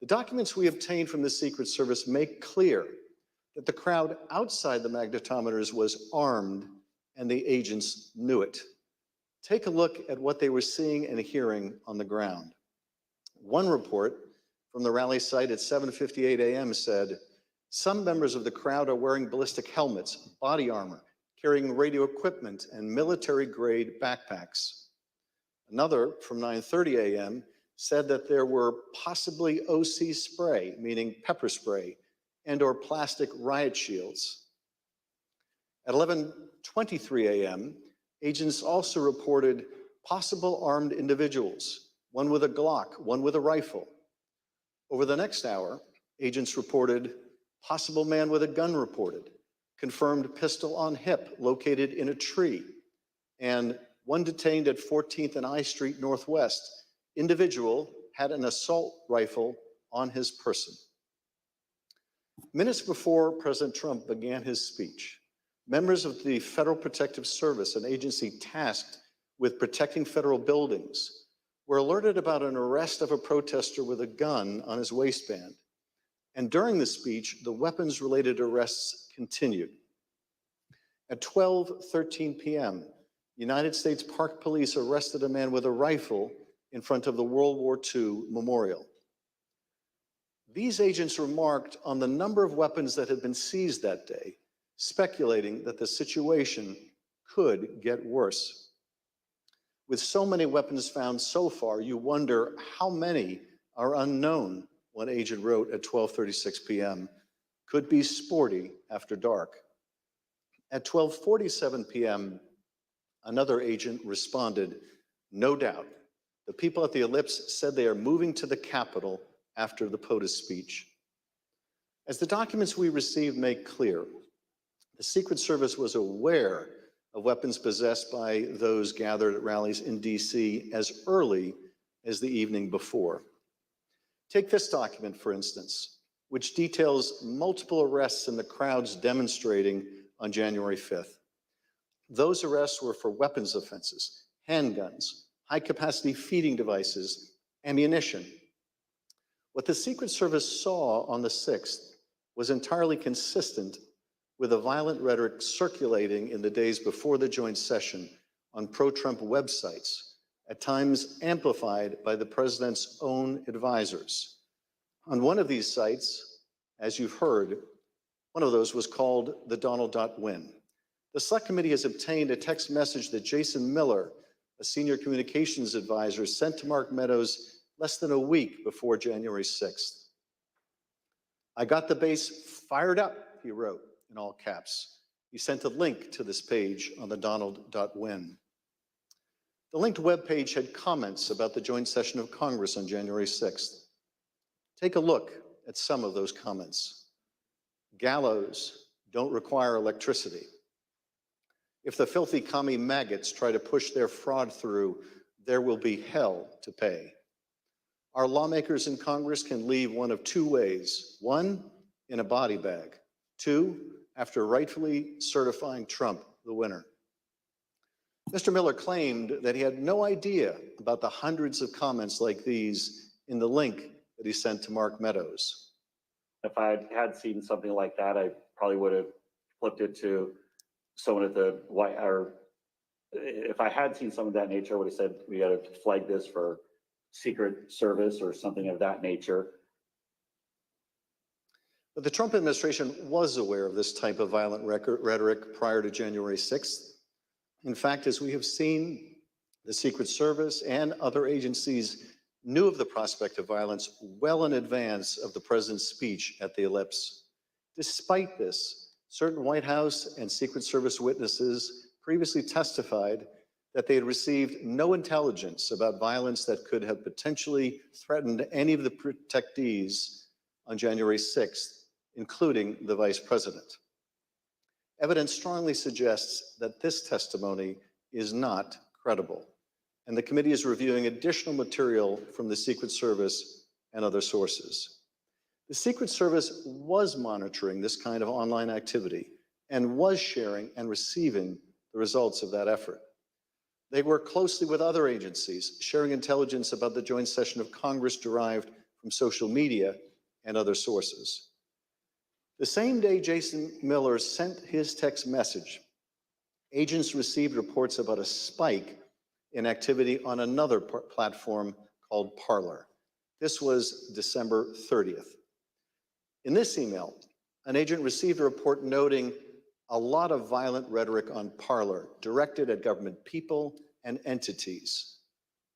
The documents we obtained from the Secret Service make clear that the crowd outside the magnetometers was armed and the agents knew it. Take a look at what they were seeing and hearing on the ground. One report from the rally site at 7:58 a.m. said, some members of the crowd are wearing ballistic helmets, body armor, carrying radio equipment, and military-grade backpacks. Another from 9:30 a.m. said that there were possibly OC spray, meaning pepper spray, and or plastic riot shields. At 11:23 a.m., agents also reported possible armed individuals, one with a Glock, one with a rifle. Over the next hour, agents reported Possible man with a gun reported. Confirmed pistol on hip located in a tree. And one detained at 14th and I Street Northwest. Individual had an assault rifle on his person. Minutes before President Trump began his speech, members of the Federal Protective Service, an agency tasked with protecting federal buildings, were alerted about an arrest of a protester with a gun on his waistband. And during the speech, the weapons-related arrests continued. At 12:13 p.m., United States Park Police arrested a man with a rifle in front of the World War II memorial. These agents remarked on the number of weapons that had been seized that day, speculating that the situation could get worse. With so many weapons found so far, you wonder how many are unknown, one agent wrote at 12:36 p.m. Could be sporty after dark. At 12:47 p.m., another agent responded, no doubt. The people at the Ellipse said they are moving to the Capitol after the POTUS speech. As the documents we received make clear, the Secret Service was aware of weapons possessed by those gathered at rallies in DC as early as the evening before. Take this document, for instance, which details multiple arrests in the crowds demonstrating on January 5th. Those arrests were for weapons offenses, handguns, high-capacity feeding devices, ammunition. What the Secret Service saw on the 6th was entirely consistent with the violent rhetoric circulating in the days before the joint session on pro-Trump websites, at times amplified by the president's own advisors. On one of these sites, as you've heard, one of those was called the Donald.win. The Select Committee has obtained a text message that Jason Miller, a senior communications advisor, sent to Mark Meadows less than a week before January 6th. I got the base fired up, he wrote in all caps. He sent a link to this page on the Donald.win. The linked webpage had comments about the joint session of Congress on January 6th. Take a look at some of those comments. Gallows don't require electricity. If the filthy commie maggots try to push their fraud through, there will be hell to pay. Our lawmakers in Congress can leave one of two ways. One, in a body bag. Two, after rightfully certifying Trump the winner. Mr. Miller claimed that he had no idea about the hundreds of comments like these in the link that he sent to Mark Meadows. If I had seen something like that, I probably would have flipped it to someone at the White House. Or if I had seen some of that nature, I would have said, we got to flag this for Secret Service or something of that nature. But the Trump administration was aware of this type of violent rhetoric prior to January 6th. In fact, as we have seen, the Secret Service and other agencies knew of the prospect of violence well in advance of the president's speech at the Ellipse. Despite this, certain White House and Secret Service witnesses previously testified that they had received no intelligence about violence that could have potentially threatened any of the protectees on January 6th, including the vice president. Evidence strongly suggests that this testimony is not credible, and the committee is reviewing additional material from the Secret Service and other sources. The Secret Service was monitoring this kind of online activity and was sharing and receiving the results of that effort. They work closely with other agencies, sharing intelligence about the joint session of Congress derived from social media and other sources. The same day Jason Miller sent his text message, agents received reports about a spike in activity on another platform called Parler. This was December 30th. In this email, an agent received a report noting a lot of violent rhetoric on Parler directed at government people and entities,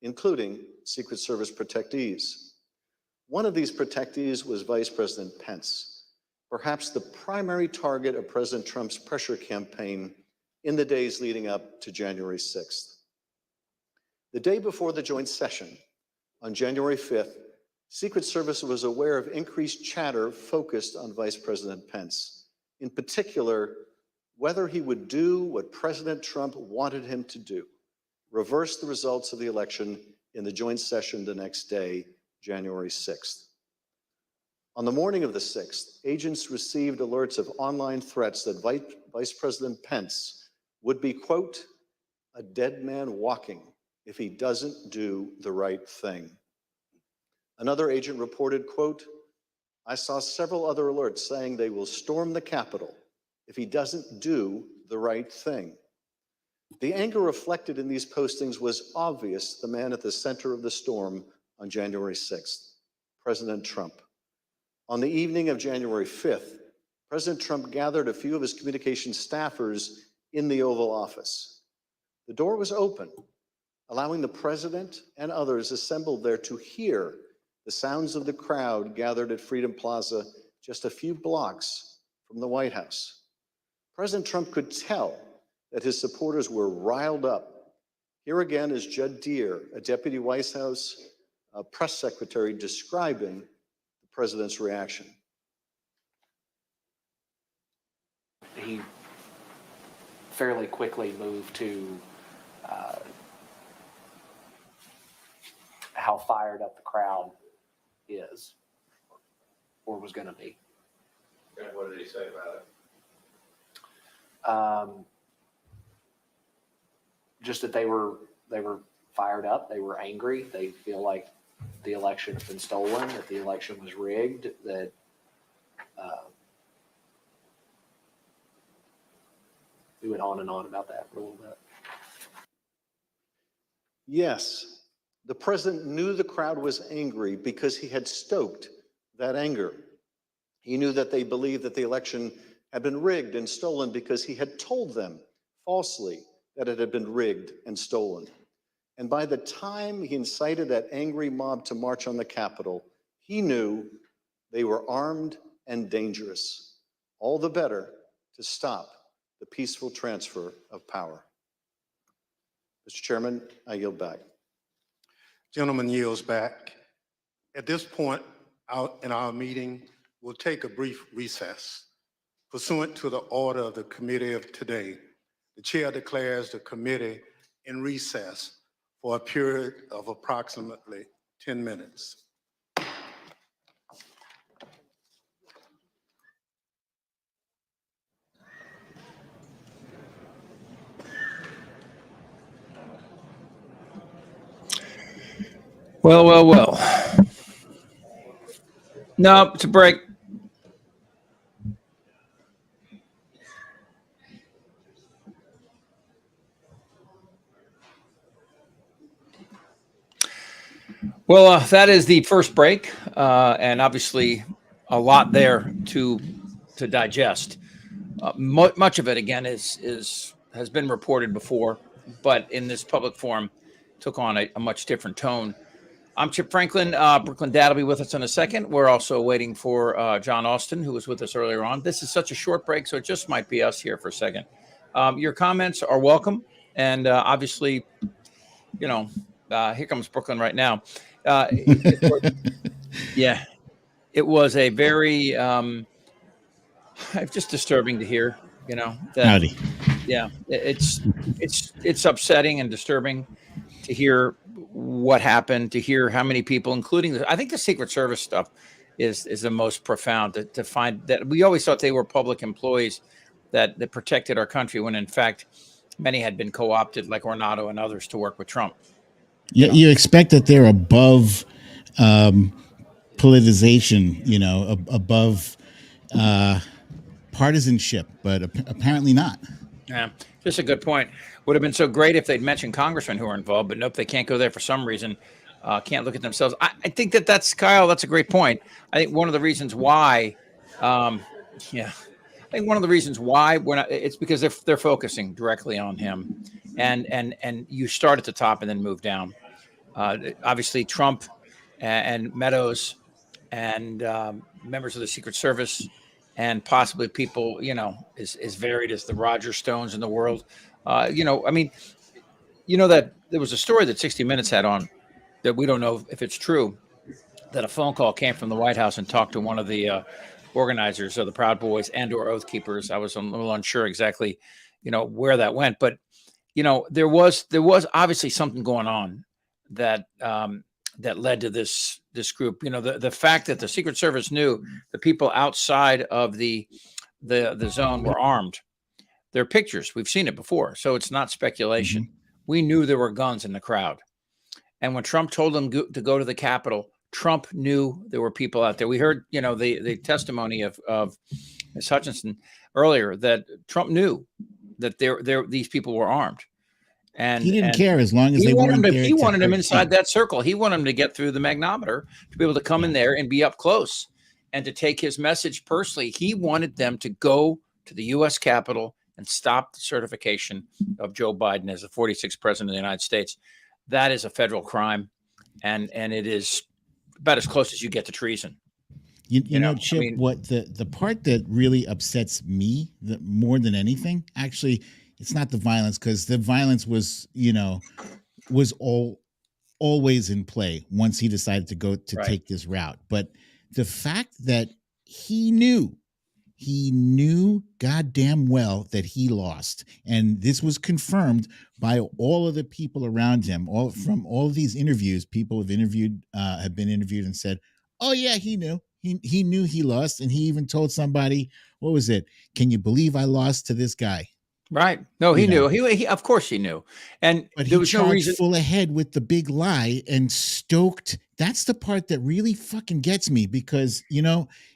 including Secret Service protectees. One of these protectees was Vice President Pence, perhaps the primary target of President Trump's pressure campaign in the days leading up to January 6th. The day before the joint session, on January 5th, Secret Service was aware of increased chatter focused on Vice President Pence, in particular, whether he would do what President Trump wanted him to do, reverse the results of the election in the joint session the next day, January 6th. On the morning of the 6th, agents received alerts of online threats that Vice President Pence would be, quote, a dead man walking if he doesn't do the right thing. Another agent reported, quote, I saw several other alerts saying they will storm the Capitol if he doesn't do the right thing. The anger reflected in these postings was obvious. The man at the center of the storm on January 6th, President Trump. On the evening of January 5th, President Trump gathered a few of his communication staffers in the Oval Office. The door was open, allowing the president and others assembled there to hear the sounds of the crowd gathered at Freedom Plaza just a few blocks from the White House. President Trump could tell that his supporters were riled up. Here again is Judd Deere, a deputy White House press secretary, describing the president's reaction. He fairly quickly moved to how fired up the crowd is or was going to be. And what did he say about it? Just that they were fired up. They were angry. They feel like the election had been stolen, that the election was rigged, that we went on and on about that for a little bit. Yes, the president knew the crowd was angry because he had stoked that anger. He knew that they believed that the election had been rigged and stolen because he had told them falsely that it had been rigged and stolen. And by the time he incited that angry mob to march on the Capitol, he knew they were armed and dangerous. All the better to stop the peaceful transfer of power. Mr. Chairman, I yield back. Gentleman yields back. At this point in our meeting, we'll take a brief recess. Pursuant to the order of the committee of today, the chair declares the committee in recess for a period of approximately 10 minutes. Well. No, it's a break. Well, that is the first break, and obviously a lot there to digest. Much of it, again, has been reported before, but in this public forum, took on a much different tone. I'm Chip Franklin. Brooklyn Dad will be with us in a second. We're also waiting for Jon Austin, who was with us earlier on. This is such a short break, so it just might be us here for a second. Your comments are welcome, and obviously, here comes Brooklyn right now. Yeah, it was a very just disturbing to hear. That, howdy. Yeah, it's upsetting and disturbing to hear what happened, to hear how many people, including I think the Secret Service stuff is the most profound, to find that we always thought they were public employees that protected our country, when in fact many had been co-opted, like Ornato and others, to work with Trump. Yeah, you expect that they're above politicization, above partisanship, but apparently not. Yeah, just a good point. Would have been so great if they'd mentioned congressmen who are involved, but nope, they can't go there for some reason. Can't look at themselves. I think that's Kyle. That's a great point. I think one of the reasons why, I think one of the reasons why we're not, it's because they're focusing directly on him, and you start at the top and then move down. Obviously, Trump and Meadows and members of the Secret Service and possibly people, as varied as the Roger Stones in the world. That there was a story that 60 Minutes had on that we don't know if it's true, that a phone call came from the White House and talked to one of the organizers of the Proud Boys and or Oath Keepers. I was a little unsure exactly, where that went, but there was obviously something going on that that led to this group. The fact that the Secret Service knew the people outside of the zone were armed. There are pictures. We've seen it before, so it's not speculation. Mm-hmm. We knew there were guns in the crowd, and when Trump told them to go to the Capitol, Trump knew there were people out there. We heard, the testimony of Ms. Hutchinson earlier that Trump knew that these people were armed, and he didn't care as long as they weren't there. He wanted them inside that circle. He wanted them to get through the magnometer to be able to come in there and be up close and to take his message personally. He wanted them to go to the U.S. Capitol and stop the certification of Joe Biden as the 46th president of the United States. That is a federal crime, and it is about as close as you get to treason. You know, Chip, what the part that really upsets me more than anything, actually, it's not the violence, because the violence was always in play once he decided to go to take this route. But the fact that he knew goddamn well that he lost, and this was confirmed by all of the people around him, from all of these interviews. People have been interviewed and said, "Oh yeah, he knew. He knew he lost," and he even told somebody, "What was it? Can you believe I lost to this guy?" Right? No, he knew. He of course he knew, but there was no reason. Full ahead with the big lie and stoked. That's the part that really fucking gets me, because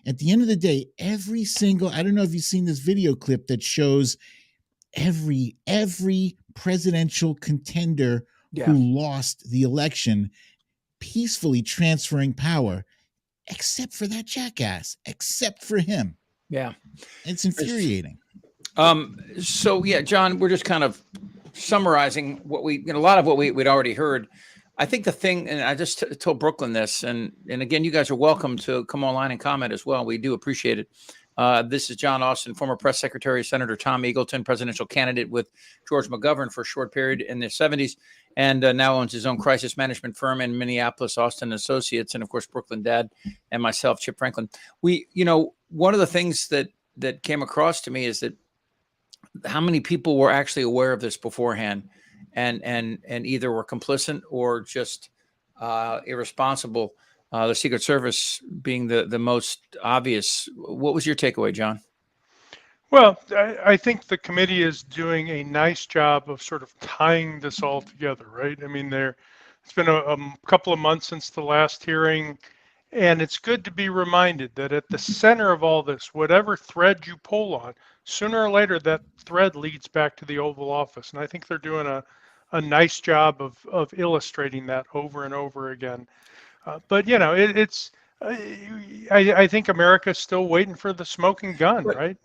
at the end of the day, every single, I don't know if you've seen this video clip that shows every presidential contender who lost the election peacefully transferring power, except for that jackass, except for him. Yeah. It's infuriating. So yeah, John, we're just kind of summarizing what a lot of what we'd already heard. I think the thing, and I just told Brooklyn this, and again, you guys are welcome to come online and comment as well. We do appreciate it. This is Jon Austin, former press secretary, Senator Tom Eagleton, presidential candidate with George McGovern for a short period in the 70s, and now owns his own crisis management firm in Minneapolis, Austin Associates, and of course, Brooklyn Dad, and myself, Chip Franklin. We, one of the things that came across to me is that how many people were actually aware of this beforehand and either were complicit or just irresponsible. The Secret Service being the most obvious. What was your takeaway, John? Well, I think the committee is doing a nice job of sort of tying this all together, right? I mean, it's been a couple of months since the last hearing, and it's good to be reminded that at the center of all this, whatever thread you pull on, sooner or later that thread leads back to the Oval Office. And I think they're doing a nice job of illustrating that over and over again. But I think America's still waiting for the smoking gun, right?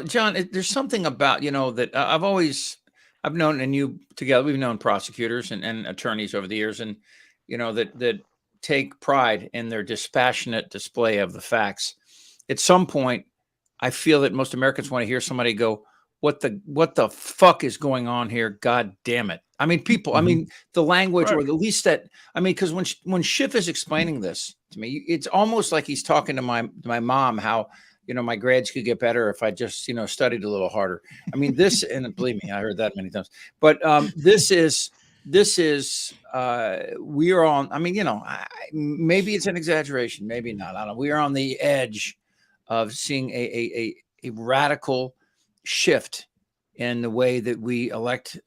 John, there's something about that I've known, and you together, we've known prosecutors and attorneys over the years, and that take pride in their dispassionate display of the facts. At some point, I feel that most Americans want to hear somebody go, what the fuck is going on here? God damn it. I mean, people, I mean, the language, or the least that, because when Schiff is explaining this to me, it's almost like he's talking to my mom, how, my grades could get better if I just, studied a little harder. I mean, this, and believe me, I heard that many times, but this is, we are on, maybe it's an exaggeration, maybe not. I don't know. We are on the edge of seeing a radical shift in the way that we elect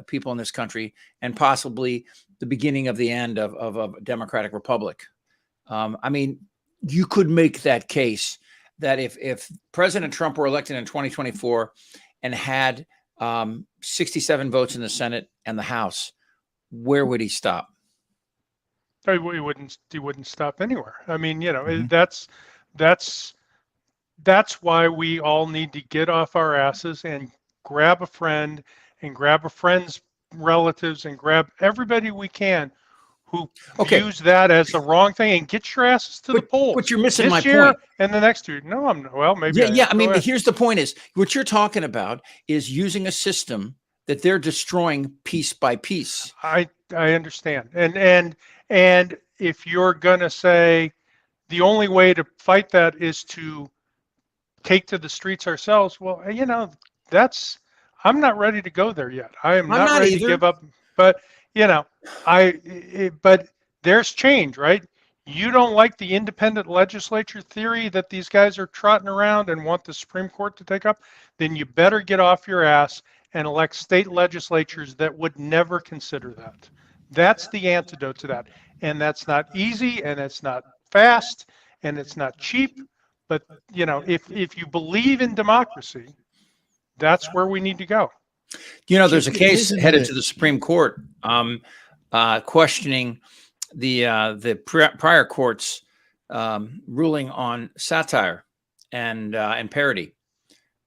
people in this country, and possibly the beginning of the end of a democratic republic. You could make that case that if President Trump were elected in 2024 and had 67 votes in the Senate and the House, where would he stop? He wouldn't stop anywhere. I mean, that's why we all need to get off our asses and grab a friend and grab a friend's relatives and grab everybody we can who views that as the wrong thing, and get your asses to the polls. But you're missing my year point. And the next year. No, maybe. Yeah. Here's the point: is what you're talking about is using a system that they're destroying piece by piece. I understand, and if you're going to say the only way to fight that is to take to the streets ourselves, well, I'm not ready to go there yet. I am I'm not not ready to either. give up. But but there's change, right? You don't like the independent legislature theory that these guys are trotting around and want the Supreme Court to take up, then you better get off your ass and elect state legislatures that would never consider that. That's the antidote to that. And that's not easy, and it's not fast, and it's not cheap. But, if you believe in democracy, that's where we need to go. There's a case Here's headed another- to the Supreme Court questioning the prior court's ruling on satire and parody,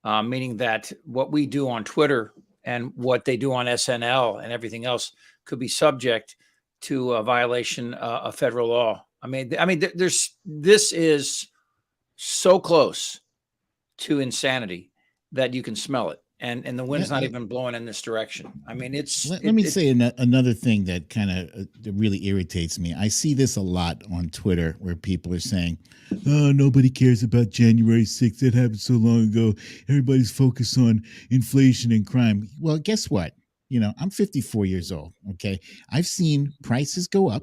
meaning that what we do on Twitter and what they do on SNL and everything else could be subject to a violation of federal law. This is so close to insanity that you can smell it. And the wind's not even blowing in this direction. Let me say another thing that kind of really irritates me. I see this a lot on Twitter where people are saying, "Oh, nobody cares about January 6th. That happened so long ago. Everybody's focused on inflation and crime." Well, guess what? I'm 54 years old. Okay. I've seen prices go up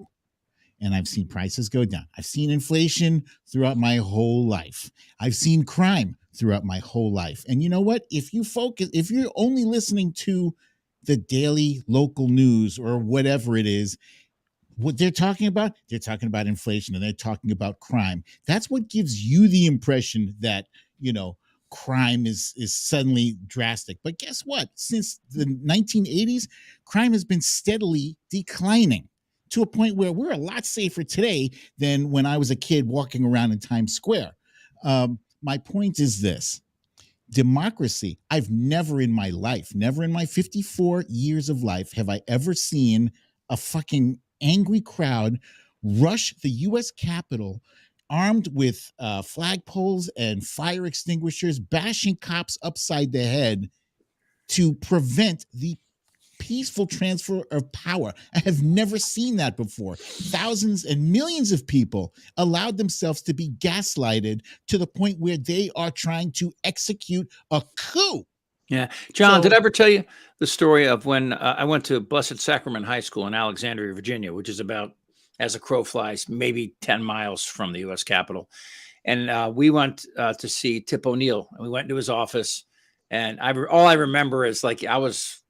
and I've seen prices go down. I've seen inflation throughout my whole life. I've seen crime throughout my whole life. And you know what? If you're only listening to the daily local news or whatever it is, what they're talking about inflation and they're talking about crime. That's what gives you the impression that, crime is suddenly drastic. But guess what? Since the 1980s, crime has been steadily declining to a point where we're a lot safer today than when I was a kid walking around in Times Square. My point is this: democracy. I've never in my 54 years of life, have I ever seen a fucking angry crowd rush the U.S. Capitol armed with flagpoles and fire extinguishers, bashing cops upside the head to prevent the peaceful transfer of power. I have never seen that before. Thousands and millions of people allowed themselves to be gaslighted to the point where they are trying to execute a coup. Yeah. John, did I ever tell you the story of when I went to Blessed Sacrament High School in Alexandria, Virginia, which is about, as a crow flies, maybe 10 miles from the U.S. Capitol. And we went to see Tip O'Neill, and we went into his office. And all I remember is I was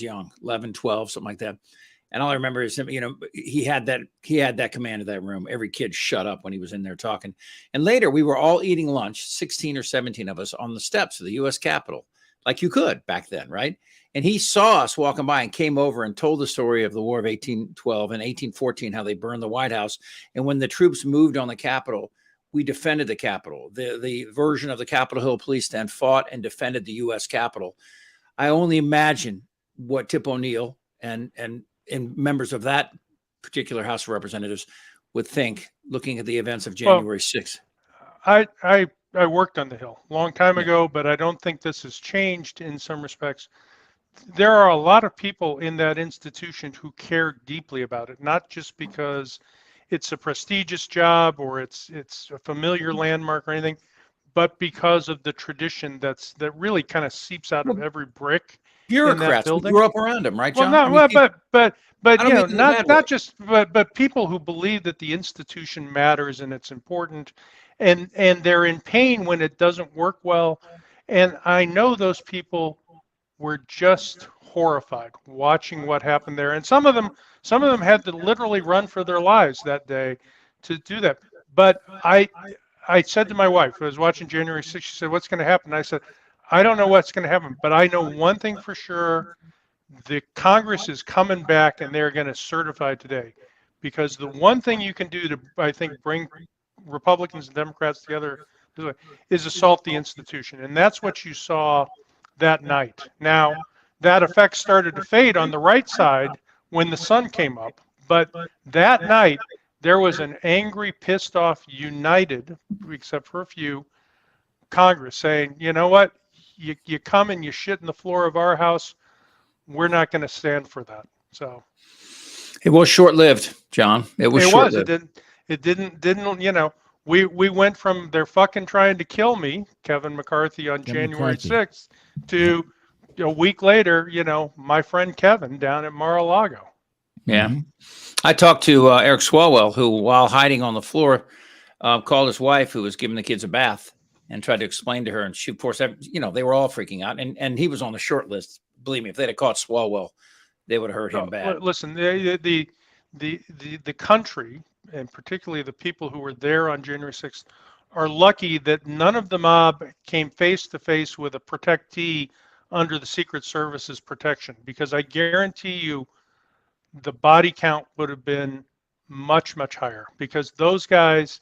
young, 11, 12, something like that. And all I remember is, he had that command of that room. Every kid shut up when he was in there talking. And later we were all eating lunch, 16 or 17 of us, on the steps of the U.S. Capitol, like you could back then, right? And he saw us walking by and came over and told the story of the War of 1812 and 1814, how they burned the White House. And when the troops moved on the Capitol, we defended the Capitol. The version of the Capitol Hill police then fought and defended the U.S. Capitol. I only imagine what Tip O'Neill and members of that particular House of Representatives would think, looking at the events of January 6th. I worked on the Hill a long time ago, but I don't think this has changed in some respects. There are a lot of people in that institution who care deeply about it, not just because it's a prestigious job or it's a familiar landmark or anything, but because of the tradition that really kind of seeps out of every brick. Bureaucrats who grew up around him, right, John? Well, no, but not just people who believe that the institution matters and it's important, and they're in pain when it doesn't work well. And I know those people were just horrified watching what happened there. And some of them had to literally run for their lives that day to do that. But I said to my wife, who was watching January 6th, she said, "What's going to happen?" I said, "I don't know what's going to happen, but I know one thing for sure. The Congress is coming back and they're going to certify today, because the one thing you can do to, I think, bring Republicans and Democrats together is assault the institution." And that's what you saw that night. Now, that effect started to fade on the right side when the sun came up. But that night, there was an angry, pissed off, united, except for a few, Congress saying, "You know what? You come and you shit in the floor of our house. We're not going to stand for that." So, It was short-lived, John. It was short-lived. It didn't, you know, we went from they're fucking trying to kill me, Kevin McCarthy, on January 6th to a week later, you know, my friend Kevin down at Mar-a-Lago. Yeah. I talked to Eric Swalwell, who, while hiding on the floor, called his wife, who was giving the kids a bath, and tried to explain to her. And she, of course, you know, they were all freaking out. And he was on the short list. Believe me, if they'd have caught Swalwell, they would have hurt him bad. Listen, the country, and particularly the people who were there on January 6th, are lucky that none of the mob came face to face with a protectee under the Secret Service's protection, because I guarantee you the body count would have been much, much higher, because those guys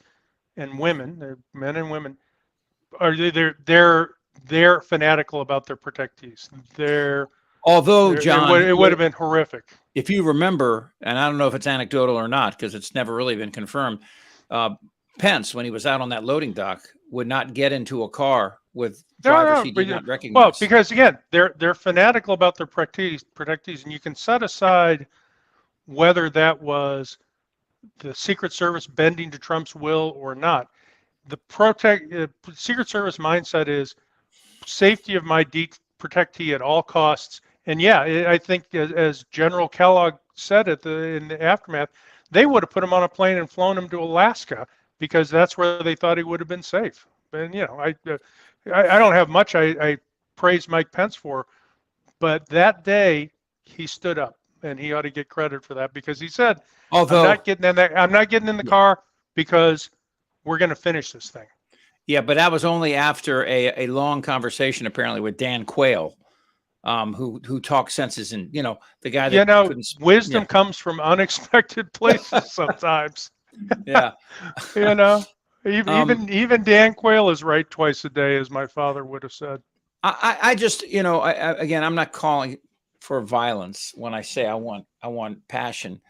and women, they're men and women, are they're fanatical about their protectees. John, it would have been horrific. If you remember, and I don't know if it's anecdotal or not, because it's never really been confirmed, Pence, when he was out on that loading dock, would not get into a car with drivers he did not recognize. Well, because again, they're fanatical about their protectees, and you can set aside whether that was the Secret Service bending to Trump's will or not. The Secret Service mindset is safety of my protectee at all costs. And yeah, I think as General Kellogg said in the aftermath, they would have put him on a plane and flown him to Alaska, because that's where they thought he would have been safe. And, you know, I don't have much I praise Mike Pence for, but that day he stood up, and he ought to get credit for that, because he said, I'm not getting in the car because we're going to finish this thing. Yeah, but that was only after a long conversation, apparently, with Dan Quayle, who talks senses, and, you know, the guy that, you know, wisdom comes from unexpected places sometimes. Yeah. You know, even Dan Quayle is right twice a day, as my father would have said. I just, you know, again, I'm not calling for violence when I say I want passion.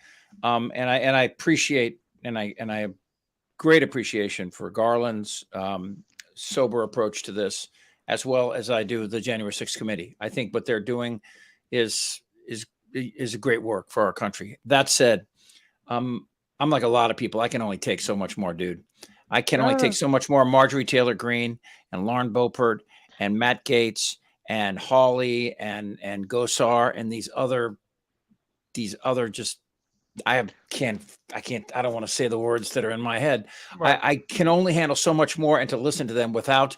And I appreciate, and I have great appreciation for Garland's sober approach to this, as well as I do the January 6th committee. I think what they're doing is a great work for our country. That said, I'm like a lot of people. I can only take so much more, dude. I can only take so much more Marjorie Taylor Greene and Lauren Boebert and Matt Gaetz and Hawley and Gosar and these other just, I don't want to say the words that are in my head. Right. I can only handle so much more, and to listen to them without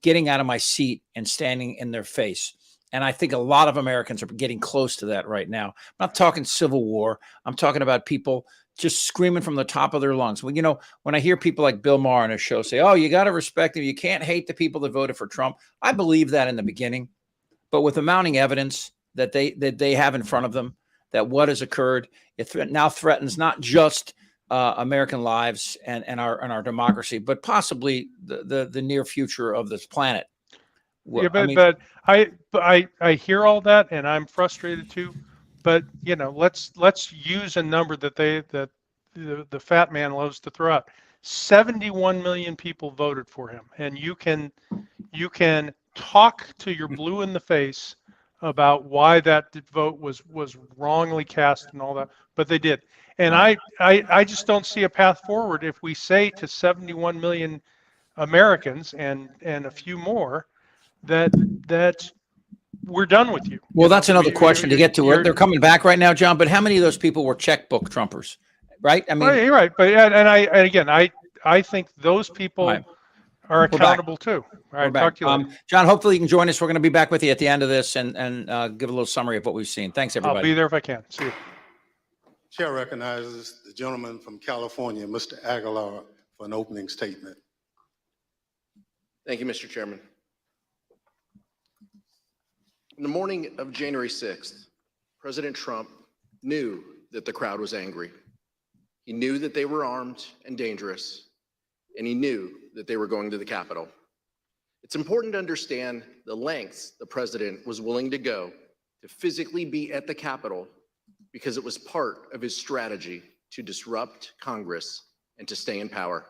getting out of my seat and standing in their face. And I think a lot of Americans are getting close to that right now. I'm not talking civil war. I'm talking about people just screaming from the top of their lungs. Well, you know, when I hear people like Bill Maher on his show say, oh, you got to respect them, you can't hate the people that voted for Trump. I believe that in the beginning, but with the mounting evidence that they have in front of them, that what has occurred, it now threatens not just American lives and our democracy, but possibly the near future of this planet. Well, yeah, but I hear all that, and I'm frustrated too. But, you know, let's use a number that the fat man loves to throw out. 71 million people voted for him, and you can talk to your blue in the face about why that vote was wrongly cast and all that, but they did. And I just don't see a path forward if we say to 71 million Americans and a few more that we're done with you. Well, that's another question to get to. They're coming back right now, John, but how many of those people were checkbook Trumpers? Right? I mean, you're right. But I think those people are accountable too. All right, talk to you later. John, hopefully you can join us. We're going to be back with you at the end of this and give a little summary of what we've seen. Thanks, everybody. I'll be there if I can. See you. Chair recognizes the gentleman from California, Mr. Aguilar, for an opening statement. Thank you, Mr. Chairman. In the morning of January 6th, President Trump knew that the crowd was angry. He knew that they were armed and dangerous, and he knew that they were going to the Capitol. It's important to understand the lengths the president was willing to go to physically be at the Capitol, because it was part of his strategy to disrupt Congress and to stay in power.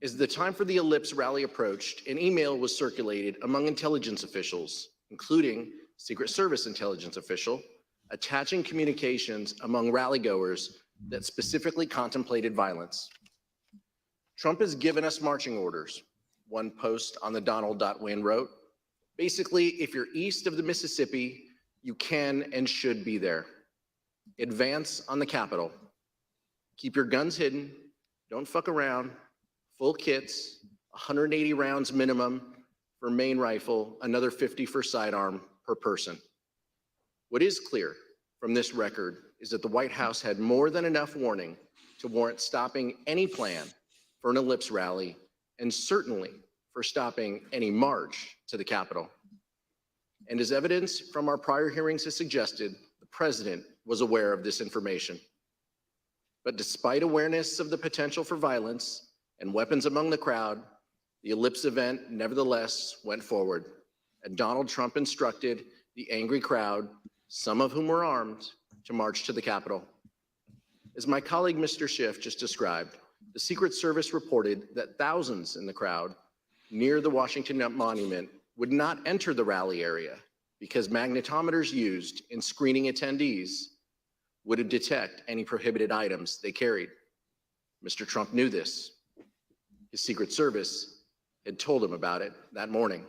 As the time for the Ellipse rally approached, an email was circulated among intelligence officials, including Secret Service intelligence official, attaching communications among rallygoers that specifically contemplated violence. Trump has given us marching orders. One post on the Donald.Win wrote, basically, if you're east of the Mississippi, you can and should be there. Advance on the Capitol. Keep your guns hidden. Don't fuck around. Full kits, 180 rounds minimum for main rifle, another 50 for sidearm per person. What is clear from this record is that the White House had more than enough warning to warrant stopping any plan for an ellipse rally, and certainly for stopping any march to the Capitol. And as evidence from our prior hearings has suggested, the president was aware of this information. But despite awareness of the potential for violence and weapons among the crowd, the ellipse event nevertheless went forward, and Donald Trump instructed the angry crowd, some of whom were armed, to march to the Capitol. As my colleague Mr. Schiff just described, the Secret Service reported that thousands in the crowd near the Washington Monument would not enter the rally area because magnetometers used in screening attendees would detect any prohibited items they carried. Mr. Trump knew this. His Secret Service had told him about it that morning.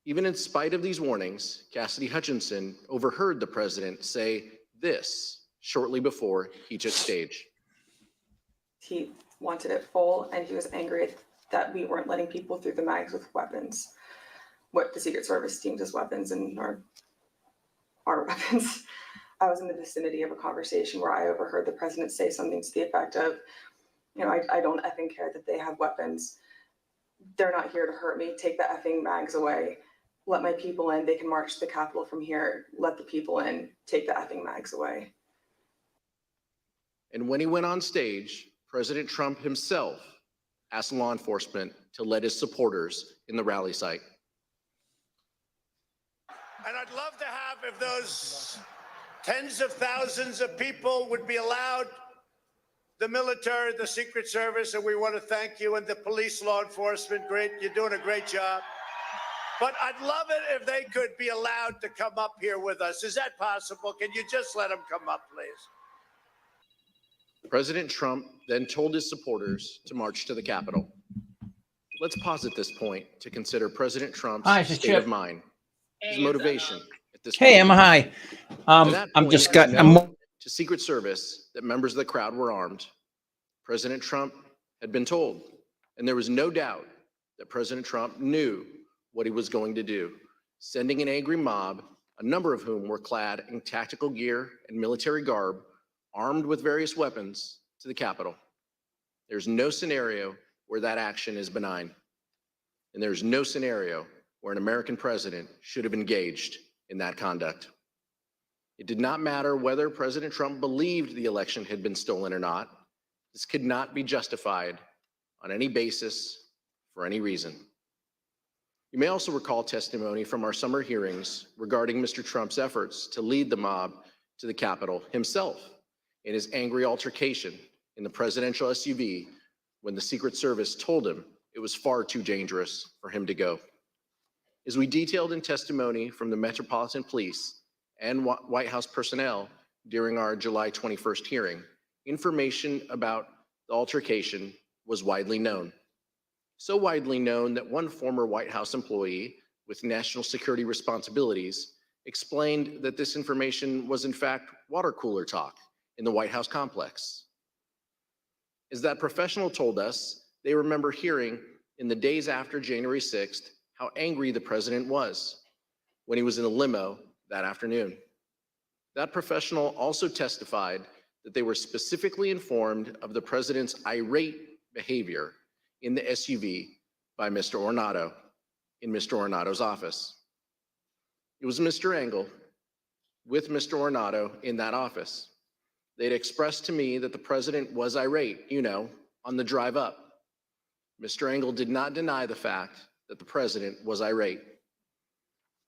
Even in spite of these warnings, Cassidy Hutchinson overheard the president say this shortly before he took stage. He wanted it full, and he was angry that we weren't letting people through the mags with weapons, what the Secret Service deems as weapons and our weapons. I was in the vicinity of a conversation where I overheard the president say something to the effect of, you know, I don't effing care that they have weapons. They're not here to hurt me. Take the effing mags away. Let my people in. They can march to the Capitol from here. Let the people in. Take the effing mags away. And when he went on stage, President Trump himself asked law enforcement to let his supporters in the rally site. And I'd love to have, if those tens of thousands of people would be allowed, the military, the Secret Service, and we want to thank you, and the police, law enforcement, great, you're doing a great job. But I'd love it if they could be allowed to come up here with us. Is that possible? Can you just let them come up, please? President Trump then told his supporters to march to the Capitol. Let's pause at this point to consider President Trump's state of mind, his motivation at this point. Hey, Emma, hi. To that I'm point, just it got. was I'm, known to Secret Service that members of the crowd were armed. President Trump had been told, and there was no doubt that President Trump knew what he was going to do, sending an angry mob, a number of whom were clad in tactical gear and military garb, armed with various weapons, to the Capitol. There's no scenario where that action is benign. And there's no scenario where an American president should have engaged in that conduct. It did not matter whether President Trump believed the election had been stolen or not. This could not be justified on any basis for any reason. You may also recall testimony from our summer hearings regarding Mr. Trump's efforts to lead the mob to the Capitol himself in his angry altercation in the presidential SUV when the Secret Service told him it was far too dangerous for him to go. As we detailed in testimony from the Metropolitan Police and White House personnel during our July 21st hearing, information about the altercation was widely known. So widely known that one former White House employee with national security responsibilities explained that this information was in fact water cooler talk in the White House complex. As that professional told us, they remember hearing in the days after January 6th how angry the president was when he was in a limo that afternoon. That professional also testified that they were specifically informed of the president's irate behavior in the SUV by Mr. Ornato in Mr. Ornato's office. It was Mr. Engel with Mr. Ornato in that office. They'd expressed to me that the president was irate, you know, on the drive up. Mr. Engel did not deny the fact that the president was irate.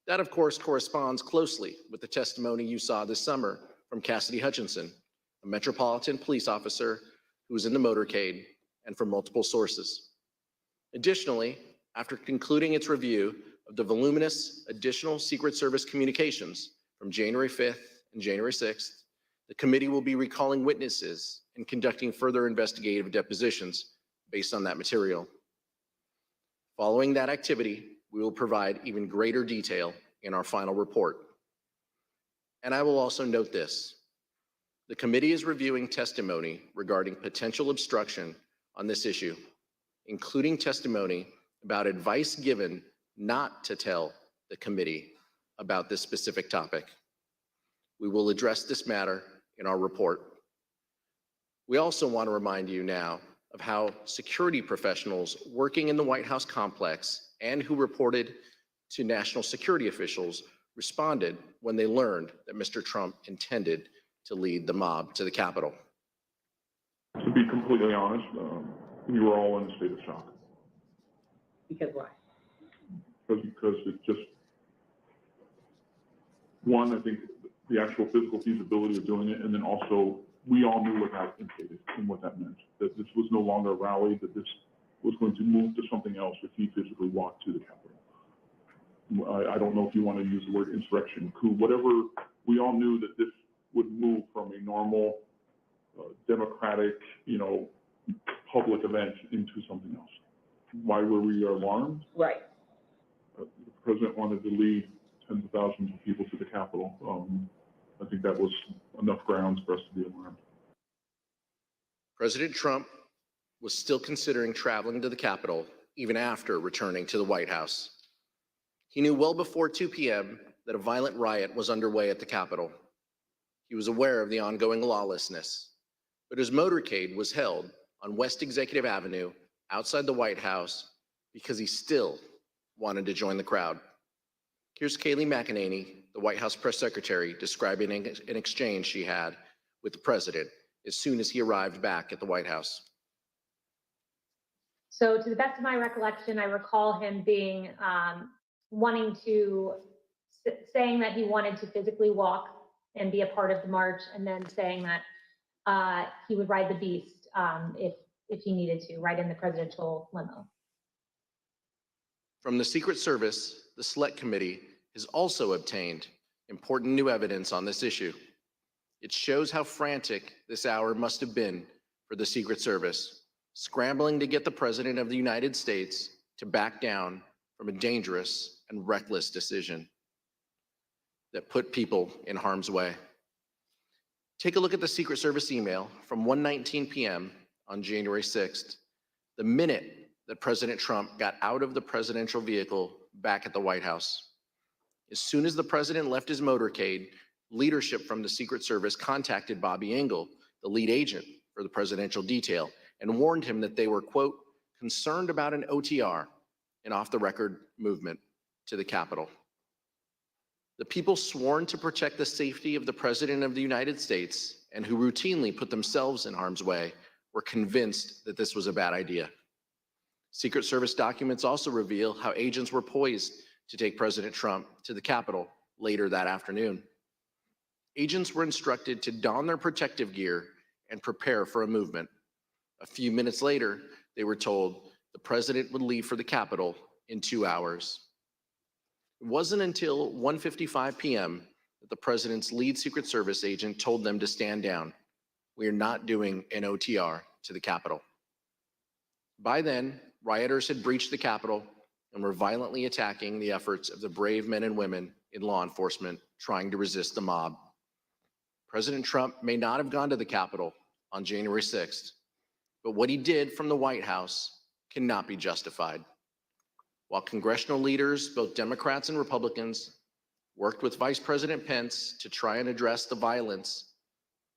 That, of course, corresponds closely with the testimony you saw this summer from Cassidy Hutchinson, a Metropolitan Police officer who was in the motorcade, and from multiple sources. Additionally, after concluding its review of the voluminous additional Secret Service communications from January 5th and January 6th, the committee will be recalling witnesses and conducting further investigative depositions based on that material. Following that activity, we will provide even greater detail in our final report. And I will also note this. The committee is reviewing testimony regarding potential obstruction on this issue, including testimony about advice given not to tell the committee about this specific topic. We will address this matter in our report. We also want to remind you now of how security professionals working in the White House complex and who reported to national security officials responded when they learned that Mr. Trump intended to lead the mob to the Capitol. To be completely honest, we were all in a state of shock. Because why? Because it just, one, I think the actual physical feasibility of doing it, and then also we all knew what that entailed and what that meant, that this was no longer a rally, that this was going to move to something else if he physically walked to the Capitol. I don't know if you want to use the word insurrection, coup, whatever. We all knew that this would move from a normal democratic, public event into something else. Why were we alarmed? Right. The president wanted to lead tens of thousands of people to the Capitol. I think that was enough grounds for us to be alarmed. President Trump was still considering traveling to the Capitol even after returning to the White House. He knew well before 2 p.m. that a violent riot was underway at the Capitol. He was aware of the ongoing lawlessness, but his motorcade was held on West Executive Avenue outside the White House because he still wanted to join the crowd. Here's Kayleigh McEnany, the White House press secretary, describing an exchange she had with the president as soon as he arrived back at the White House. So to the best of my recollection, I recall him being saying that he wanted to physically walk and be a part of the march, and then saying that he would ride the beast if he needed to, ride in the presidential limo. From the Secret Service, the Select Committee has also obtained important new evidence on this issue. It shows how frantic this hour must have been for the Secret Service, scrambling to get the President of the United States to back down from a dangerous and reckless decision that put people in harm's way. Take a look at the Secret Service email from 1:19 p.m. on January 6th, the minute that President Trump got out of the presidential vehicle back at the White House. As soon as the president left his motorcade, leadership from the Secret Service contacted Bobby Engel, the lead agent for the presidential detail, and warned him that they were, quote, concerned about an OTR, an off-the-record movement to the Capitol. The people sworn to protect the safety of the President of the United States and who routinely put themselves in harm's way were convinced that this was a bad idea. Secret Service documents also reveal how agents were poised to take President Trump to the Capitol later that afternoon. Agents were instructed to don their protective gear and prepare for a movement. A few minutes later, they were told the president would leave for the Capitol in 2 hours. It wasn't until 1:55 p.m. that the president's lead Secret Service agent told them to stand down. We are not doing an OTR to the Capitol. By then, rioters had breached the Capitol and were violently attacking the efforts of the brave men and women in law enforcement trying to resist the mob. President Trump may not have gone to the Capitol on January 6th, but what he did from the White House cannot be justified. While congressional leaders, both Democrats and Republicans, worked with Vice President Pence to try and address the violence,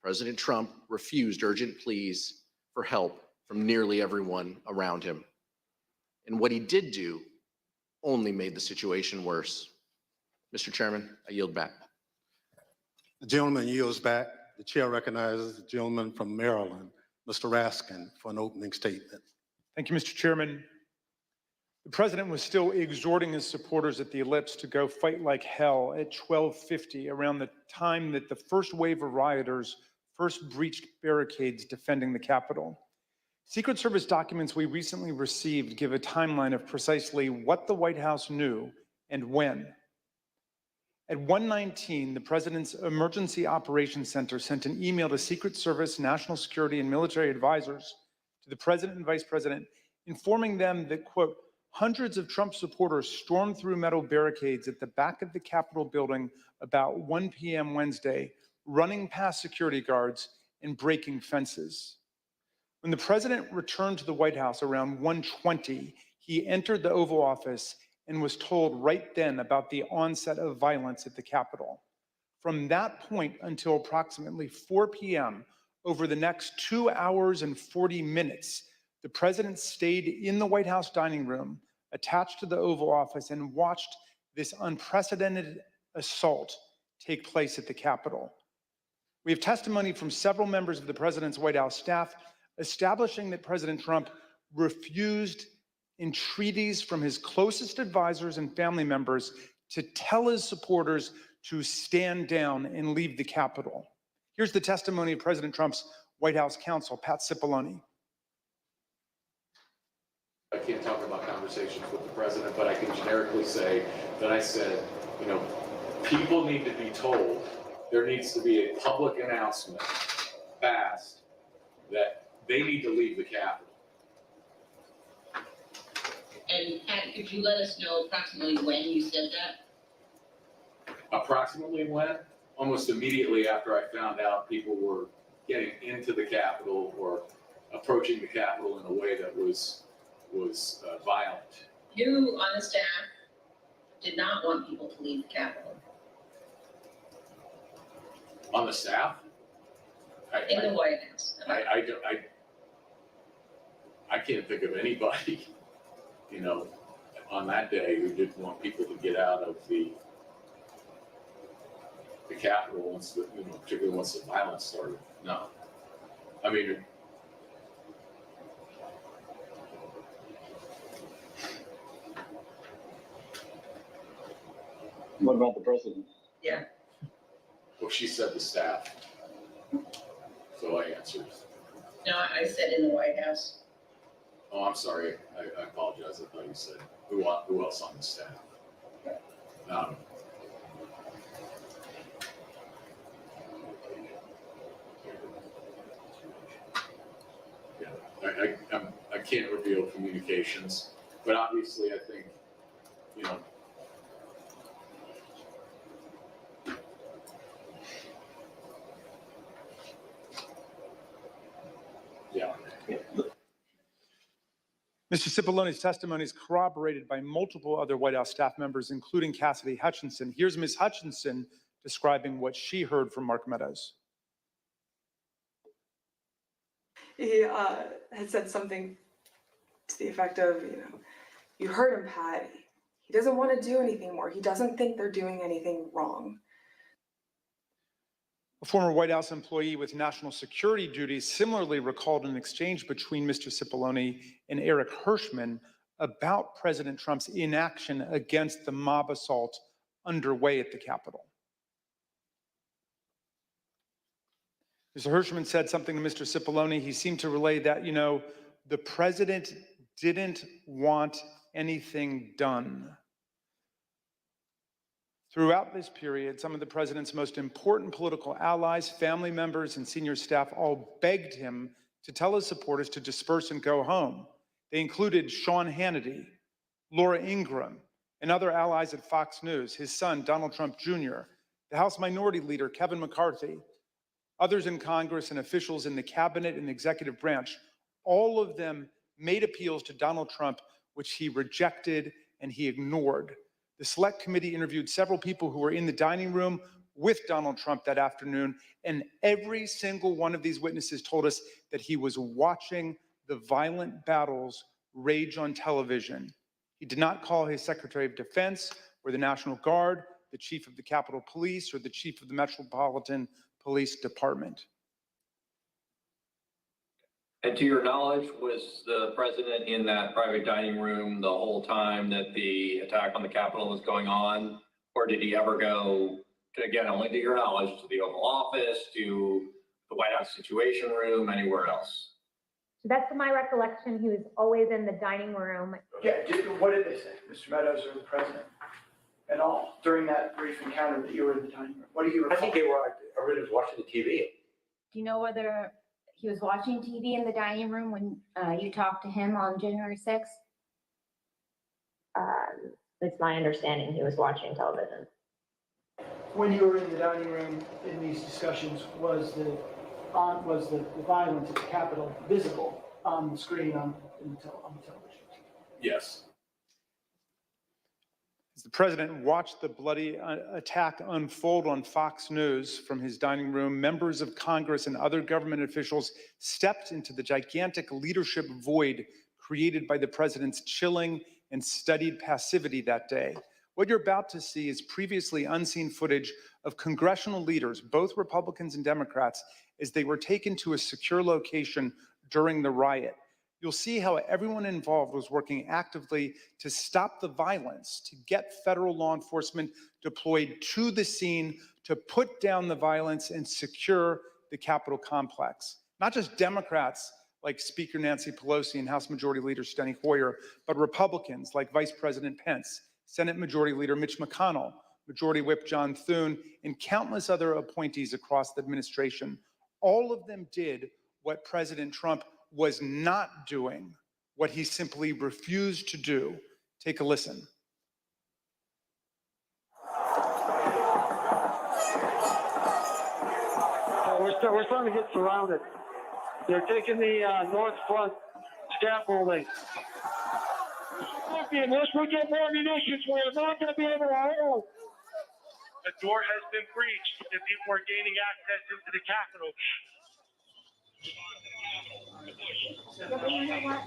President Trump refused urgent pleas for help from nearly everyone around him. And what he did do only made the situation worse. Mr. Chairman, I yield back. The gentleman yields back. The chair recognizes the gentleman from Maryland, Mr. Raskin, for an opening statement. Thank you, Mr. Chairman. The president was still exhorting his supporters at the Ellipse to go fight like hell at 12:50, around the time that the first wave of rioters first breached barricades defending the Capitol. Secret Service documents we recently received give a timeline of precisely what the White House knew and when. At 1:19, the President's Emergency Operations Center sent an email to Secret Service, national security, and military advisors to the President and Vice President, informing them that, quote, hundreds of Trump supporters stormed through metal barricades at the back of the Capitol building about 1 p.m. Wednesday, running past security guards and breaking fences. When the President returned to the White House around 1:20, he entered the Oval Office and was told right then about the onset of violence at the Capitol. From that point until approximately 4 p.m., over the next 2 hours and 40 minutes, the President stayed in the White House dining room attached to the Oval Office and watched this unprecedented assault take place at the Capitol. We have testimony from several members of the President's White House staff establishing that President Trump refused entreaties from his closest advisors and family members to tell his supporters to stand down and leave the Capitol. Here's the testimony of President Trump's White House counsel, Pat Cipollone. I can't talk about conversations with the president, but I can generically say that I said, you know, people need to be told, there needs to be a public announcement fast that they need to leave the Capitol. And Pat, could you let us know approximately when you said that? Approximately when? Almost immediately after I found out people were getting into the Capitol or approaching the Capitol in a way that was violent. You on the staff did not want people to leave the Capitol. On the staff? In the White House. I can't think of anybody, you know, on that day who didn't want people to get out of the Capitol once the, you know, particularly once the violence started. No. I mean, what about the president? Yeah. Well, she said the staff. So I answered. No, I said in the White House. Oh, I'm sorry. I apologize. I thought you said who else on the staff. I can't reveal communications, but obviously I think, you know, yeah. Mr. Cipollone's testimony is corroborated by multiple other White House staff members, including Cassidy Hutchinson. Here's Ms. Hutchinson describing what she heard from Mark Meadows. He had said something to the effect of, you know, you heard him, Pat. He doesn't want to do anything more. He doesn't think they're doing anything wrong. A former White House employee with national security duties similarly recalled an exchange between Mr. Cipollone and Eric Hirschman about President Trump's inaction against the mob assault underway at the Capitol. Mr. Hirschman said something to Mr. Cipollone. He seemed to relay that, you know, the president didn't want anything done. Throughout this period, some of the president's most important political allies, family members, and senior staff all begged him to tell his supporters to disperse and go home. They included Sean Hannity, Laura Ingraham, and other allies at Fox News, his son, Donald Trump Jr., the House Minority Leader, Kevin McCarthy, others in Congress and officials in the cabinet and the executive branch. All of them made appeals to Donald Trump, which he rejected and he ignored. The Select Committee interviewed several people who were in the dining room with Donald Trump that afternoon, and every single one of these witnesses told us that he was watching the violent battles rage on television. He did not call his Secretary of Defense or the National Guard, the Chief of the Capitol Police, or the Chief of the Metropolitan Police Department. And to your knowledge, was the president in that private dining room the whole time that the attack on the Capitol was going on? Or did he ever go, again, only to your knowledge, to the Oval Office, to the White House Situation Room, anywhere else? That's my recollection. He was always in the dining room. Yeah, what did they say, Mr. Meadows or the president? at all during that brief encounter that you were in the dining room? What do you recall? I think everybody was watching the TV. Do you know whether he was watching TV in the dining room when you talked to him on January 6th? It's my understanding he was watching television. When you were in the dining room in these discussions, was the violence at the Capitol visible on the screen on the television? Yes. As the president watched the bloody attack unfold on Fox News from his dining room, members of Congress and other government officials stepped into the gigantic leadership void created by the president's chilling and studied passivity that day. What you're about to see is previously unseen footage of congressional leaders, both Republicans and Democrats, as they were taken to a secure location during the riot. You'll see how everyone involved was working actively to stop the violence, to get federal law enforcement deployed to the scene, to put down the violence and secure the Capitol complex. Not just Democrats like Speaker Nancy Pelosi and House Majority Leader Steny Hoyer, but Republicans like Vice President Pence, Senate Majority Leader Mitch McConnell, Majority Whip John Thune, and countless other appointees across the administration. All of them did what President Trump was not doing, what he simply refused to do. Take a listen. We're starting to get surrounded. They're taking the north front scaffolding. Unless we get more munitions, we're not going to be able to hold. The door has been breached, and people are gaining access into the Capitol. Yeah, but you know what?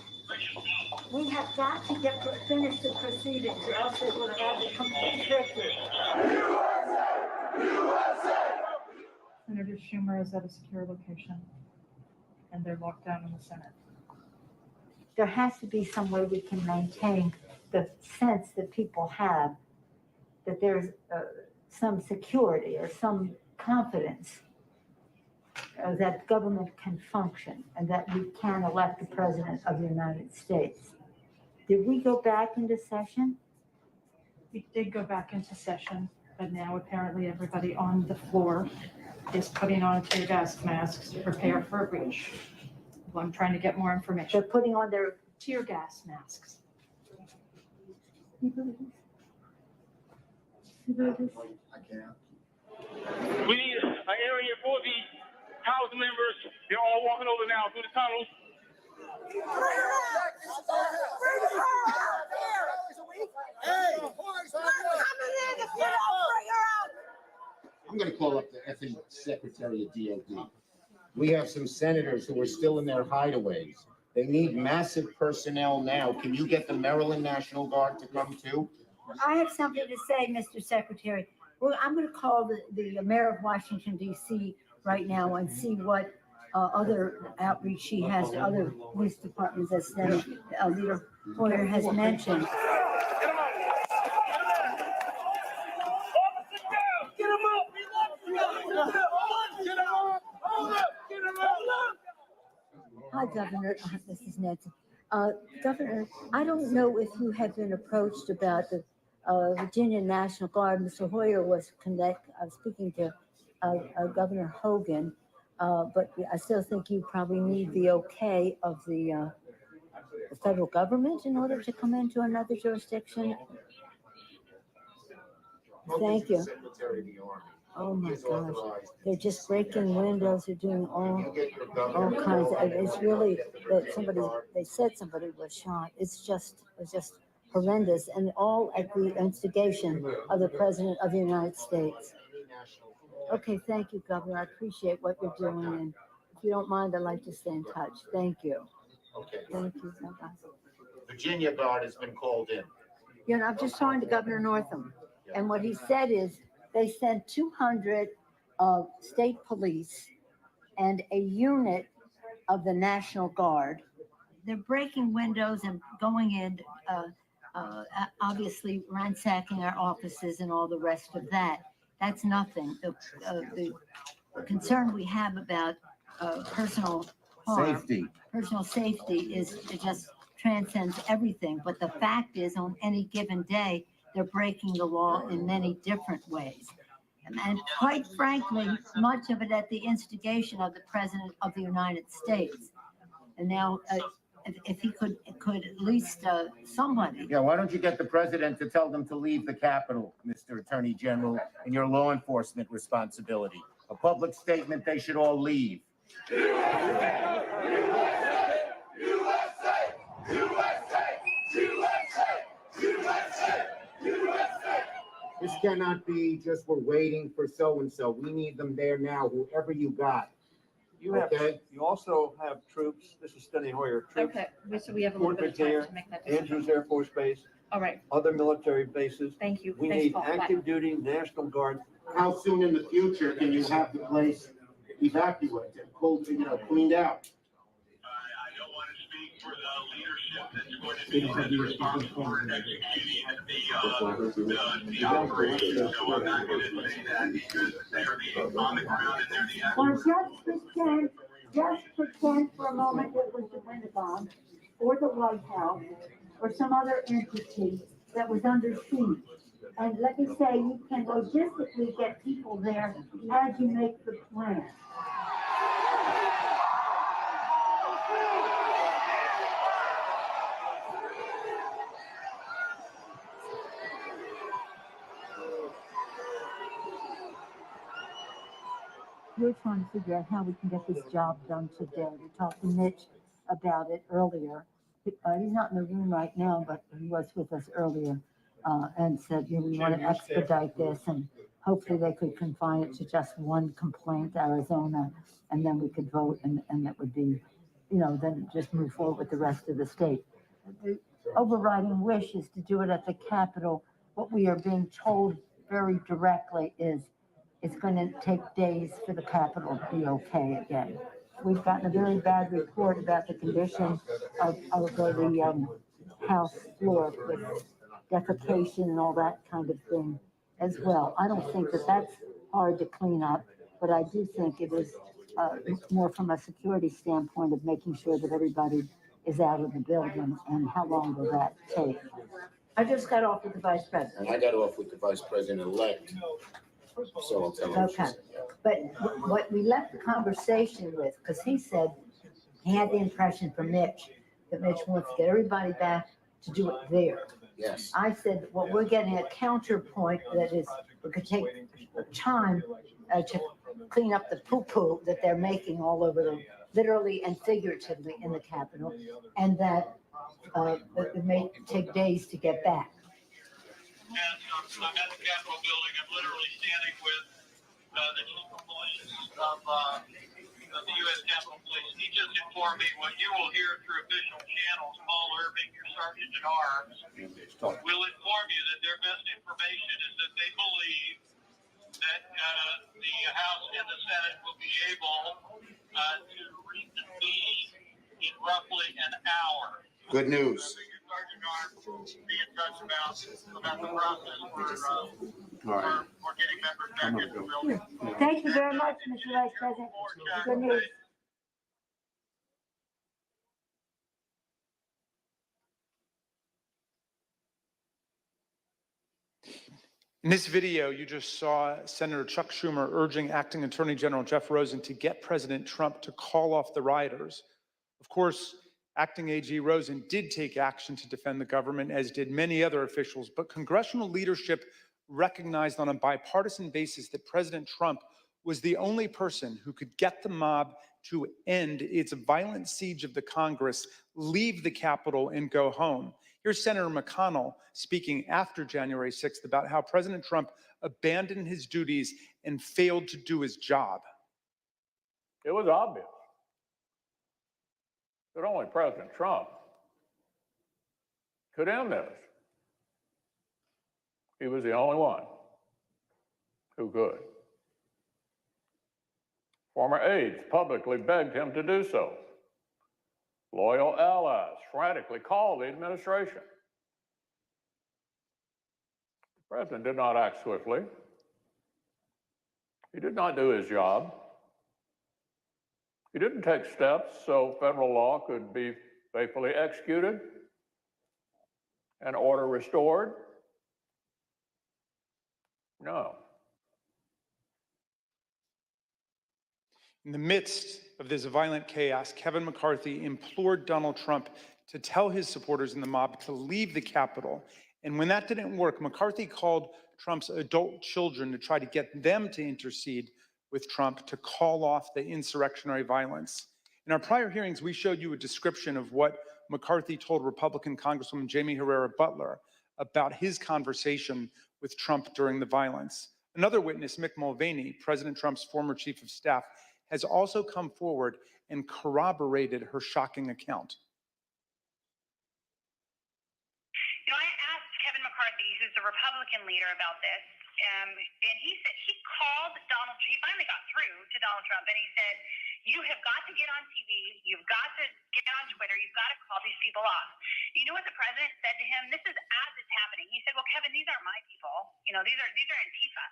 We have got to finish the proceedings, or else it will have a complete victory. Senator Schumer is at a secure location, and they're locked down in the Senate. There has to be some way we can maintain the sense that people have that there's some security or some confidence that government can function and that we can elect the president of the United States. Did we go back into session? We did go back into session, but now apparently everybody on the floor is putting on tear gas masks to prepare for a breach. Well, I'm trying to get more information. They're putting on their tear gas masks. I can't. We need an area for the House members. They're all walking over now through the tunnels. I'm going to call up the effing Secretary of DOD. We have some senators who are still in their hideaways. They need massive personnel now. Can you get the Maryland National Guard to come too? I have something to say, Mr. Secretary. Well, I'm going to call the mayor of Washington, D.C. right now and see what other outreach she has to other police departments, as Senator Leader Hoyer has mentioned. Hi, Governor. This is Nancy. Governor, I don't know if you have been approached about the Virginia National Guard. Mr. Hoyer was speaking to Governor Hogan, but I still think you probably need the okay of the federal government in order to come into another jurisdiction. Thank you. Oh my gosh, they're just breaking windows, they're doing all kinds of, it's really, that they said somebody was shot. It's just horrendous, and all at the instigation of the President of the United States. Okay, thank you, Governor. I appreciate what you're doing, and if you don't mind, I'd like to stay in touch. Thank you. Okay. Thank you. Bye-bye. Virginia Guard has been called in. You know, I'm just talking to Governor Northam, and what he said is they sent 200 state police and a unit of the National Guard. They're breaking windows and going in, obviously ransacking our offices and all the rest of that. That's nothing. The concern we have about personal harm, personal safety is, it just transcends everything. But the fact is, on any given day, they're breaking the law in many different ways. And quite frankly, much of it at the instigation of the President of the United States. And now, if he could at least somebody. Yeah, why don't you get the president to tell them to leave the Capitol, Mr. Attorney General, in your law enforcement responsibility? A public statement, they should all leave. This cannot be just we're waiting for so-and-so. We need them there now, whoever you got. You have, Okay. you also have troops, this is Steny Hoyer, troops. Okay, so we have a little Fort bit of time McNair, to make that decision. Andrews Air Force Base, All right, other military bases. thank you. We Thanks, need Paul. Bye. active duty National Guard. How soon in the future can you have the place evacuated, cleaned out? I don't want to speak for the leadership that's going to be responsible for executing the operation. So I'm not going to say that because they're on the ground and they're the Or just pretend for a moment it was the Pentagon or the White House or some other entity that was under siege. And let me say, you can logistically get people there as you make the plan. We're trying to figure out how we can get this job done today. We talked to Mitch about it earlier. He's not in the room right now, but he was with us earlier and said, you know, we want to expedite this, and hopefully they could confine it to just one complaint, Arizona, and then we could vote, and that would be, you know, then just move forward with the rest of the state. The overriding wish is to do it at the Capitol. What we are being told very directly is it's going to take days for the Capitol to be okay again. We've gotten a very bad report about the condition of the House floor with defecation and all that kind of thing as well. I don't think that that's hard to clean up, but I do think it is more from a security standpoint of making sure that everybody is out of the building, and how long will that take? I just got off with the Vice President. And I got off with the Vice President-elect. So I'll tell him. Okay, but what we left the conversation with, because he said he had the impression from Mitch that Mitch wants to get everybody back to do it there. Yes. I said, well, we're getting a counterpoint that is, we could take time to clean up the poo-poo that they're making all over the, literally and figuratively in the Capitol, and that it may take days to get back. And I'm at the Capitol building. I'm literally standing with the chief of police of the U.S. Capitol Police. He just informed me what you will hear through official channels. Paul Irving, your sergeant at arms, will inform you that their best information is that they believe that the House and the Senate will be able to reconvene in roughly an hour. Good news. Sergeant Arms be in touch about the process for getting members back into the building. Thank you very much, Mr. Vice President. Good news. In this video, you just saw Senator Chuck Schumer urging Acting Attorney General Jeff Rosen to get President Trump to call off the rioters. Of course, Acting AG Rosen did take action to defend the government, as did many other officials, but congressional leadership recognized on a bipartisan basis that President Trump was the only person who could get the mob to end its violent siege of the Congress, leave the Capitol, and go home. Here's Senator McConnell speaking after January 6th about how President Trump abandoned his duties and failed to do his job. It was obvious that only President Trump could end this. He was the only one who could. Former aides publicly begged him to do so. Loyal allies frantically called the administration. The president did not act swiftly. He did not do his job. He didn't take steps so federal law could be faithfully executed and order restored. No. In the midst of this violent chaos, Kevin McCarthy implored Donald Trump to tell his supporters in the mob to leave the Capitol. And when that didn't work, McCarthy called Trump's adult children to try to get them to intercede with Trump to call off the insurrectionary violence. In our prior hearings, we showed you a description of what McCarthy told Republican Congresswoman Jamie Herrera Butler about his conversation with Trump during the violence. Another witness, Mick Mulvaney, President Trump's former chief of staff, has also come forward and corroborated her shocking account. You know, I asked Kevin McCarthy, who's the Republican leader, about this, and he said he called Donald. He finally got through to Donald Trump, and he said, "You have got to get on TV. You've got to get on Twitter. You've got to call these people off." You know what the president said to him? This is as it's happening. He said, "Well, Kevin, these aren't my people. You know, these are Antifa."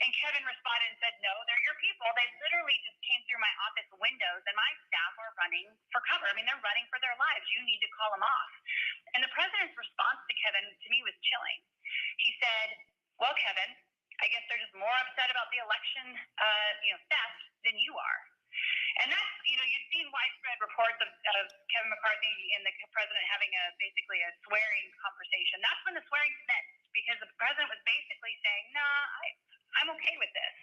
And Kevin responded and said, "No, they're your people. They literally just came through my office windows, and my staff are running for cover. I mean, they're running for their lives. You need to call them off." And the president's response to Kevin, to me, was chilling. He said, "Well, Kevin, I guess they're just more upset about the election, theft than you are." And that's, you've seen widespread reports of Kevin McCarthy and the president having basically a swearing conversation. That's when the swearing commenced, because the president was basically saying, "Nah, I'm okay with this."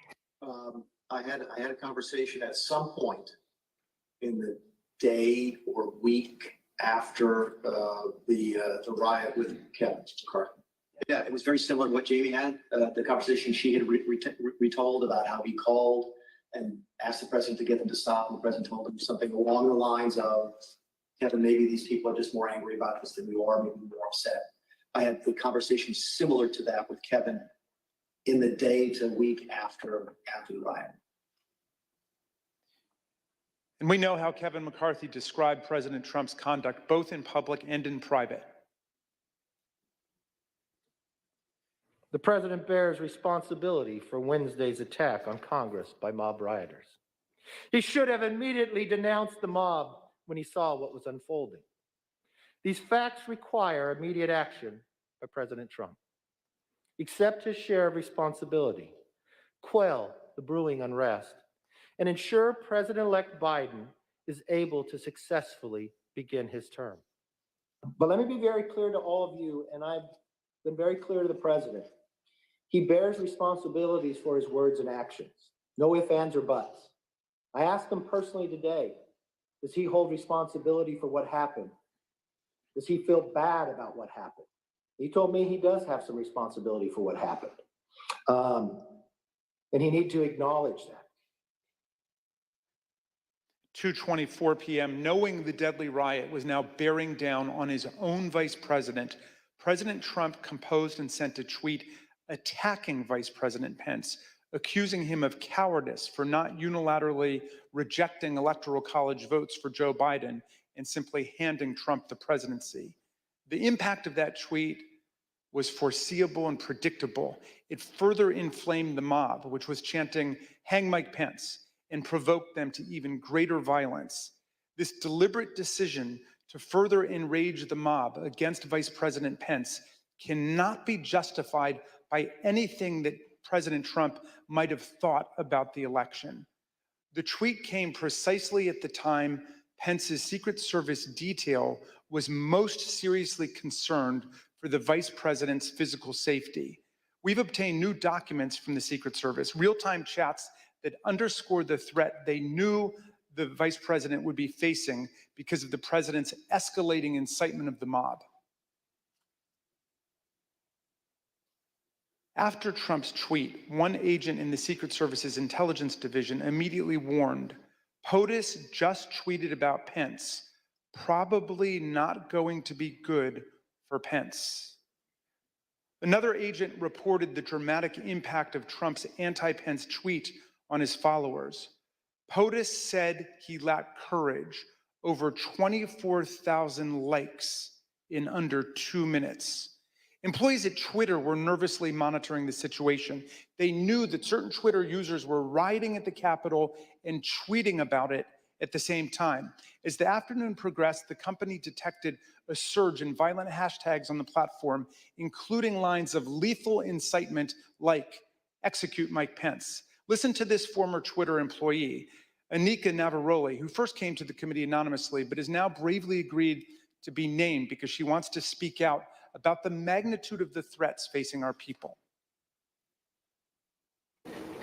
I had a conversation at some point in the day or week after the riot with Kevin McCarthy. Yeah, it was very similar to what Jamie had, the conversation she had retold about how he called and asked the president to get them to stop, and the president told him something along the lines of, "Kevin, maybe these people are just more angry about this than you are, maybe more upset." I had the conversation similar to that with Kevin in the day to week after the riot. And we know how Kevin McCarthy described President Trump's conduct, both in public and in private. The president bears responsibility for Wednesday's attack on Congress by mob rioters. He should have immediately denounced the mob when he saw what was unfolding. These facts require immediate action by President Trump. Accept his share of responsibility, quell the brewing unrest, and ensure President-elect Biden is able to successfully begin his term. But let me be very clear to all of you, and I've been very clear to the president. He bears responsibilities for his words and actions. No ifs, ands, or buts. I asked him personally today, does he hold responsibility for what happened? Does he feel bad about what happened? He told me he does have some responsibility for what happened. And he needs to acknowledge that. 2:24 p.m., knowing the deadly riot was now bearing down on his own vice president, President Trump composed and sent a tweet attacking Vice President Pence, accusing him of cowardice for not unilaterally rejecting electoral college votes for Joe Biden and simply handing Trump the presidency. The impact of that tweet was foreseeable and predictable. It further inflamed the mob, which was chanting, "Hang Mike Pence," and provoked them to even greater violence. This deliberate decision to further enrage the mob against Vice President Pence cannot be justified by anything that President Trump might have thought about the election. The tweet came precisely at the time Pence's Secret Service detail was most seriously concerned for the vice president's physical safety. We've obtained new documents from the Secret Service, real-time chats that underscore the threat they knew the vice president would be facing because of the president's escalating incitement of the mob. After Trump's tweet, one agent in the Secret Service's intelligence division immediately warned, "POTUS just tweeted about Pence, probably not going to be good for Pence." Another agent reported the dramatic impact of Trump's anti-Pence tweet on his followers. POTUS said he lacked courage, over 24,000 likes in under 2 minutes. Employees at Twitter were nervously monitoring the situation. They knew that certain Twitter users were rioting at the Capitol and tweeting about it at the same time. As the afternoon progressed, the company detected a surge in violent hashtags on the platform, including lines of lethal incitement like execute Mike Pence. Listen to this former Twitter employee, Anika Navarroli, who first came to the committee anonymously, but has now bravely agreed to be named because she wants to speak out about the magnitude of the threats facing our people.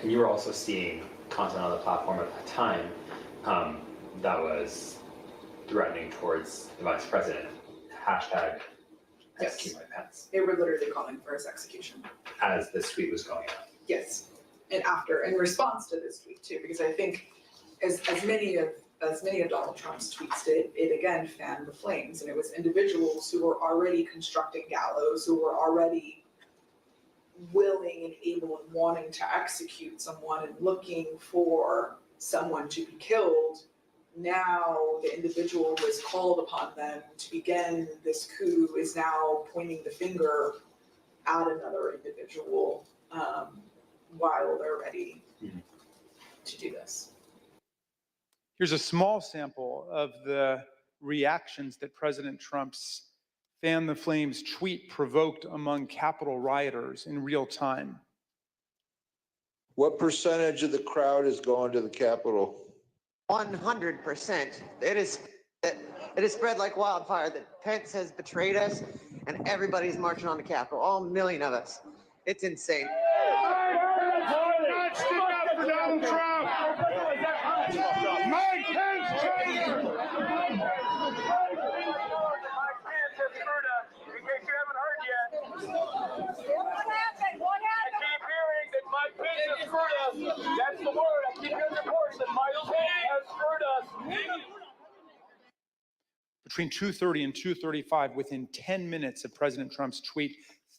And you were also seeing content on the platform at that time that was threatening towards the vice president. Hashtag execute Mike Pence. They were literally calling for his execution. As this tweet was going out. Yes, and in response to this tweet too, because I think as many of Donald Trump's tweets did, it again fanned the flames, and it was individuals who were already constructing gallows, who were already willing and able and wanting to execute someone and looking for someone to be killed. Now the individual who has called upon them to begin this coup is now pointing the finger at another individual while they're ready to do this. Here's a small sample of the reactions that President Trump's fan the flames tweet provoked among Capitol rioters in real time. What percentage of the crowd is going to the Capitol? 100%. It is spread like wildfire that Pence has betrayed us and everybody's marching on the Capitol, all 1 million of us. It's insane. Not stick up for Donald Trump. Mike Pence traitor. Mike Pence has screwed us. In case you haven't heard yet. What happened? What happened? I keep hearing that Mike Pence has screwed us. That's the word. I keep hearing reports that Mike Pence has screwed us. Between 2:30 and 2:35, within 10 minutes of President Trump's tweet,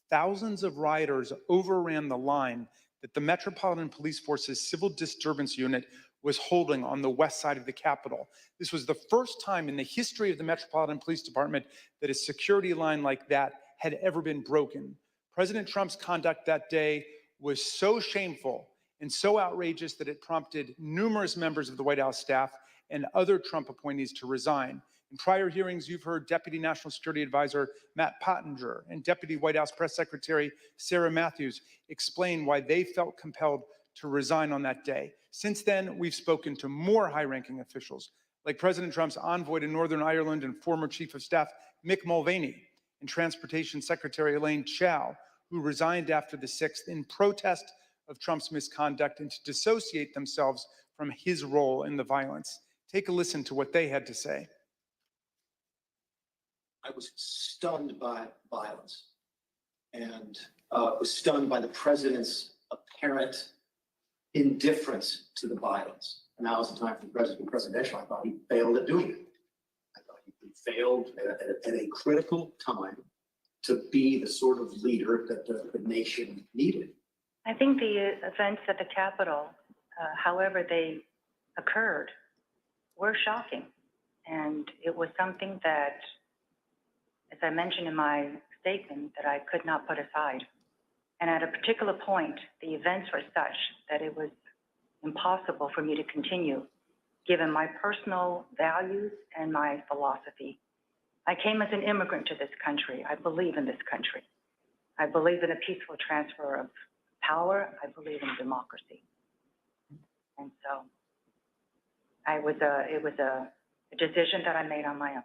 thousands of rioters overran the line that the Metropolitan Police Force's Civil Disturbance Unit was holding on the west side of the Capitol. This was the first time in the history of the Metropolitan Police Department that a security line like that had ever been broken. President Trump's conduct that day was so shameful and so outrageous that it prompted numerous members of the White House staff and other Trump appointees to resign. In prior hearings, you've heard Deputy National Security Advisor Matt Pottinger and Deputy White House Press Secretary Sarah Matthews explain why they felt compelled to resign on that day. Since then, we've spoken to more high-ranking officials, like President Trump's envoy to Northern Ireland and former Chief of Staff Mick Mulvaney, and Transportation Secretary Elaine Chao, who resigned after the 6th in protest of Trump's misconduct and to dissociate themselves from his role in the violence. Take a listen to what they had to say. I was stunned by violence and was stunned by the president's apparent indifference to the violence. And now is the time for the president to be presidential. I thought he failed at doing it. I thought he failed at a critical time to be the sort of leader that the nation needed. I think the events at the Capitol, however they occurred, were shocking. And it was something that, as I mentioned in my statement, that I could not put aside. And at a particular point, the events were such that it was impossible for me to continue, given my personal values and my philosophy. I came as an immigrant to this country. I believe in this country. I believe in a peaceful transfer of power. I believe in democracy. And so it was a decision that I made on my own.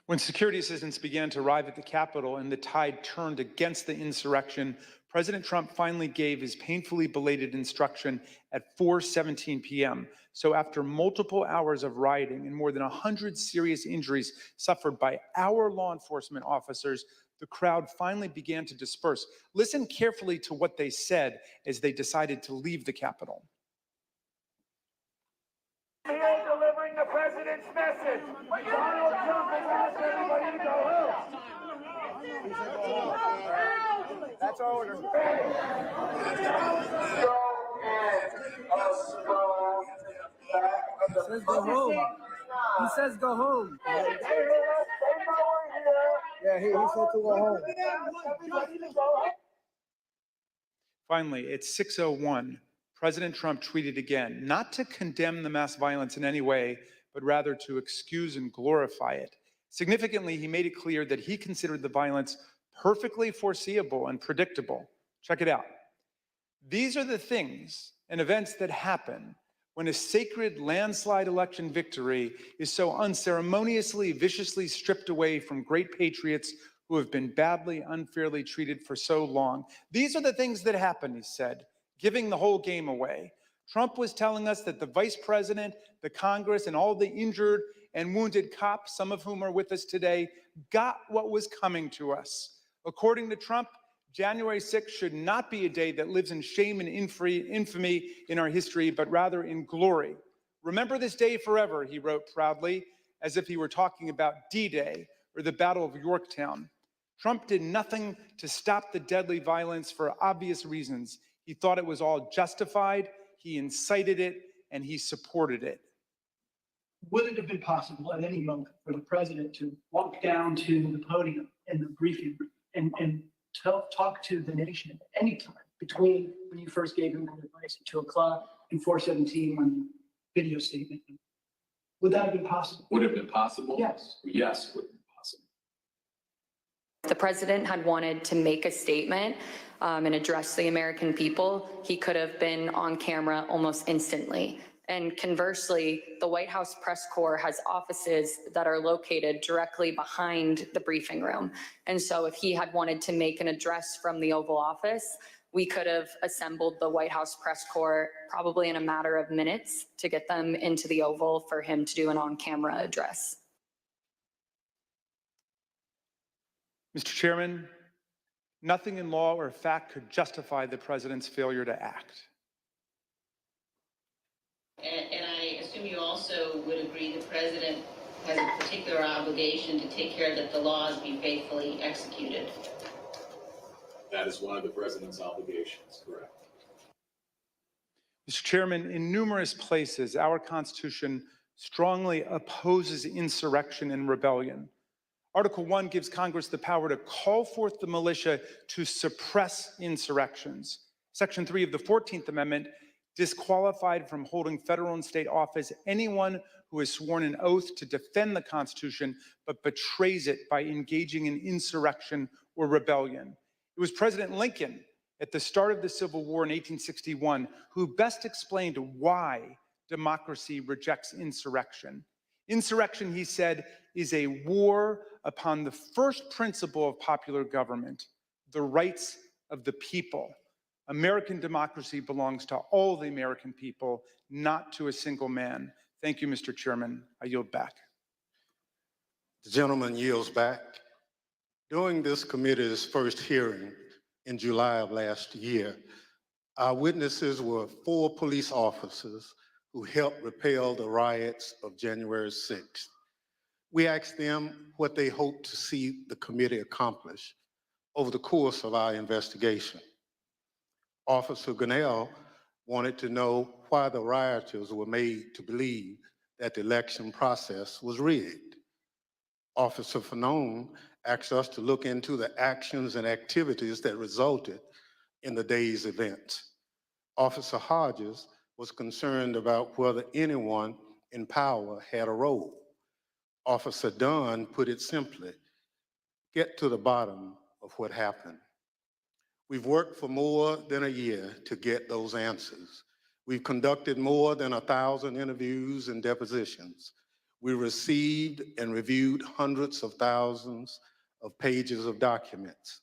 When security assistance began to arrive at the Capitol and the tide turned against the insurrection, President Trump finally gave his painfully belated instruction at 4:17 p.m. So after multiple hours of rioting and more than 100 serious injuries suffered by our law enforcement officers, the crowd finally began to disperse. Listen carefully to what they said as they decided to leave the Capitol. We are delivering the president's message. Donald Trump has asked everybody to go home. That's our order. He says go home. He says go home. Yeah, he said to go home. Finally, at 6:01, President Trump tweeted again, not to condemn the mass violence in any way, but rather to excuse and glorify it. Significantly, he made it clear that he considered the violence perfectly foreseeable and predictable. Check it out. These are the things and events that happen when a sacred landslide election victory is so unceremoniously, viciously stripped away from great patriots who have been badly, unfairly treated for so long. These are the things that happen, he said, giving the whole game away. Trump was telling us that the vice president, the Congress, and all the injured and wounded cops, some of whom are with us today, got what was coming to us. According to Trump, January 6th should not be a day that lives in shame and infamy in our history, but rather in glory. Remember this day forever, he wrote proudly, as if he were talking about D-Day or the Battle of Yorktown. Trump did nothing to stop the deadly violence for obvious reasons. He thought it was all justified, he incited it, and he supported it. Would it have been possible at any moment for the president to walk down to the podium in the briefing room and talk to the nation at any time between when you first gave him that advice at 2 o'clock and 4:17 when the video statement? Would that have been possible? Would it have been possible? Yes. Yes, would have been possible. The president had wanted to make a statement and address the American people, he could have been on camera almost instantly. And conversely, the White House press corps has offices that are located directly behind the briefing room. And so if he had wanted to make an address from the Oval Office, we could have assembled the White House press corps probably in a matter of minutes to get them into the Oval for him to do an on-camera address. Mr. Chairman, nothing in law or fact could justify the president's failure to act. And I assume you also would agree the president has a particular obligation to take care that the laws be faithfully executed. That is one of the president's obligations, correct? Mr. Chairman, in numerous places, our Constitution strongly opposes insurrection and rebellion. Article 1 gives Congress the power to call forth the militia to suppress insurrections. Section 3 of the 14th Amendment disqualified from holding federal and state office anyone who has sworn an oath to defend the Constitution but betrays it by engaging in insurrection or rebellion. It was President Lincoln at the start of the Civil War in 1861 who best explained why democracy rejects insurrection. Insurrection, he said, is a war upon the first principle of popular government, the rights of the people. American democracy belongs to all the American people, not to a single man. Thank you, Mr. Chairman. I yield back. The gentleman yields back. During this committee's first hearing in July of last year, our witnesses were 4 police officers who helped repel the riots of January 6th. We asked them what they hoped to see the committee accomplish over the course of our investigation. Officer Gunnell wanted to know why the rioters were made to believe that the election process was rigged. Officer Fanone asked us to look into the actions and activities that resulted in the day's events. Officer Hodges was concerned about whether anyone in power had a role. Officer Dunn put it simply, get to the bottom of what happened. We've worked for more than a year to get those answers. We've conducted more than 1,000 interviews and depositions. We received and reviewed hundreds of thousands of pages of documents.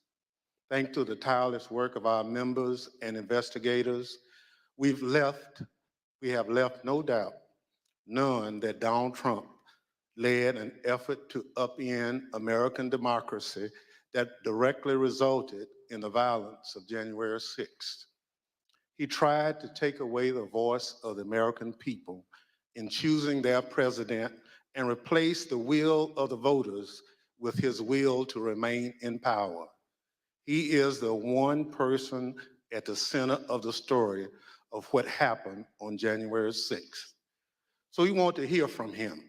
Thanks to the tireless work of our members and investigators, we have left no doubt, none, that Donald Trump led an effort to upend American democracy that directly resulted in the violence of January 6th. He tried to take away the voice of the American people in choosing their president and replace the will of the voters with his will to remain in power. He is the one person at the center of the story of what happened on January 6th. So we want to hear from him.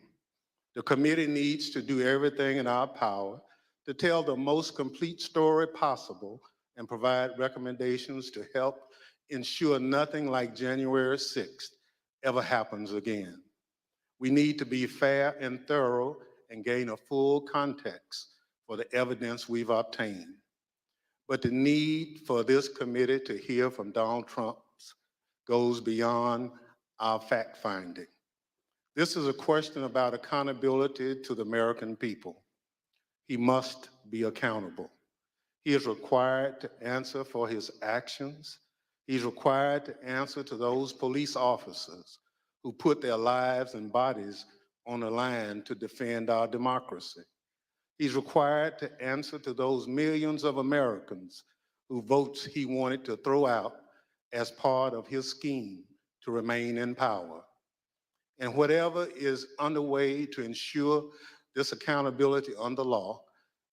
The committee needs to do everything in our power to tell the most complete story possible and provide recommendations to help ensure nothing like January 6th ever happens again. We need to be fair and thorough and gain a full context for the evidence we've obtained. But the need for this committee to hear from Donald Trump goes beyond our fact finding. This is a question about accountability to the American people. He must be accountable. He is required to answer for his actions. He's required to answer to those police officers who put their lives and bodies on the line to defend our democracy. He's required to answer to those millions of Americans whose votes he wanted to throw out as part of his scheme to remain in power. And whatever is underway to ensure this accountability under law,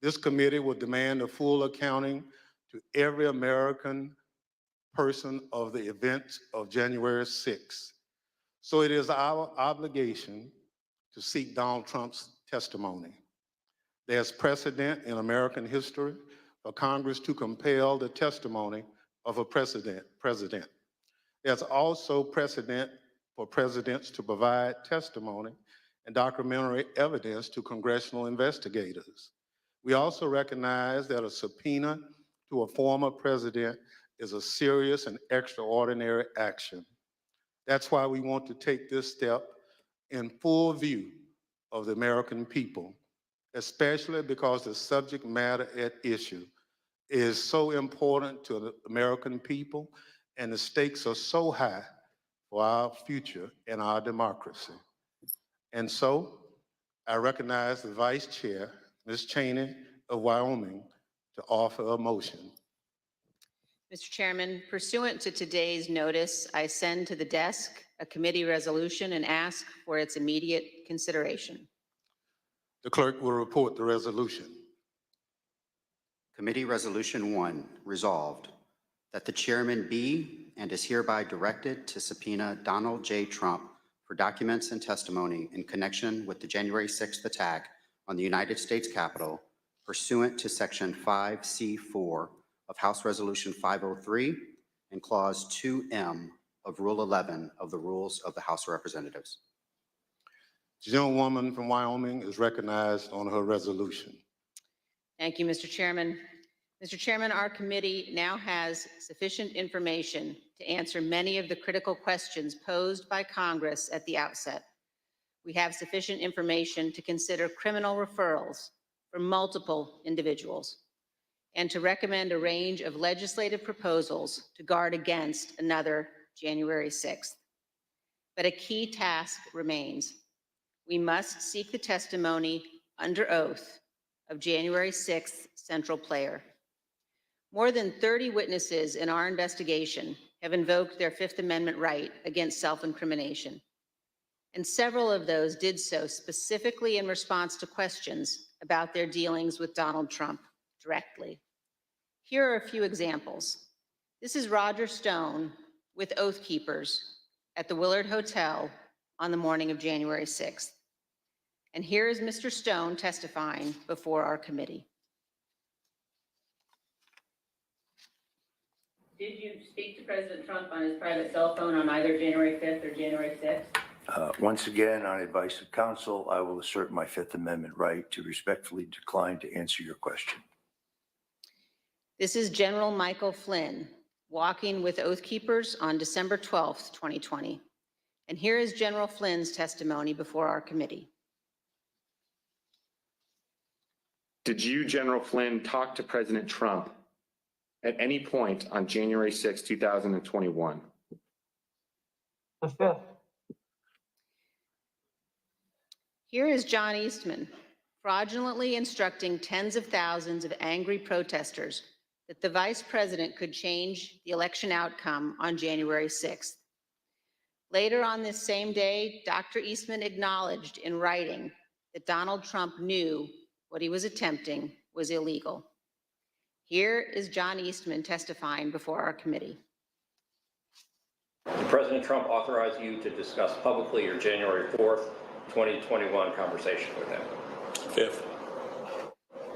this committee will demand a full accounting to every American person of the events of January 6th. So it is our obligation to seek Donald Trump's testimony. There's precedent in American history for Congress to compel the testimony of a president. There's also precedent for presidents to provide testimony and documentary evidence to congressional investigators. We also recognize that a subpoena to a former president is a serious and extraordinary action. That's why we want to take this step in full view of the American people, especially because the subject matter at issue is so important to the American people and the stakes are so high for our future and our democracy. And so I recognize the Vice Chair, Ms. Cheney of Wyoming, to offer a motion. Mr. Chairman, pursuant to today's notice, I send to the desk a committee resolution and ask for its immediate consideration. The clerk will report the resolution. Committee Resolution 1, resolved that the chairman be and is hereby directed to subpoena Donald J. Trump for documents and testimony in connection with the January 6th attack on the United States Capitol pursuant to Section 5C4 of House Resolution 503 and Clause 2M of Rule 11 of the Rules of the House of Representatives. The gentlewoman from Wyoming is recognized on her resolution. Thank you, Mr. Chairman. Mr. Chairman, our committee now has sufficient information to answer many of the critical questions posed by Congress at the outset. We have sufficient information to consider criminal referrals for multiple individuals and to recommend a range of legislative proposals to guard against another January 6th. But a key task remains. We must seek the testimony under oath of January 6th central player. More than 30 witnesses in our investigation have invoked their Fifth Amendment right against self-incrimination. And several of those did so specifically in response to questions about their dealings with Donald Trump directly. Here are a few examples. This is Roger Stone with Oath Keepers at the Willard Hotel on the morning of January 6th. And here is Mr. Stone testifying before our committee. Did you speak to President Trump on his private cell phone on either January 5th or January 6th? Once again, on advice of counsel, I will assert my Fifth Amendment right to respectfully decline to answer your question. This is General Michael Flynn walking with Oath Keepers on December 12th, 2020. And here is General Flynn's testimony before our committee. Did you, General Flynn, talk to President Trump at any point on January 6, 2021? Here is Jon Eastman fraudulently instructing tens of thousands of angry protesters that the vice president could change the election outcome on January 6th. Later on this same day, Dr. Eastman acknowledged in writing that Donald Trump knew what he was attempting was illegal. Here is Jon Eastman testifying before our committee. Did President Trump authorize you to discuss publicly your January 4th, 2021 conversation with him? Fifth.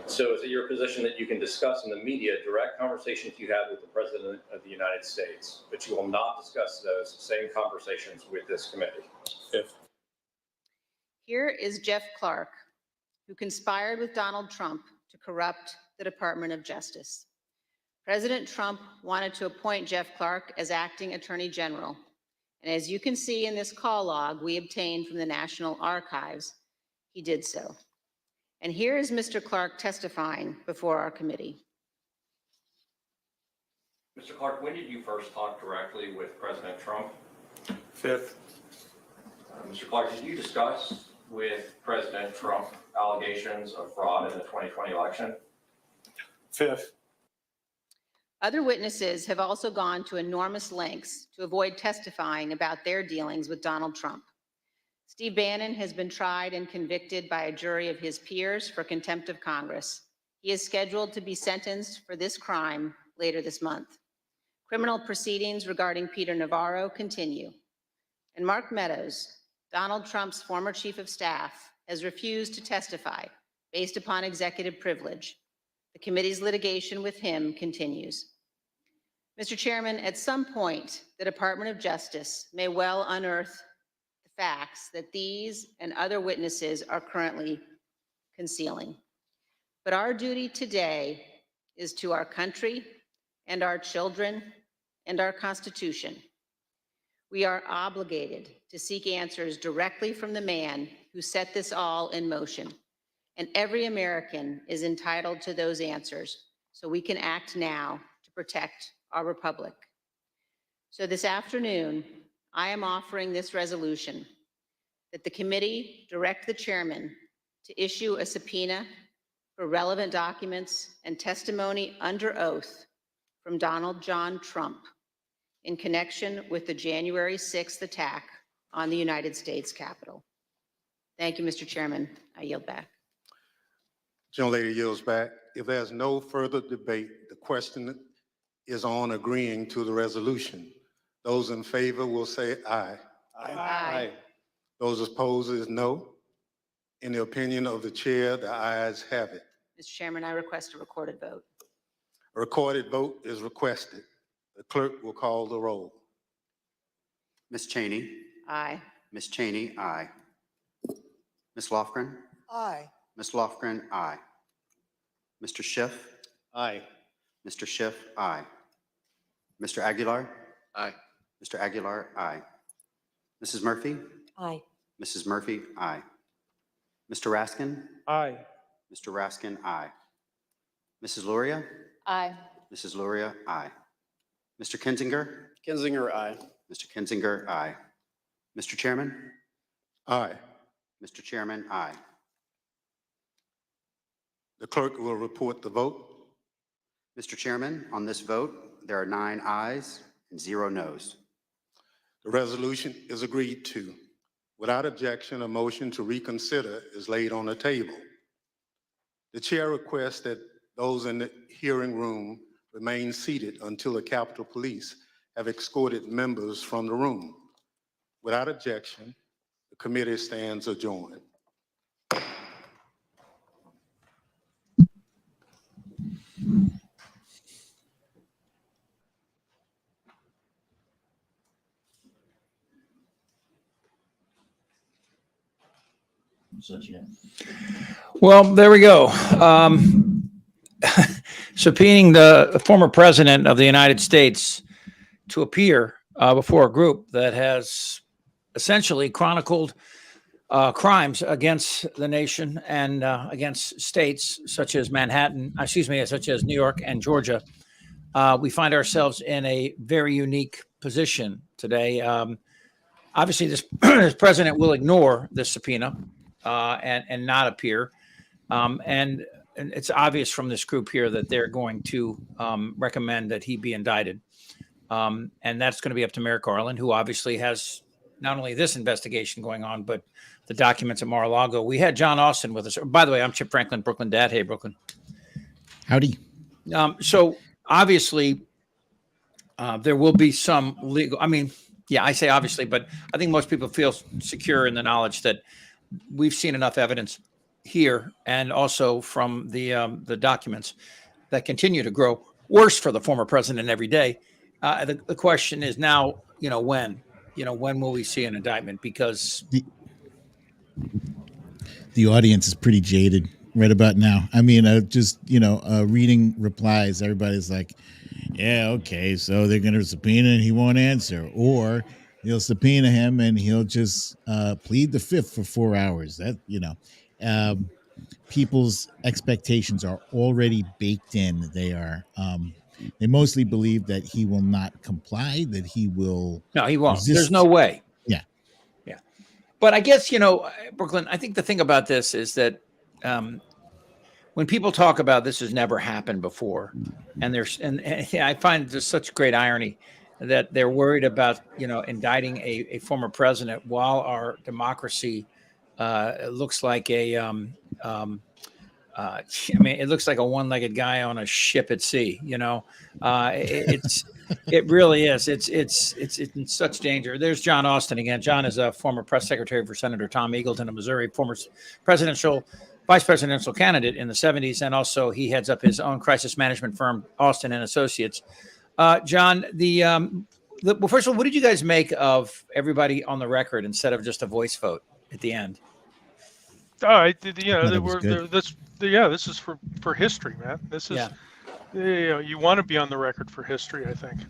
So is it your position that you can discuss in the media direct conversations you had with the President of the United States, but you will not discuss those same conversations with this committee? Fifth. Here is Jeff Clark, who conspired with Donald Trump to corrupt the Department of Justice. President Trump wanted to appoint Jeff Clark as acting Attorney General. And as you can see in this call log we obtained from the National Archives, he did so. And here is Mr. Clark testifying before our committee. Mr. Clark, when did you first talk directly with President Trump? 5th. Mr. Clark, did you discuss with President Trump allegations of fraud in the 2020 election? 5th. Other witnesses have also gone to enormous lengths to avoid testifying about their dealings with Donald Trump. Steve Bannon has been tried and convicted by a jury of his peers for contempt of Congress. He is scheduled to be sentenced for this crime later this month. Criminal proceedings regarding Peter Navarro continue. And Mark Meadows, Donald Trump's former chief of staff, has refused to testify based upon executive privilege. The committee's litigation with him continues. Mr. Chairman, at some point, the Department of Justice may well unearth the facts that these and other witnesses are currently concealing. But our duty today is to our country and our children and our Constitution. We are obligated to seek answers directly from the man who set this all in motion. And every American is entitled to those answers, so we can act now to protect our republic. So this afternoon, I am offering this resolution that the committee direct the chairman to issue a subpoena for relevant documents and testimony under oath from Donald John Trump in connection with the January 6th attack on the United States Capitol. Thank you, Mr. Chairman. I yield back. Gentlelady yields back. If there's no further debate, the question is on agreeing to the resolution. Those in favor will say aye. Aye. Those opposed is no. In the opinion of the chair, the ayes have it. Mr. Chairman, I request a recorded vote. A recorded vote is requested. The clerk will call the roll. Ms. Cheney. Aye. Ms. Cheney, aye. Ms. Lofgren. Aye. Ms. Lofgren, aye. Mr. Schiff. Aye. Mr. Schiff, aye. Mr. Aguilar. Aye. Mr. Aguilar, aye. Mrs. Murphy. Aye. Mrs. Murphy, aye. Mr. Raskin. Aye. Mr. Raskin, aye. Mrs. Luria. Aye. Mrs. Luria, aye. Mr. Kinzinger. Kinzinger, aye. Mr. Kinzinger, aye. Mr. Chairman. Aye. Mr. Chairman, aye. The clerk will report the vote. Mr. Chairman, on this vote, there are 9 ayes and 0 noes. The resolution is agreed to. Without objection, a motion to reconsider is laid on the table. The chair requests that those in the hearing room remain seated until the Capitol Police have escorted members from the room. Without objection, the committee stands adjourned. Well, there we go. Subpoenaing the former president of the United States to appear before a group that has essentially chronicled crimes against the nation and against states such as such as New York and Georgia. We find ourselves in a very unique position today. Obviously, this president will ignore this subpoena and not appear. And it's obvious from this group here that they're going to recommend that he be indicted. And that's going to be up to Merrick Garland, who obviously has not only this investigation going on, but the documents at Mar-a-Lago. We had Jon Austin with us. By the way, I'm Chip Franklin, Brooklyn Dad. Hey, Brooklyn. Howdy. So obviously, there will be some legal, I say obviously, but I think most people feel secure in the knowledge that we've seen enough evidence here and also from the documents that continue to grow worse for the former president every day. The question is now, when will we see an indictment? Because the audience is pretty jaded right about now. I mean, just reading replies. Everybody's like, "Yeah, okay, so they're going to subpoena and he won't answer, or they'll subpoena him and he'll just plead the fifth for 4 hours." People's expectations are already baked in. They mostly believe that he will not comply, that he will. No, he won't. Resist. There's no way. Yeah. But I guess, Brooklyn, I think the thing about this is that when people talk about this has never happened before, and I find there's such great irony that they're worried about, indicting a former president while our democracy looks like it looks like a one-legged guy on a ship at sea. It really is. It's in such danger. There's Jon Austin again. Jon is a former press secretary for Senator Tom Eagleton of Missouri, former vice presidential candidate in the 70s, and also he heads up his own crisis management firm, Austin and Associates. Jon, well, first of all, what did you guys make of everybody on the record instead of just a voice vote at the end? This is for history, man. This is, you want to be on the record for history, I think.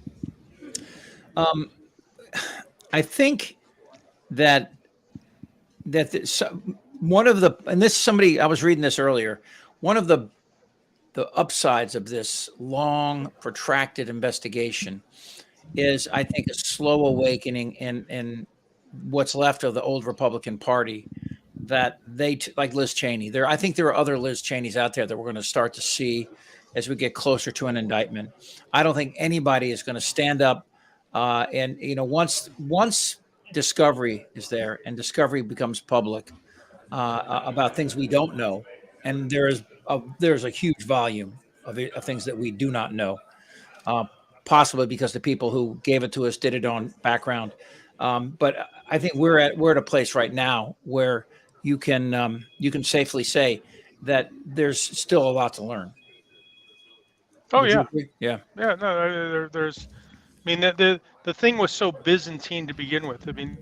I think that one of the, and this somebody, I was reading this earlier, one of the upsides of this long, protracted investigation is, I think, a slow awakening in what's left of the old Republican Party, that like Liz Cheney. I think there are other Liz Cheneys out there that we're going to start to see as we get closer to an indictment. I don't think anybody is going to stand up and once discovery is there and discovery becomes public about things we don't know, and there's a huge volume of things that we do not know, possibly because the people who gave it to us did it on background. But I think we're at a place right now where you can safely say that there's still a lot to learn. Oh, Would you yeah. agree? Yeah. Yeah, no, the thing was so Byzantine to begin with. I mean,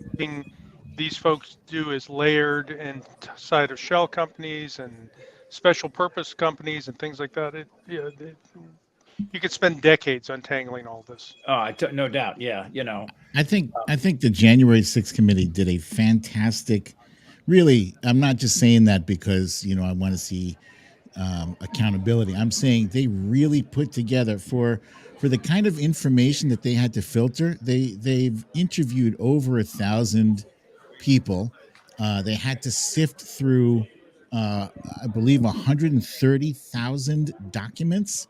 these folks do is layered inside of shell companies and special purpose companies and things like that. You could spend decades untangling all this. No doubt. Yeah. I think the January 6th committee did a fantastic, really, I'm not just saying that because, I want to see accountability. I'm saying they really put together for the kind of information that they had to filter. They've interviewed over 1,000 people. They had to sift through, I believe, 130,000 documents.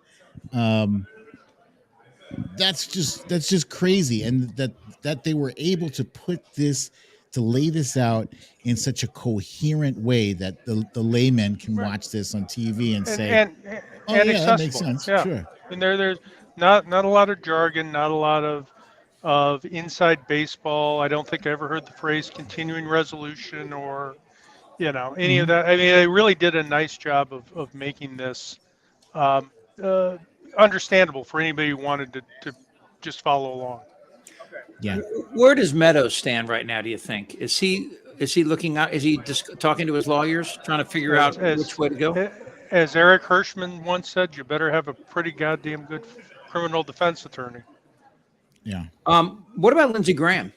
That's just crazy, and that they were able to lay this out in such a coherent way that the layman can watch this on TV and say, and accessible. That makes sense. Yeah. Sure. And there's not a lot of jargon, not a lot of inside baseball. I don't think I ever heard the phrase continuing resolution or any of that. I mean, they really did a nice job of making this understandable for anybody who wanted to just follow along. Yeah. Where does Meadows stand right now, do you think? Is he looking out? Is he just talking to his lawyers, trying to figure out which way to go? As Eric Hirschman once said, you better have a pretty goddamn good criminal defense attorney. Yeah. What about Lindsey Graham?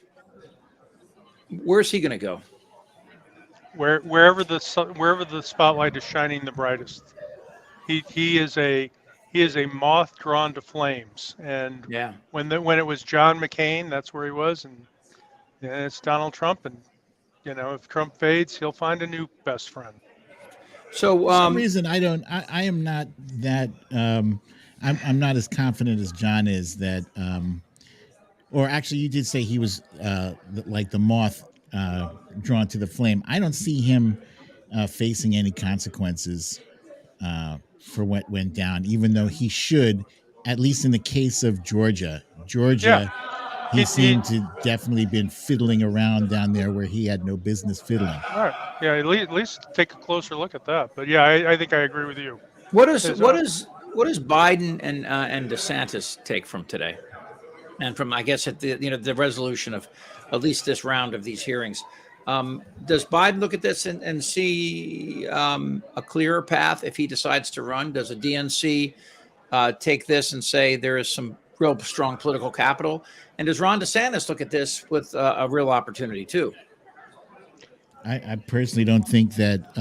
Where's he going to go? Wherever the spotlight is shining the brightest. He is a moth drawn to flames. And when it was John McCain, that's where he was, and it's Donald Trump. And if Trump fades, he'll find a new best friend. So for some reason, I am not that. I'm not as confident as John is that. Or actually, you did say he was like the moth drawn to the flame. I don't see him facing any consequences for what went down, even though he should, at least in the case of Georgia. He seemed to definitely been fiddling around down there where he had no business fiddling. All right. Yeah, at least take a closer look at that. But yeah, I think I agree with you. What does Biden and DeSantis take from today, and from, I guess, at the the resolution of at least this round of these hearings? Does Biden look at this and see a clearer path if he decides to run? Does a DNC take this and say there is some real strong political capital? And does Ron DeSantis look at this with a real opportunity too? I personally don't think that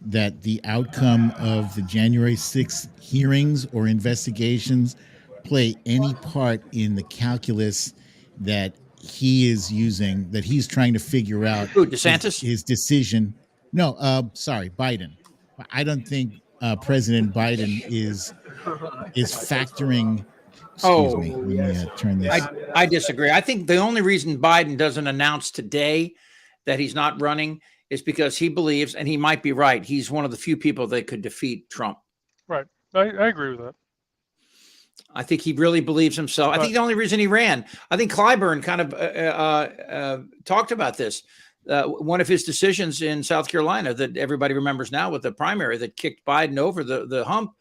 that the outcome of the January 6th hearings or investigations play any part in the calculus that he is using, that he's trying to figure out. Who, DeSantis? His decision. No, sorry, Biden. I don't think President Biden is factoring. Excuse me. Let me turn this. I disagree. I think the only reason Biden doesn't announce today that he's not running is because he believes, and he might be right, he's one of the few people that could defeat Trump. Right. I agree with that. I think he really believes himself. I think the only reason he ran, I think Clyburn kind of talked about this. One of his decisions in South Carolina that everybody remembers now with the primary that kicked Biden over the hump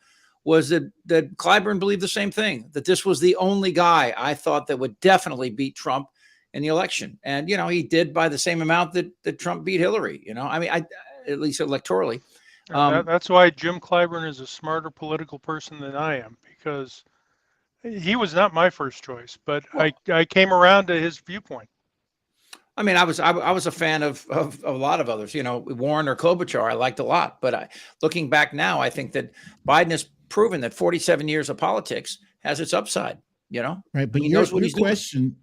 was that Clyburn believed the same thing, that this was the only guy I thought that would definitely beat Trump in the election. And, you know, he did by the same amount that Trump beat Hillary, you know, I mean, at least electorally. That's why Jim Clyburn is a smarter political person than I am, because he was not my first choice, but I came around to his viewpoint. I mean, I was a fan of a lot of others, you know, Warren or Klobuchar, I liked a lot. But looking back now, I think that Biden has proven that 47 years of politics has its upside, you know? Right. But he knows what your he's doing. question,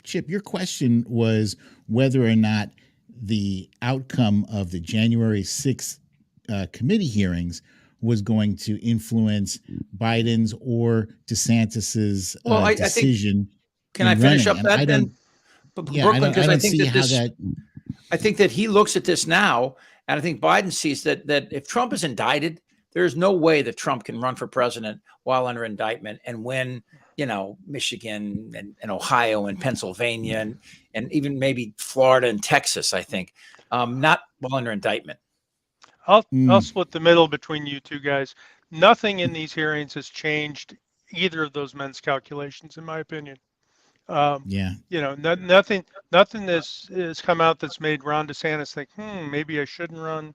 Chip, your question was whether or not the outcome of the January 6th committee hearings was going to influence Biden's or DeSantis's decision. Can I finish up that then? Brooklyn, because I think I think that he looks at this now, and I think Biden sees that if Trump is indicted, there's no way that Trump can run for president while under indictment and win, you know, Michigan and Ohio and Pennsylvania and even maybe Florida and Texas, I think, not while under indictment. I'll split the middle between you two guys. Nothing in these hearings has changed either of those men's calculations, in my opinion. You know, nothing has come out that's made Ron DeSantis think, maybe I shouldn't run.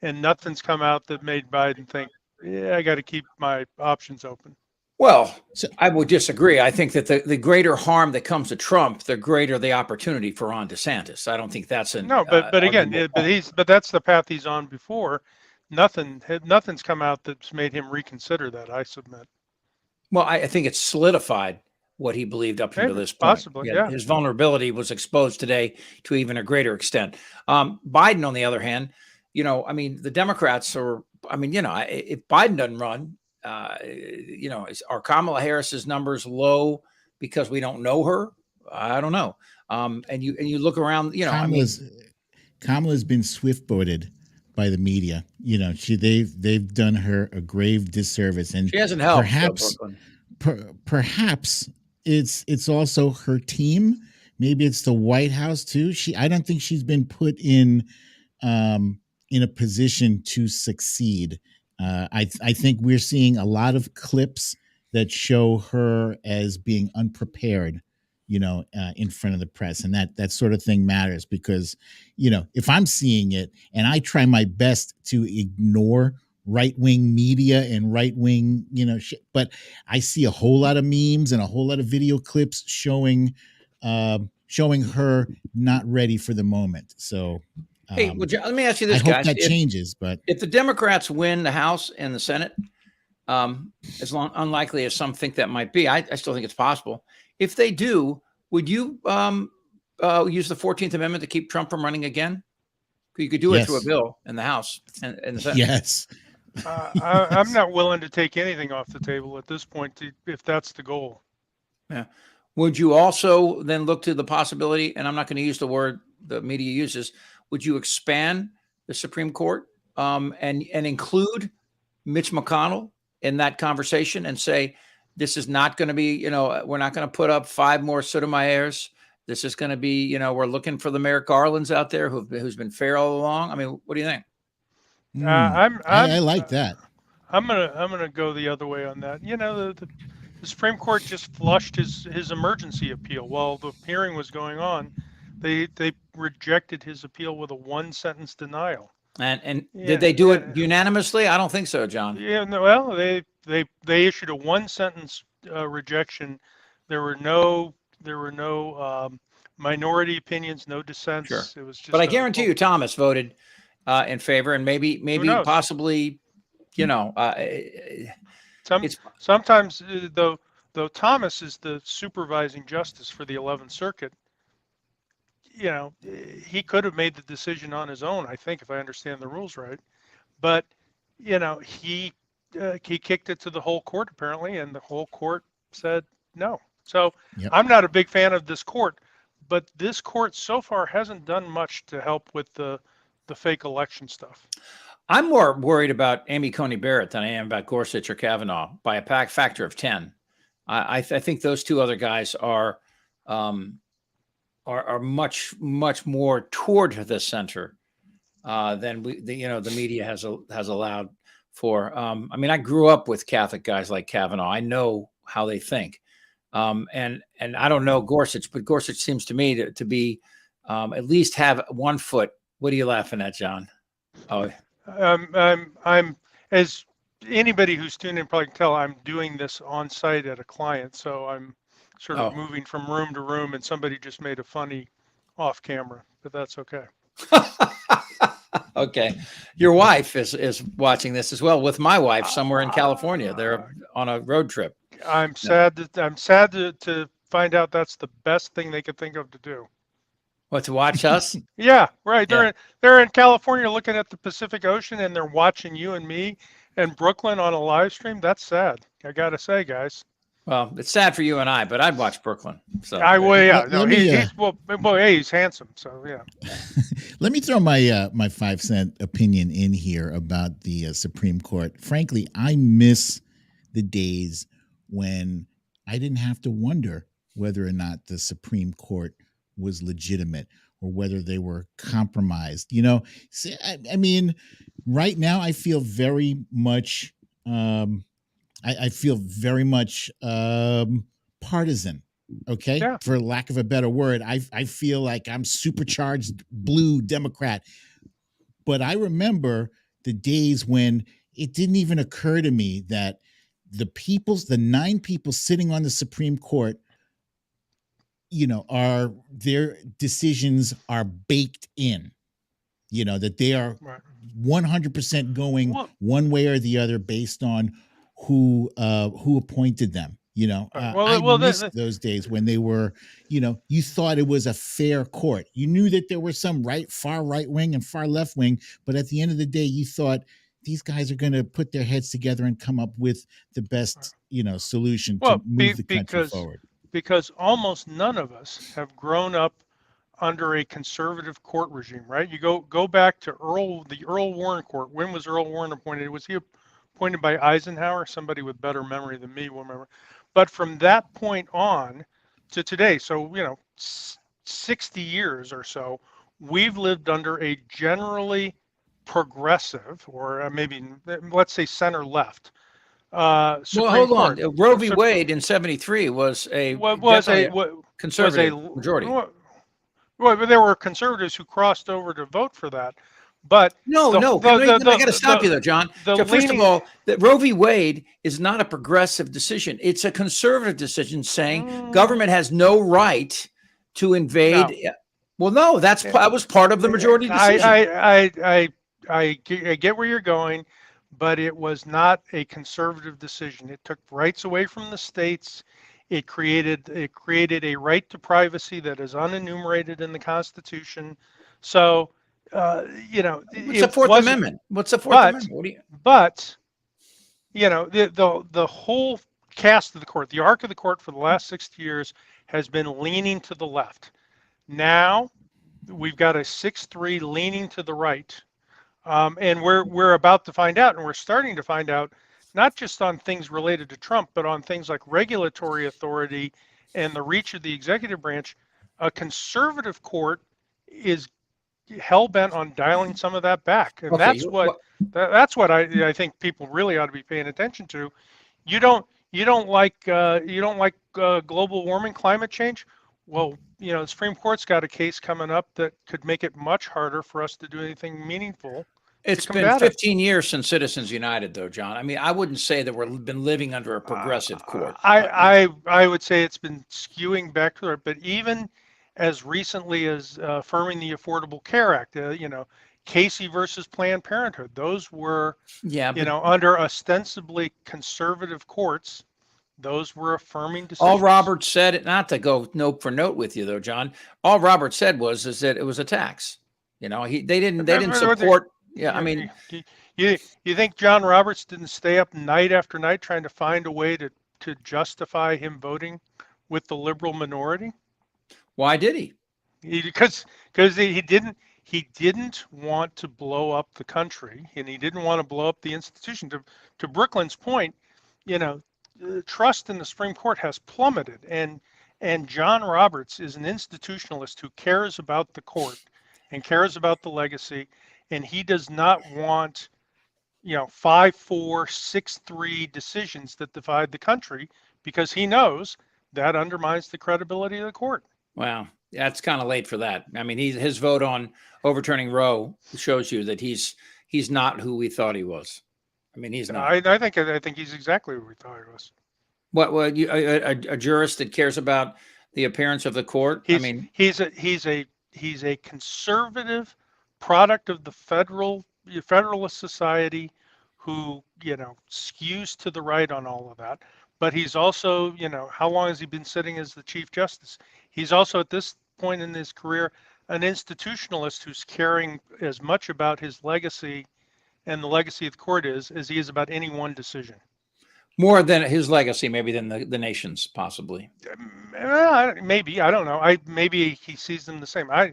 And nothing's come out that made Biden think, yeah, I got to keep my options open. Well, I would disagree. I think that the greater harm that comes to Trump, the greater the opportunity for Ron DeSantis. I don't think that's but again, but that's the path he's on before. Nothing's come out that's made him reconsider that, I submit. Well, I think it's solidified what he believed up until this point. Possibly, yeah. His vulnerability was exposed today to even a greater extent. Biden, on the other hand, you know, I mean, the Democrats are, I mean, you know, if Biden doesn't run, you know, are Kamala Harris's numbers low because we don't know her? I don't know. And you look around, you know, Kamala's been swift-boated by the media. You know, they've done her a grave disservice, and she hasn't helped. Perhaps it's also her team. Maybe it's the White House too. I don't think she's been put in a position to succeed. I think we're seeing a lot of clips that show her as being unprepared, you know, in front of the press. And that sort of thing matters because, you know, if I'm seeing it and I try my best to ignore right-wing media and right-wing, you know, shit, but I see a whole lot of memes and a whole lot of video clips showing her not ready for the moment. So, hey, let me ask you this, I hope guys. that changes, but if the Democrats win the House and the Senate, as unlikely as some think that might be, I still think it's possible. If they do, would you use the 14th Amendment to keep Trump from running again? You could do it through a bill in the House and the Senate. Yes. I'm not willing to take anything off the table at this point if that's the goal. Yeah. Would you also then look to the possibility, and I'm not going to use the word the media uses, would you expand the Supreme Court and include Mitch McConnell in that conversation and say, this is not going to be, you know, we're not going to put up 5 more Sotomayors. This is going to be, you know, we're looking for the Merrick Garlands out there who's been fair all along. I mean, what do you think? I like that. I'm gonna go the other way on that. You know, the Supreme Court just flushed his emergency appeal while the hearing was going on. They rejected his appeal with a 1-sentence denial. And Yeah, did they do it unanimously? I don't think so, John. Yeah, no, well, they issued a 1-sentence rejection. There were no minority opinions, no dissents. Sure. It was just. But I guarantee you, Thomas voted in favor, and maybe possibly, you know, sometimes though Thomas is the supervising justice for the 11th Circuit. You know, he could have made the decision on his own, I think, if I understand the rules right. But, you know, he kicked it to the whole court, apparently, and the whole court said no. So I'm not a big fan of this court, but this court so far hasn't done much to help with the fake election stuff. I'm more worried about Amy Coney Barrett than I am about Gorsuch or Kavanaugh by a factor of 10. I think those two other guys are much more toward the center than the media has allowed for. I mean, I grew up with Catholic guys like Kavanaugh. I know how they think, and I don't know Gorsuch, but Gorsuch seems to me to be at least have one foot. What are you laughing at, John? Oh, I'm as anybody who's tuned in probably can tell, I'm doing this on site at a client, so I'm sort of moving from room to room, and somebody just made a funny off camera, but that's okay. Okay. Your wife is watching this as well with my wife somewhere in California. They're on a road trip. I'm sad to find out that's the best thing they could think of to do. What, to watch us? Yeah, right. They're in California looking at the Pacific Ocean, and they're watching you and me and Brooklyn on a live stream. That's sad. I got to say, guys. Well, it's sad for you and I, but I'd watch Brooklyn. So he's handsome. So yeah. Let me throw my my 5-cent opinion in here about the Supreme Court. Frankly, I miss the days when I didn't have to wonder whether or not the Supreme Court was legitimate or whether they were compromised. You know, I mean, right now I feel very much. I feel very much partisan, okay? Yeah. For lack of a better word. I feel like I'm supercharged blue Democrat. But I remember the days when it didn't even occur to me that the 9 people sitting on the Supreme Court, you know, their decisions are baked in, you know, that they are 100% going one way or the other based on who appointed them, you know. I miss those days when they were, you know, you thought it was a fair court. You knew that there were some far right wing and far left wing, but at the end of the day, you thought these guys are going to put their heads together and come up with the best, you know, solution to move the country forward. Because almost none of us have grown up under a conservative court regime, right? You go back to the Earl Warren Court. When was Earl Warren appointed? Was he appointed by Eisenhower? Somebody with better memory than me will remember. But from that point on to today, so, you know, 60 years or so, we've lived under a generally progressive, or maybe let's say center left. Well, hold on. Roe v. Wade in '73 was a conservative majority. Well, but there were conservatives who crossed over to vote for that. But I got to stop you there, John. First of all, that Roe v. Wade is not a progressive decision. It's a conservative decision saying government has no right to invade. No. Well, no, that was part of the majority decision. I get where you're going, but it was not a conservative decision. It took rights away from the states. It created a right to privacy that is unenumerated in the Constitution. So, you know, what's the Fourth Amendment? What's the Fourth Amendment? But, you know, the whole cast of the court, the arc of the court for the last 60 years has been leaning to the left. Now we've got a 6-3 leaning to the right. And we're about to find out, and we're starting to find out, not just on things related to Trump, but on things like regulatory authority and the reach of the executive branch. A conservative court is hell-bent on dialing some of that back. And that's what I think people really ought to be paying attention to. You don't like global warming, climate change? well, the Supreme Court's got a case coming up that could make it much harder for us to do anything meaningful It's to been combat it. 15 years since Citizens United, though, John. I mean, I wouldn't say that we've been living under a progressive court. I would say it's been skewing back to it, but even as recently as affirming the Affordable Care Act, Casey versus Planned Parenthood, those were, under ostensibly conservative courts, those were affirming decisions. All Roberts said, not to go note for note with you, though, John. All Roberts said is that it was a tax. They didn't support. Yeah, I mean, you think John Roberts didn't stay up night after night trying to find a way to justify him voting with the liberal minority? Why did he? Because he didn't want to blow up the country, and he didn't want to blow up the institution. To Brooklyn's point, trust in the Supreme Court has plummeted, and John Roberts is an institutionalist who cares about the court and cares about the legacy, and he does not want 5-4, 6-3 decisions that divide the country, because he knows that undermines the credibility of the court. Wow, that's kind of late for that. I mean, his vote on overturning Roe shows you that he's not who we thought he was. I mean, he's not. I think he's exactly who we thought he was. What? Well, a jurist that cares about the appearance of the court. He's a conservative product of the Federalist Society, who skews to the right on all of that. But he's also, how long has he been sitting as the Chief Justice? He's also, at this point in his career, an institutionalist who's caring as much about his legacy and the legacy of the court as he is about any one decision. More than his legacy, maybe, than the nation's, possibly. Maybe, I don't know. Maybe he sees them the same. I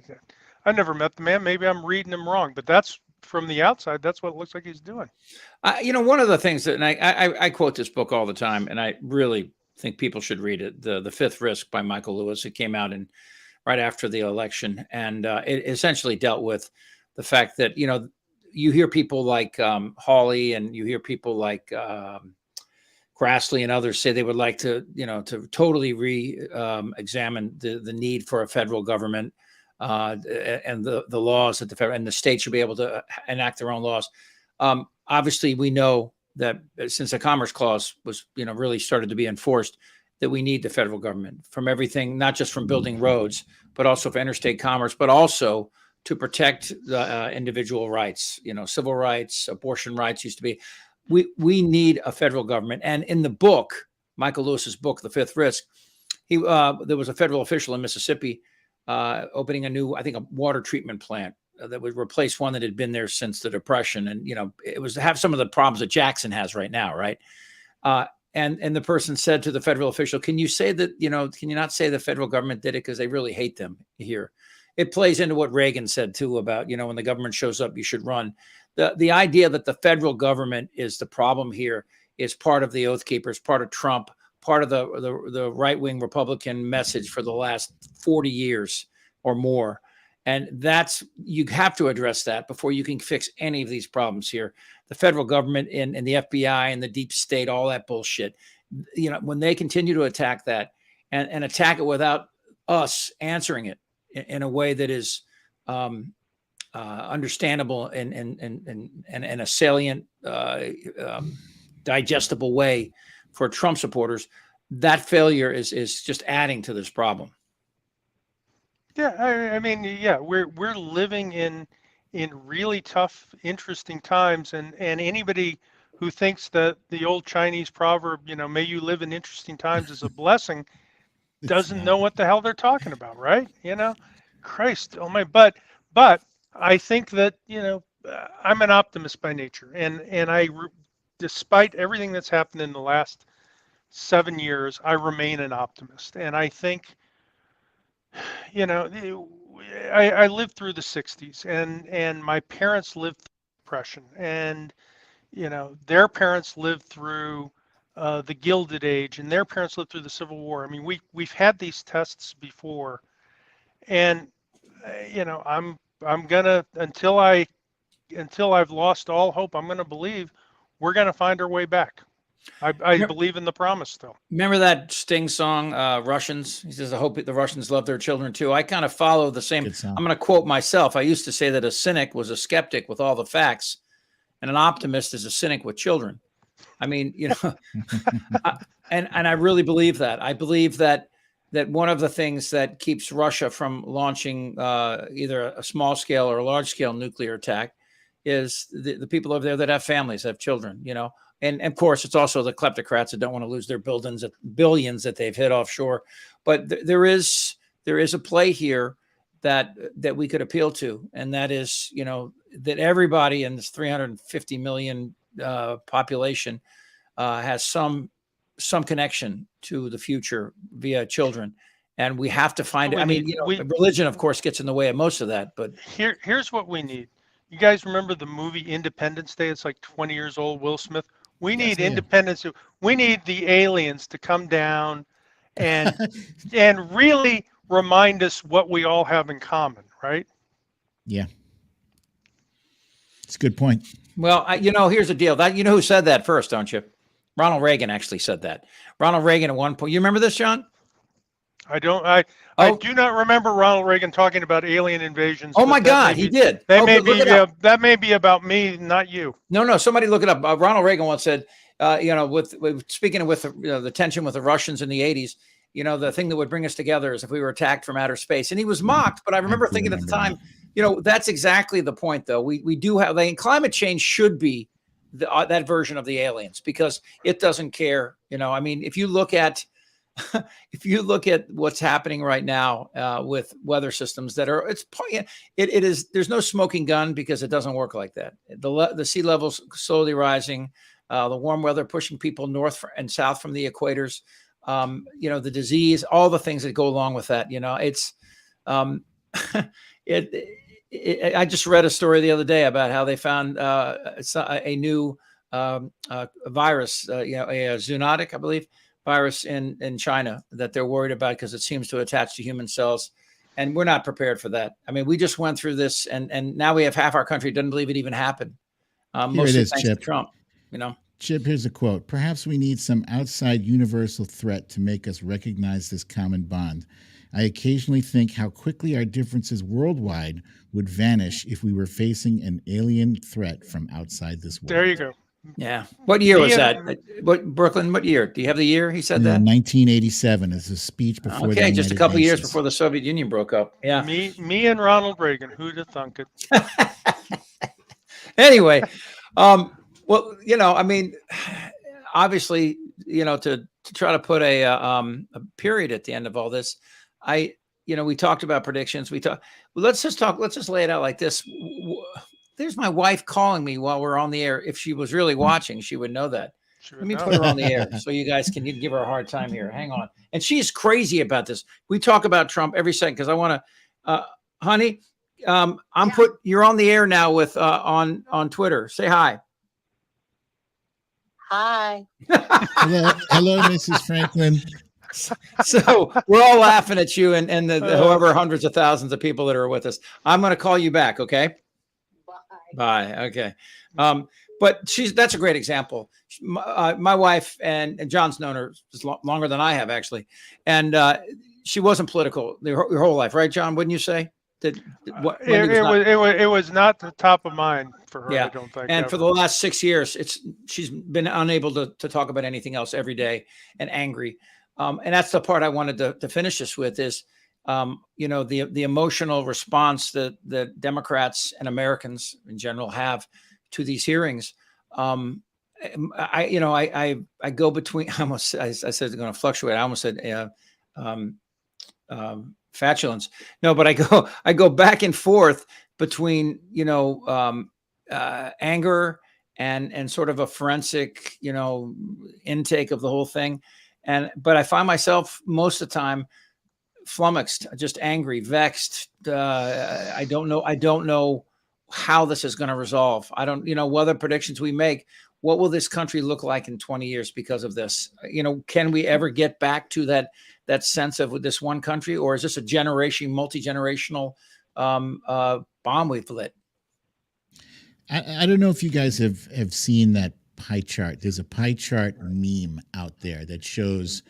never met the man. Maybe I'm reading him wrong, but that's, from the outside, that's what it looks like he's doing. One of the things that, and I quote this book all the time, and I really think people should read it, The Fifth Risk by Michael Lewis. It came out right after the election, and it essentially dealt with the fact that, you hear people like Hawley, and you hear people like Grassley and others say they would like to totally examine the need for a federal government, and the laws that the federal and the state should be able to enact their own laws. Obviously, we know that since the Commerce Clause was, really started to be enforced, that we need the federal government from everything, not just from building roads, but also for interstate commerce, but also to protect the individual rights, civil rights, abortion rights used to be. We need a federal government. And in the book, Michael Lewis's book, The Fifth Risk, there was a federal official in Mississippi opening a new, I think, a water treatment plant that would replace one that had been there since the Depression. And, it was to have some of the problems that Jackson has right now, right? And the person said to the federal official, can you say that, can you not say the federal government did it because they really hate them here? It plays into what Reagan said, too, about, when the government shows up, you should run. The idea that the federal government is the problem here is part of the Oath Keepers, part of Trump, part of the right-wing Republican message for the last 40 years or more. And you have to address that before you can fix any of these problems here. The federal government and the FBI and the deep state, all that bullshit, when they continue to attack that and attack it without us answering it in a way that is understandable and a salient, digestible way for Trump supporters, that failure is just adding to this problem. Yeah, we're living in really tough, interesting times, and anybody who thinks that the old Chinese proverb, may you live in interesting times, is a blessing, doesn't know what the hell they're talking about, right? Christ, oh my, but I think that, I'm an optimist by nature, and despite everything that's happened in the last 7 years, I remain an optimist. And I think, I lived through the 60s, and my parents lived through the Depression, and, their parents lived through the Gilded Age, and their parents lived through the Civil War. I mean, we've had these tests before, and, I'm gonna, until I've lost all hope, I'm gonna believe we're gonna find our way back. I believe in the promise, though. Remember that Sting song, Russians? He says, I hope the Russians love their children too. I kind of follow the same. I'm going to quote myself. I used to say that a cynic was a skeptic with all the facts, and an optimist is a cynic with children. I mean, you know, and I really believe that. I believe that one of the things that keeps Russia from launching either a small scale or a large scale nuclear attack is the people over there that have families, have children, you know. And of course, it's also the kleptocrats that don't want to lose their billions that they've hid offshore. But there is a play here that we could appeal to, and that is, you know, that everybody in this 350 million population has some connection to the future via children, and we have to find it. I mean, you know, religion, of course, gets in the way of most of that. But here's what we need. You guys remember the movie Independence Day? It's like 20 years old. Will Smith. We need independence. We need the aliens to come down and really remind us what we all have in common, right? Yeah. It's a good point. Well, you know, here's the deal. That, you know who said that first, don't you? Ronald Reagan actually said that. Ronald Reagan at one point. You remember this, John? I don't. I do not remember Ronald Reagan talking about alien invasions. Oh my God, he did. That may be about me, not you. No. Somebody look it up. Ronald Reagan once said, you know, with speaking with the tension with the Russians in the 80s, you know, the thing that would bring us together is if we were attacked from outer space. And he was mocked, but I remember thinking at the time, you know, that's exactly the point, though. We do have climate change should be that version of the aliens, because it doesn't care. You know, I mean, if you look at what's happening right now with weather systems that are, it is, there's no smoking gun, because it doesn't work like that. The sea levels slowly rising, the warm weather pushing people north and south from the equators, you know, the disease, all the things that go along with that. You know, it's I just read a story the other day about how they found a new virus, you know, a zoonotic, I believe, virus in China that they're worried about because it seems to attach to human cells. And we're not prepared for that. I mean, we just went through this, and now we have half our country doesn't believe it even happened. Mostly thanks to Trump, you know. Chip, here's a quote. Perhaps we need some outside universal threat to make us recognize this common bond. I occasionally think how quickly our differences worldwide would vanish if we were facing an alien threat from outside this world. There you go. Yeah. What year was that? Brooklyn, what year? Do you have the year he said that? 1987 is a speech before okay, just a couple of years before the Soviet Union broke up. Yeah. Me and Ronald Reagan, who'd have thunk it? Anyway, well, you know, I mean, obviously, you know, to try to put a period at the end of all this, you know, we talked about predictions. Let's just lay it out like this. There's my wife calling me while we're on the air. If she was really watching, she would know that. Let me put her on the air so you guys can give her a hard time here. Hang on. And she's crazy about this. We talk about Trump every second because I want to, honey, you're on the air now with, on Twitter. Say hi. Hi. Hello, Mrs. Franklin. So we're all laughing at you and the however hundreds of thousands of people that are with us. I'm going to call you back. Okay. Bye. Okay. But that's a great example. My wife and John's known her longer than I have actually. And she wasn't political her whole life, right, John? Wouldn't you say? It was not the top of mind for her, yeah. I don't think. And for the last 6 years, she's been unable to talk about anything else every day and angry. And that's the part I wanted to finish this with is, you know, the emotional response that Democrats and Americans in general have to these hearings. I go between, I said it's going to fluctuate. I almost said fatulence. No, but I go back and forth between, you know, anger and sort of a forensic, you know, intake of the whole thing. But I find myself most of the time flummoxed, just angry, vexed. I don't know how this is going to resolve. I don't, you know, whether predictions we make, what will this country look like in 20 years because of this? You know, can we ever get back to that sense of this one country, or is this a multi-generational bomb we've lit? I don't know if you guys have seen that pie chart. There's a pie chart meme out there that shows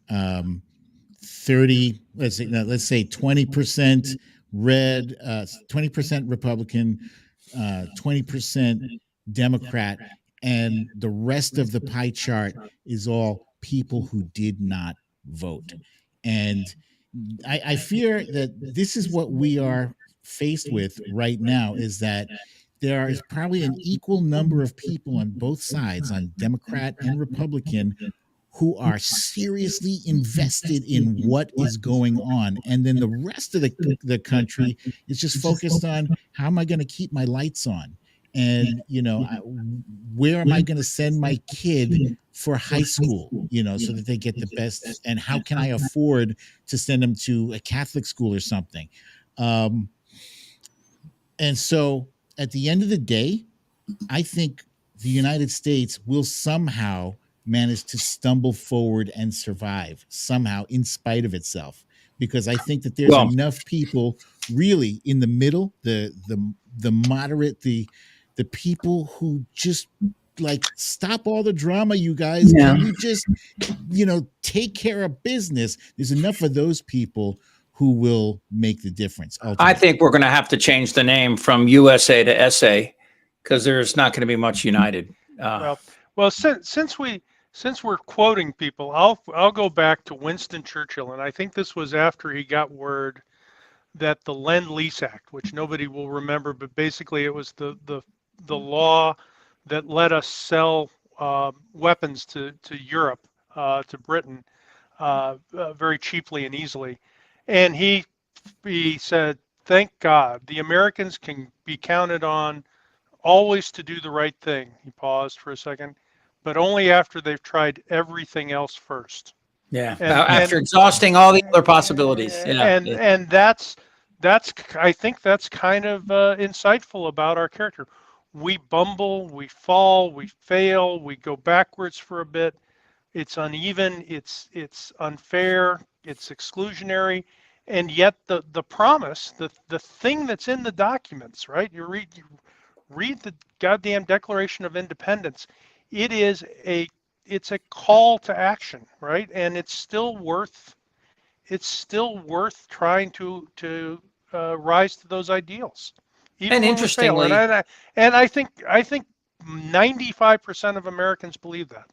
30, let's say 20% red, 20% Republican, 20% Democrat, and the rest of the pie chart is all people who did not vote. And I fear that this is what we are faced with right now, is that there is probably an equal number of people on both sides, on Democrat and Republican, who are seriously invested in what is going on. And then the rest of the country is just focused on, how am I going to keep my lights on? And, where am I going to send my kid for high school, so that they get the best? And how can I afford to send them to a Catholic school or something? And so at the end of the day, I think the United States will somehow manage to stumble forward and survive somehow in spite of itself, because I think that there's enough people really in the middle, the moderate, the people who just like, stop all the drama, you guys. Yeah. Can we just, take care of business? There's enough of those people who will make the difference. Ultimately. I think we're going to have to change the name from USA to SA, because there's not going to be much united. Well, since we're quoting people, I'll go back to Winston Churchill, and I think this was after he got word that the Lend-Lease Act, which nobody will remember, but basically it was the law that let us sell weapons to Europe, to Britain, very cheaply and easily. And he said, thank God, the Americans can be counted on always to do the right thing. He paused for a second, but only after they've tried everything else first. Yeah, after exhausting all the other possibilities. Yeah, and that's I think that's kind of insightful about our character. We bumble, we fall, we fail, we go backwards for a bit. It's uneven, it's unfair, it's exclusionary, and yet the promise, the thing that's in the documents, right? You read the goddamn Declaration of Independence. It's a call to action, right? And it's still worth trying to rise to those ideals. Even and when interestingly, we fail. And I think 95% of Americans believe that.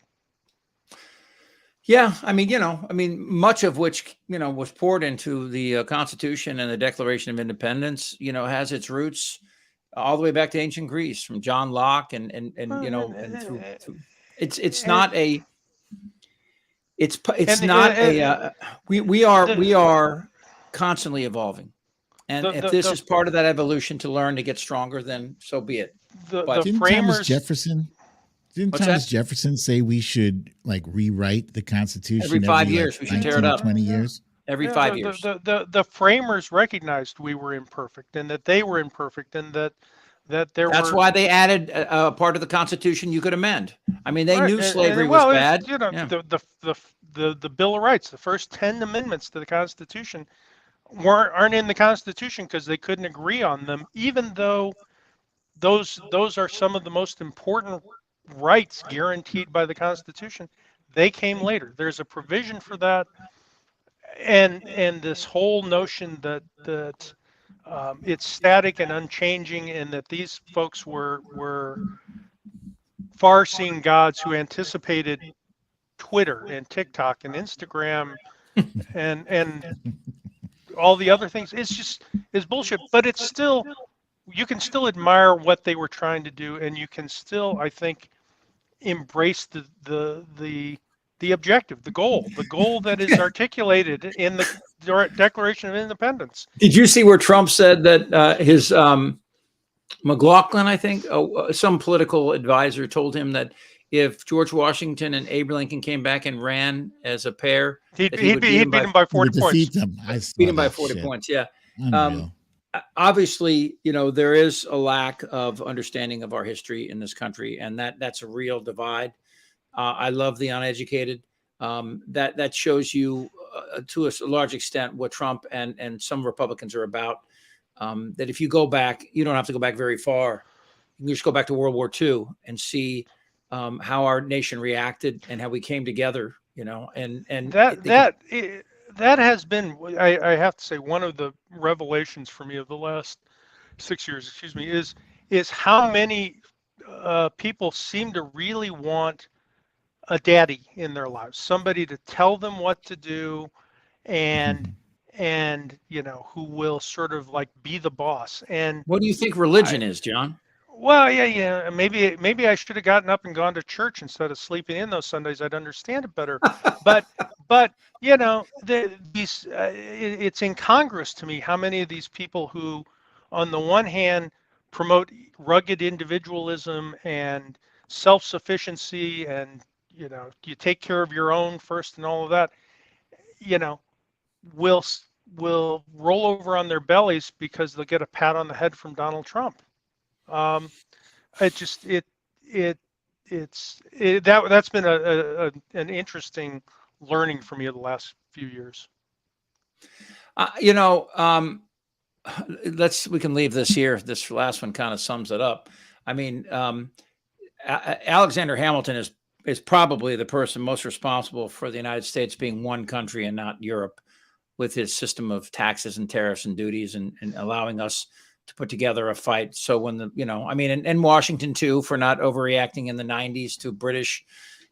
Yeah, much of which, was poured into the Constitution and the Declaration of Independence, has its roots all the way back to ancient Greece, from John Locke and through. We are constantly evolving. And if this is part of that evolution to learn to get stronger, then so be it. Didn't Thomas Jefferson say we should rewrite the Constitution every 5 years? We should tear it up. 20 years. Every 5 years. The framers recognized we were imperfect, and that they were imperfect, and that's why they added a part of the Constitution you could amend. They knew slavery was bad. The Bill of Rights, the first 10 amendments to the Constitution aren't in the Constitution because they couldn't agree on them, even though those are some of the most important rights guaranteed by the Constitution. They came later. There's a provision for that, and this whole notion that it's static and unchanging, and that these folks were far-seeing gods who anticipated Twitter and TikTok and Instagram and all the other things. It's bullshit. But it's still, you can still admire what they were trying to do, and you can still, I think, embrace the objective, the goal that is articulated in the Declaration of Independence. Did you see where Trump said that his McLaughlin, I think, some political advisor told him that if George Washington and Abe Lincoln came back and ran as a pair, he'd beat them by 40 points. Beat him by 40 points. Yeah. Obviously, there is a lack of understanding of our history in this country, and that's a real divide. I love the uneducated. That shows you, to a large extent, what Trump and some Republicans are about. That if you go back, you don't have to go back very far. You can just go back to World War II and see how our nation reacted and how we came together, and that has been, I have to say, one of the revelations for me of the last 6 years, excuse me, is how many people seem to really want a daddy in their lives, somebody to tell them what to do, and who will sort of like be the boss. And what do you think religion is, John? Well, yeah. Maybe I should have gotten up and gone to church instead of sleeping in those Sundays. I'd understand it better. but it's in Congress to me how many of these people who, on the one hand, promote rugged individualism and self-sufficiency, and you take care of your own first and all of that, will roll over on their bellies because they'll get a pat on the head from Donald Trump. That's been an interesting learning for me of the last few years. We can leave this here. This last one kind of sums it up. I mean, Alexander Hamilton is probably the person most responsible for the United States being one country and not Europe, with his system of taxes and tariffs and duties, and allowing us to put together a fight. So when and Washington too, for not overreacting in the 90s to British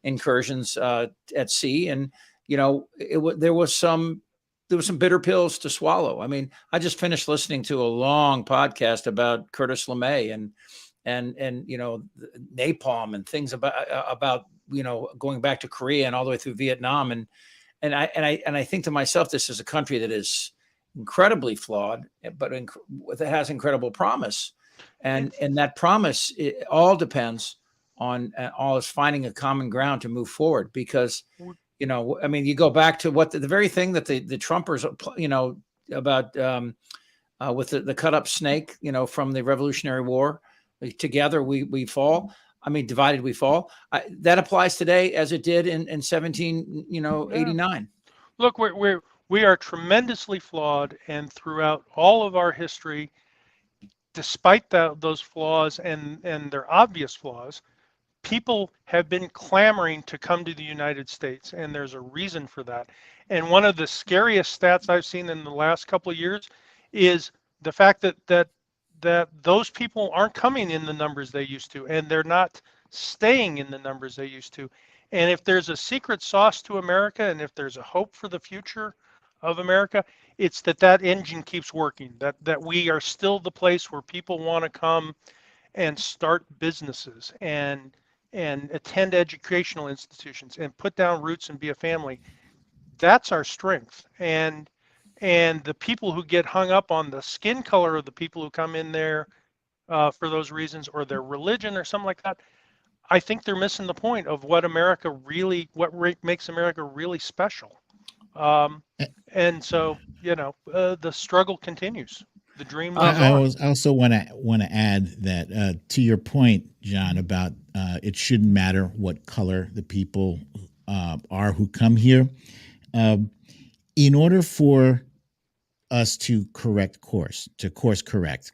incursions at sea. And, there was some bitter pills to swallow. I mean, I just finished listening to a long podcast about Curtis LeMay and napalm and things about going back to Korea and all the way through Vietnam. And I think to myself, this is a country that is incredibly flawed, but it has incredible promise, and that promise, it all depends on all is finding a common ground to move forward. Because you go back to what the very thing that the Trumpers about with the cut up snake from the Revolutionary War, together we fall. I mean, divided we fall. That applies today as it did in 1789. Look, we are tremendously flawed, and throughout all of our history, despite those flaws and their obvious flaws, people have been clamoring to come to the United States, and there's a reason for that. And one of the scariest stats I've seen in the last couple of years is the fact that those people aren't coming in the numbers they used to, and they're not staying in the numbers they used to. And if there's a secret sauce to America, and if there's a hope for the future of America, it's that engine keeps working, that we are still the place where people want to come and start businesses and attend educational institutions and put down roots and be a family. That's our strength. And the people who get hung up on the skin color of the people who come in there for those reasons, or their religion or something like that, I think they're missing the point of what makes America really special. And so, the struggle continues. The dream lives on. I also want to add that to your point, John, about it shouldn't matter what color the people are who come here. In order for us to course correct,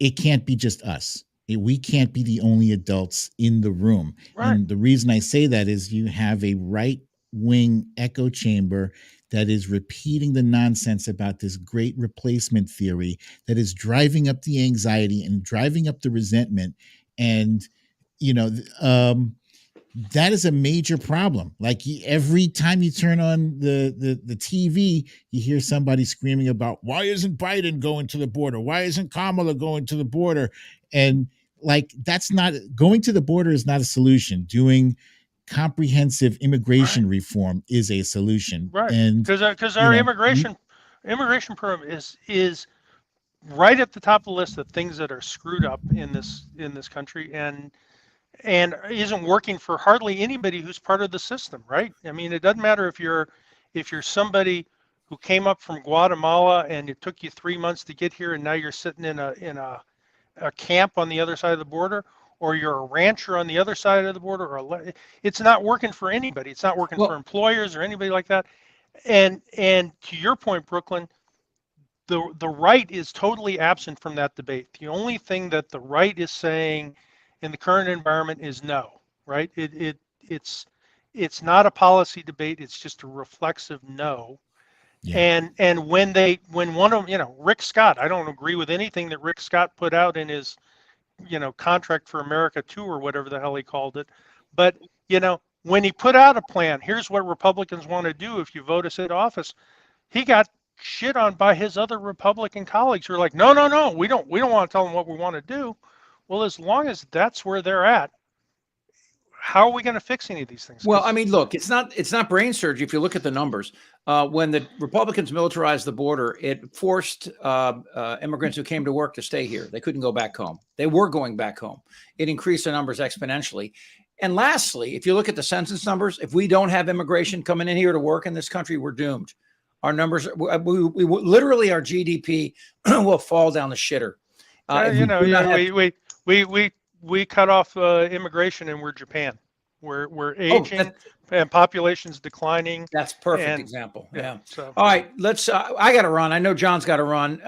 it can't be just us. We can't be the only adults in the room. Right. And the reason I say that is you have a right-wing echo chamber that is repeating the nonsense about this great replacement theory that is driving up the anxiety and driving up the resentment. And, that is a major problem. Like every time you turn on the TV, you hear somebody screaming about, why isn't Biden going to the border? Why isn't Kamala going to the border? And that's not, going to the border is not a solution. Doing comprehensive immigration reform is a solution. Right. And because our immigration program is right at the top of the list of things that are screwed up in this country, and isn't working for hardly anybody who's part of the system, right? I mean, it doesn't matter if you're somebody who came up from Guatemala and it took you 3 months to get here, and now you're sitting in a camp on the other side of the border, or you're a rancher on the other side of the border, or it's not working for anybody. It's not working for employers or anybody like that. And to your point, Brooklyn, the right is totally absent from that debate. The only thing that the right is saying in the current environment is no, right? It's not a policy debate. It's just a reflexive no. Yeah. And when one of them, Rick Scott, I don't agree with anything that Rick Scott put out in his, Contract for America 2 or whatever the hell he called it. But, when he put out a plan, here's what Republicans want to do if you vote us into office, he got shit on by his other Republican colleagues who are like, no, we don't want to tell them what we want to do. Well, as long as that's where they're at, how are we going to fix any of these things? Well, I mean, look, it's not brain surgery. If you look at the numbers, when the Republicans militarized the border, it forced immigrants who came to work to stay here. They couldn't go back home. They were going back home. It increased the numbers exponentially. And lastly, if you look at the census numbers, if we don't have immigration coming in here to work in this country, we're doomed. Our numbers, we literally, our GDP will fall down the shitter. We cut off immigration and we're Japan. We're aging and population's declining. That's perfect example. Yeah. So. All right, let's. I got to run. I know John's got to run.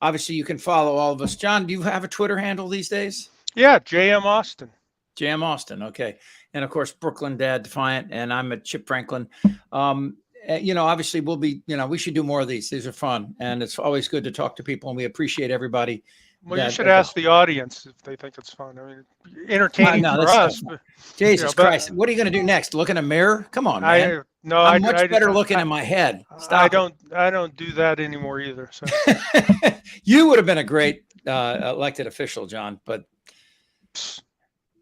Obviously you can follow all of us. John, do you have a Twitter handle these days? Yeah, JM Austin. JM Austin. Okay, and of course Brooklyn Dad Defiant, and I'm at Chip Franklin. Obviously we'll be. We should do more of these. These are fun, and it's always good to talk to people, and we appreciate everybody. Well, you should ask the audience if they think it's fun. I mean, entertaining for us. But, Jesus Christ, what are you going to do next? Look in a mirror? Come on, man. I'm much better looking in my head. Stop. I don't do that anymore either. So you would have been a great elected official, John, but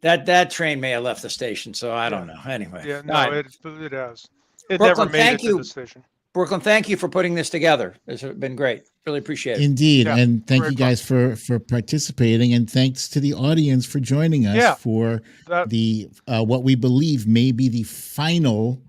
that train may have left the station, so I don't know. Anyway, yeah, no, it has. It Brooklyn, never made it to the station. Brooklyn, thank you for putting this together. It's been great. Really appreciate it. Indeed. Yeah, and thank you guys for participating. And thanks to the audience for joining us for the what we believe may be the final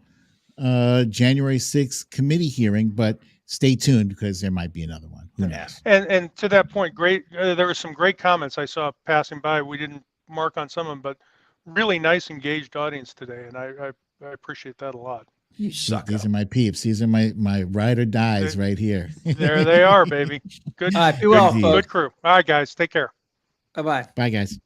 January 6th committee hearing. But stay tuned because there might be another one. Who knows? And to that point, there were some great comments I saw passing by. We didn't mark on some of them, but really nice, engaged audience today. And I appreciate that a lot. You suck. These are my peeps. These are my ride or dies right here. There they are, baby. Good, be well, good crew. All right, guys. Take care. Bye-bye. Bye, guys.